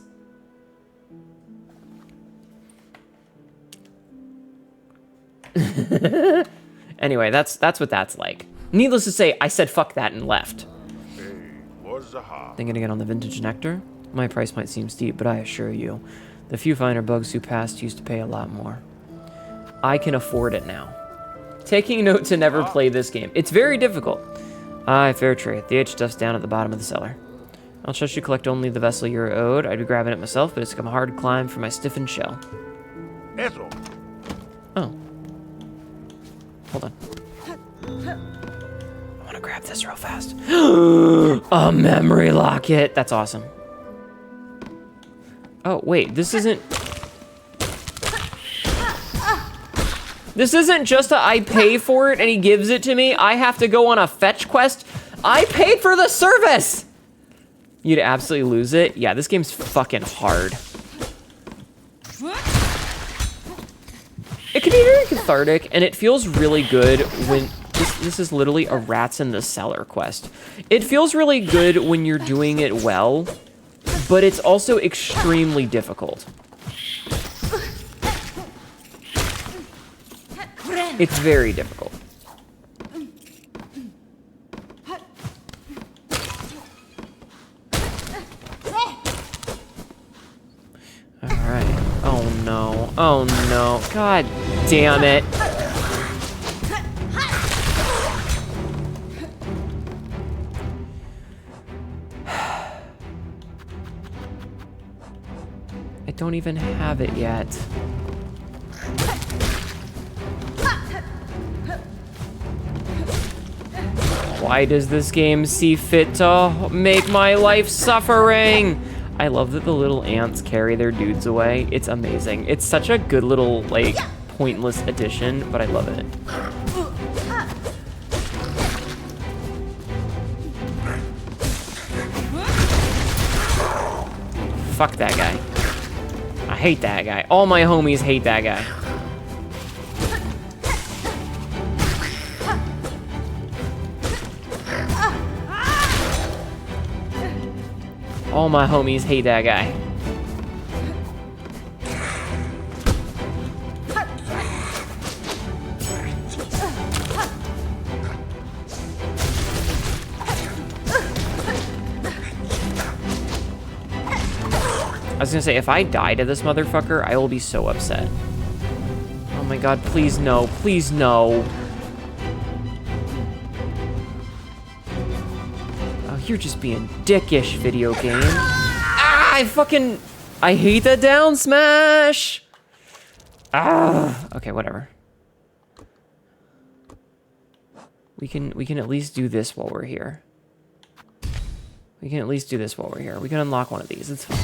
Anyway, that's what that's like. Needless to say, I said fuck that and left. Thinking to get on the vintage nectar? My price might seem steep, but I assure you, the few finer bugs who passed used to pay a lot more. I can afford it now. Taking note to never play this game. It's very difficult. Aye, fair trade. The H stuff's down at the bottom of the cellar. I'll trust you collect only the vessel you're owed. I'd be grabbing it myself, but it's become a hard climb for my stiffened shell. Oh. Hold on. I want to grab this real fast. A memory locket. That's awesome. Oh, wait. This isn't... This isn't just a I pay for it and he gives it to me. I have to go on a fetch quest. I paid for the service! You'd absolutely lose it. Yeah, this game's fucking hard. It can be very cathartic, and it feels really good when... This is literally a Rats in the Cellar quest. It feels really good when you're doing it well, but it's also extremely difficult. It's very difficult. Alright. Oh no. Oh no. God damn it. I don't even have it yet. Why does this game see fit to make my life suffering? I love that the little ants carry their dudes away. It's amazing. It's such a good little, like, pointless addition, but I love it. Fuck that guy. I hate that guy. All my homies hate that guy. All my homies hate that guy. I was gonna say, if I die to this motherfucker, I will be so upset. Oh my god, please no, please no. Oh, you're just being dickish, video game. Ah, I hate the down smash. Ah, okay, whatever. We can at least do this while we're here. We can at least do this while we're here. We can unlock one of these, it's fine.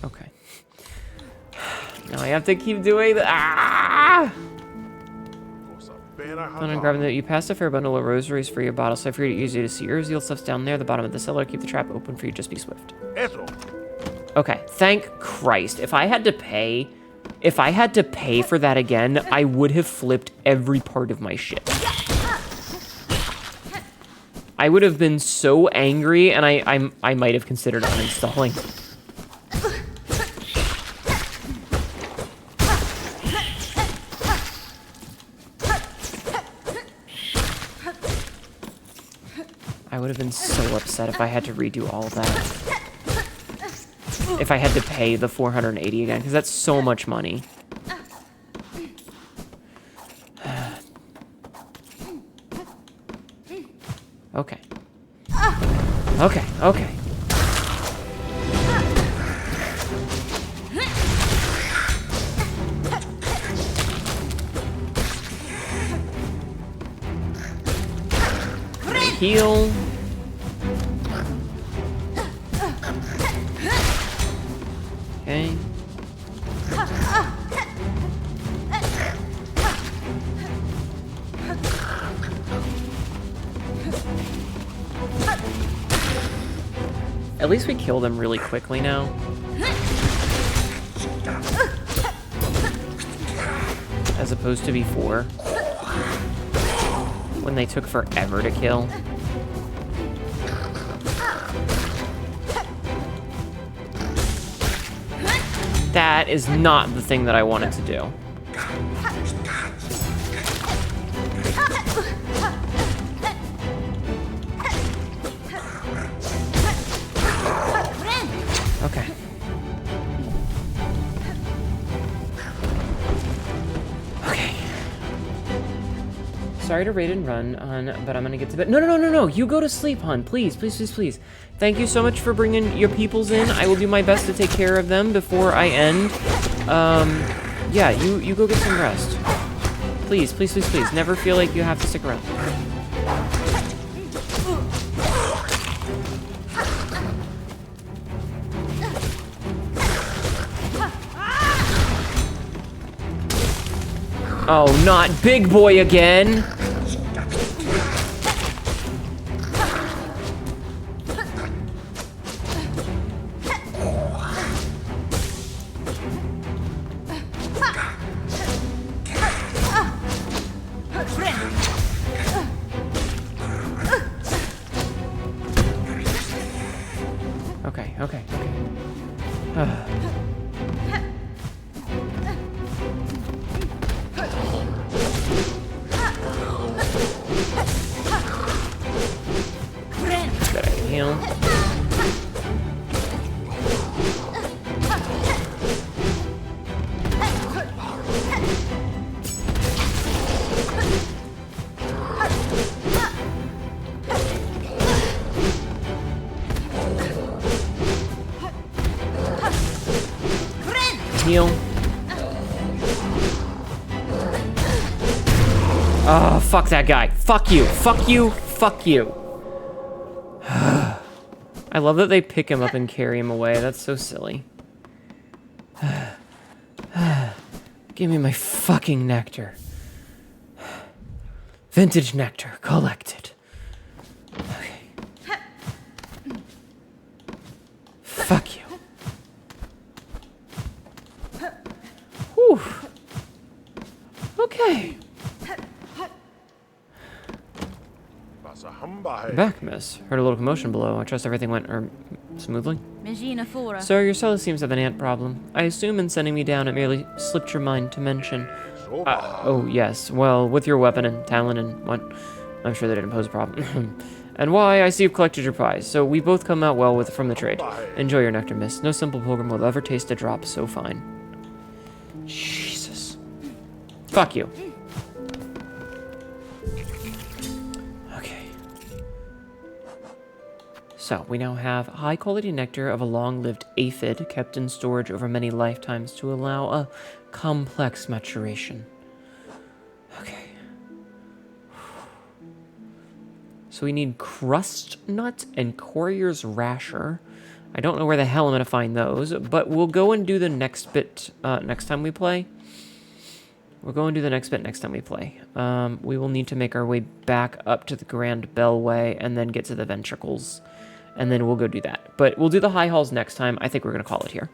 Okay. Now I have to keep doing the I'm grabbing that. You passed a fair bundle of rosaries for your bottle, so I figured it easy to see yours. You'll stuff's down there, the bottom of the cellar. Keep the trap open for you. Just be swift. Okay, thank Christ. If I had to pay for that again, I would have flipped every part of my shit. I would have been so angry, and I might have considered uninstalling. I would have been so upset if I had to redo all of that. If I had to pay the 480 again, because that's so much money. Okay. Okay, okay. Heal. Okay. At least we kill them really quickly now. As opposed to before, when they took forever to kill. That is not the thing that I wanted to do. Okay. Okay. Sorry to raid and run on, but I'm gonna get to bed. No. You go to sleep, hon. Please. Thank you so much for bringing your peoples in. I will do my best to take care of them before I end. Yeah, you go get some rest. Please. Never feel like you have to stick around. Oh, not big boy again! Okay. That I can heal. Heal. Oh, fuck that guy. Fuck you. I love that they pick him up and carry him away. That's so silly. Give me my fucking nectar. Vintage nectar. Collected. Okay. Fuck you. Whew. Okay. Back, miss. Heard a little commotion below. I trust everything went smoothly. Magina Fora. Sir, your cellar seems to have an ant problem. I assume in sending me down, it merely slipped your mind to mention. Oh, yes. Well, with your weapon and talent and what? I'm sure that didn't pose a problem. And why? I see you've collected your prize, so we both come out well from the trade. Enjoy your nectar, miss. No simple pilgrim will ever taste a drop so fine. Jesus. Fuck you. Okay. So, we now have high-quality nectar of a long-lived aphid kept in storage over many lifetimes to allow a complex maturation. Okay. So we need crust nut and courier's rasher. I don't know where the hell I'm going to find those, but we'll go and do the next bit next time we play. We'll go and do the next bit next time we play. We will need to make our way back up to the Grand Bellway and then get to the ventricles. And then we'll go do that. But we'll do the high halls next time. I think we're going to call it here.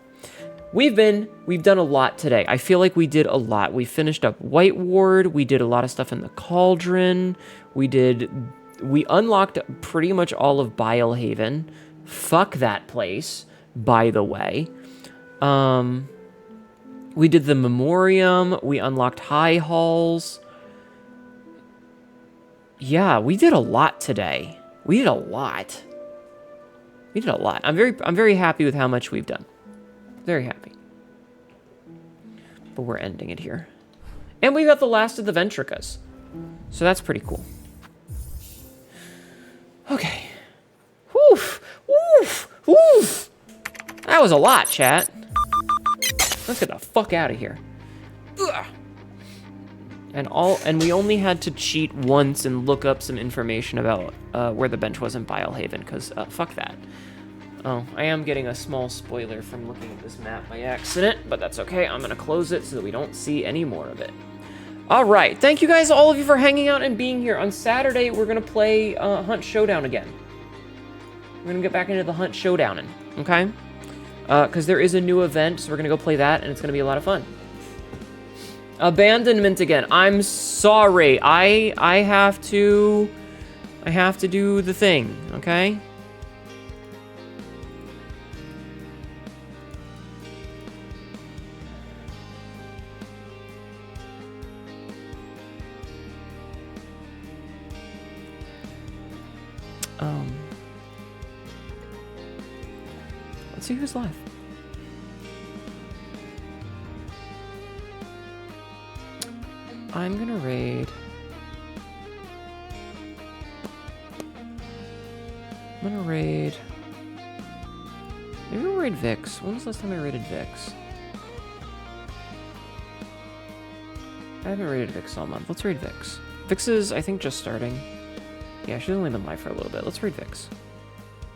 We've done a lot today. I feel like we did a lot. We finished up White Ward. We did a lot of stuff in the Cauldron. We unlocked pretty much all of Bilehaven. Fuck that place, by the way. We did the Memoriam. We unlocked High Halls. Yeah, we did a lot today. We did a lot. I'm very happy with how much we've done. Very happy. But we're ending it here. And we got the last of the Ventricas. So that's pretty cool. Okay. Woof! Woof! Woof! That was a lot, chat. Let's get the fuck out of here. Ugh. And we only had to cheat once and look up some information about where the bench was in Bilehaven, because fuck that. Oh, I am getting a small spoiler from looking at this map by accident, but that's okay. I'm gonna close it so that we don't see any more of it. All right, thank you guys, all of you, for hanging out and being here. On Saturday, we're gonna play Hunt Showdown again. We're gonna get back into the Hunt Showdown, okay? Because there is a new event, so we're gonna go play that, and it's gonna be a lot of fun. Abandonment again. I'm sorry. I have to do the thing, okay? Let's see who's live. I'm gonna raid. Maybe we'll raid Vix. When was the last time I raided Vix? I haven't raided Vix all month. Let's raid Vix. Vix is, I think, just starting. Yeah, she's only been live for a little bit. Let's raid Vix.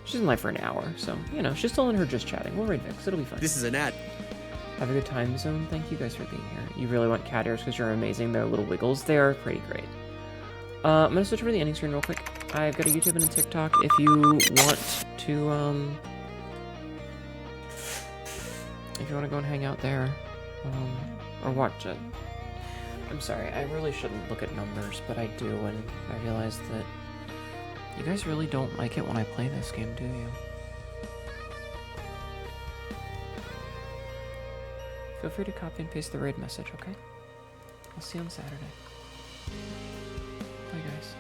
She's in live for an hour, so, you know, she's still in her just chatting. We'll raid Vix. It'll be fun. This is an ad. Have a good time zone. Thank you guys for being here. You really want cat ears because you're amazing. They're little wiggles. They are pretty great. I'm going to switch over to the ending screen real quick. I've got a YouTube and a TikTok if you want to, if you want to go and hang out there, or watch it. I'm sorry, I really shouldn't look at numbers, but I do, and I realize that you guys really don't like it when I play this game, do you? Feel free to copy and paste the raid message, okay? I'll see you on Saturday. Bye, guys.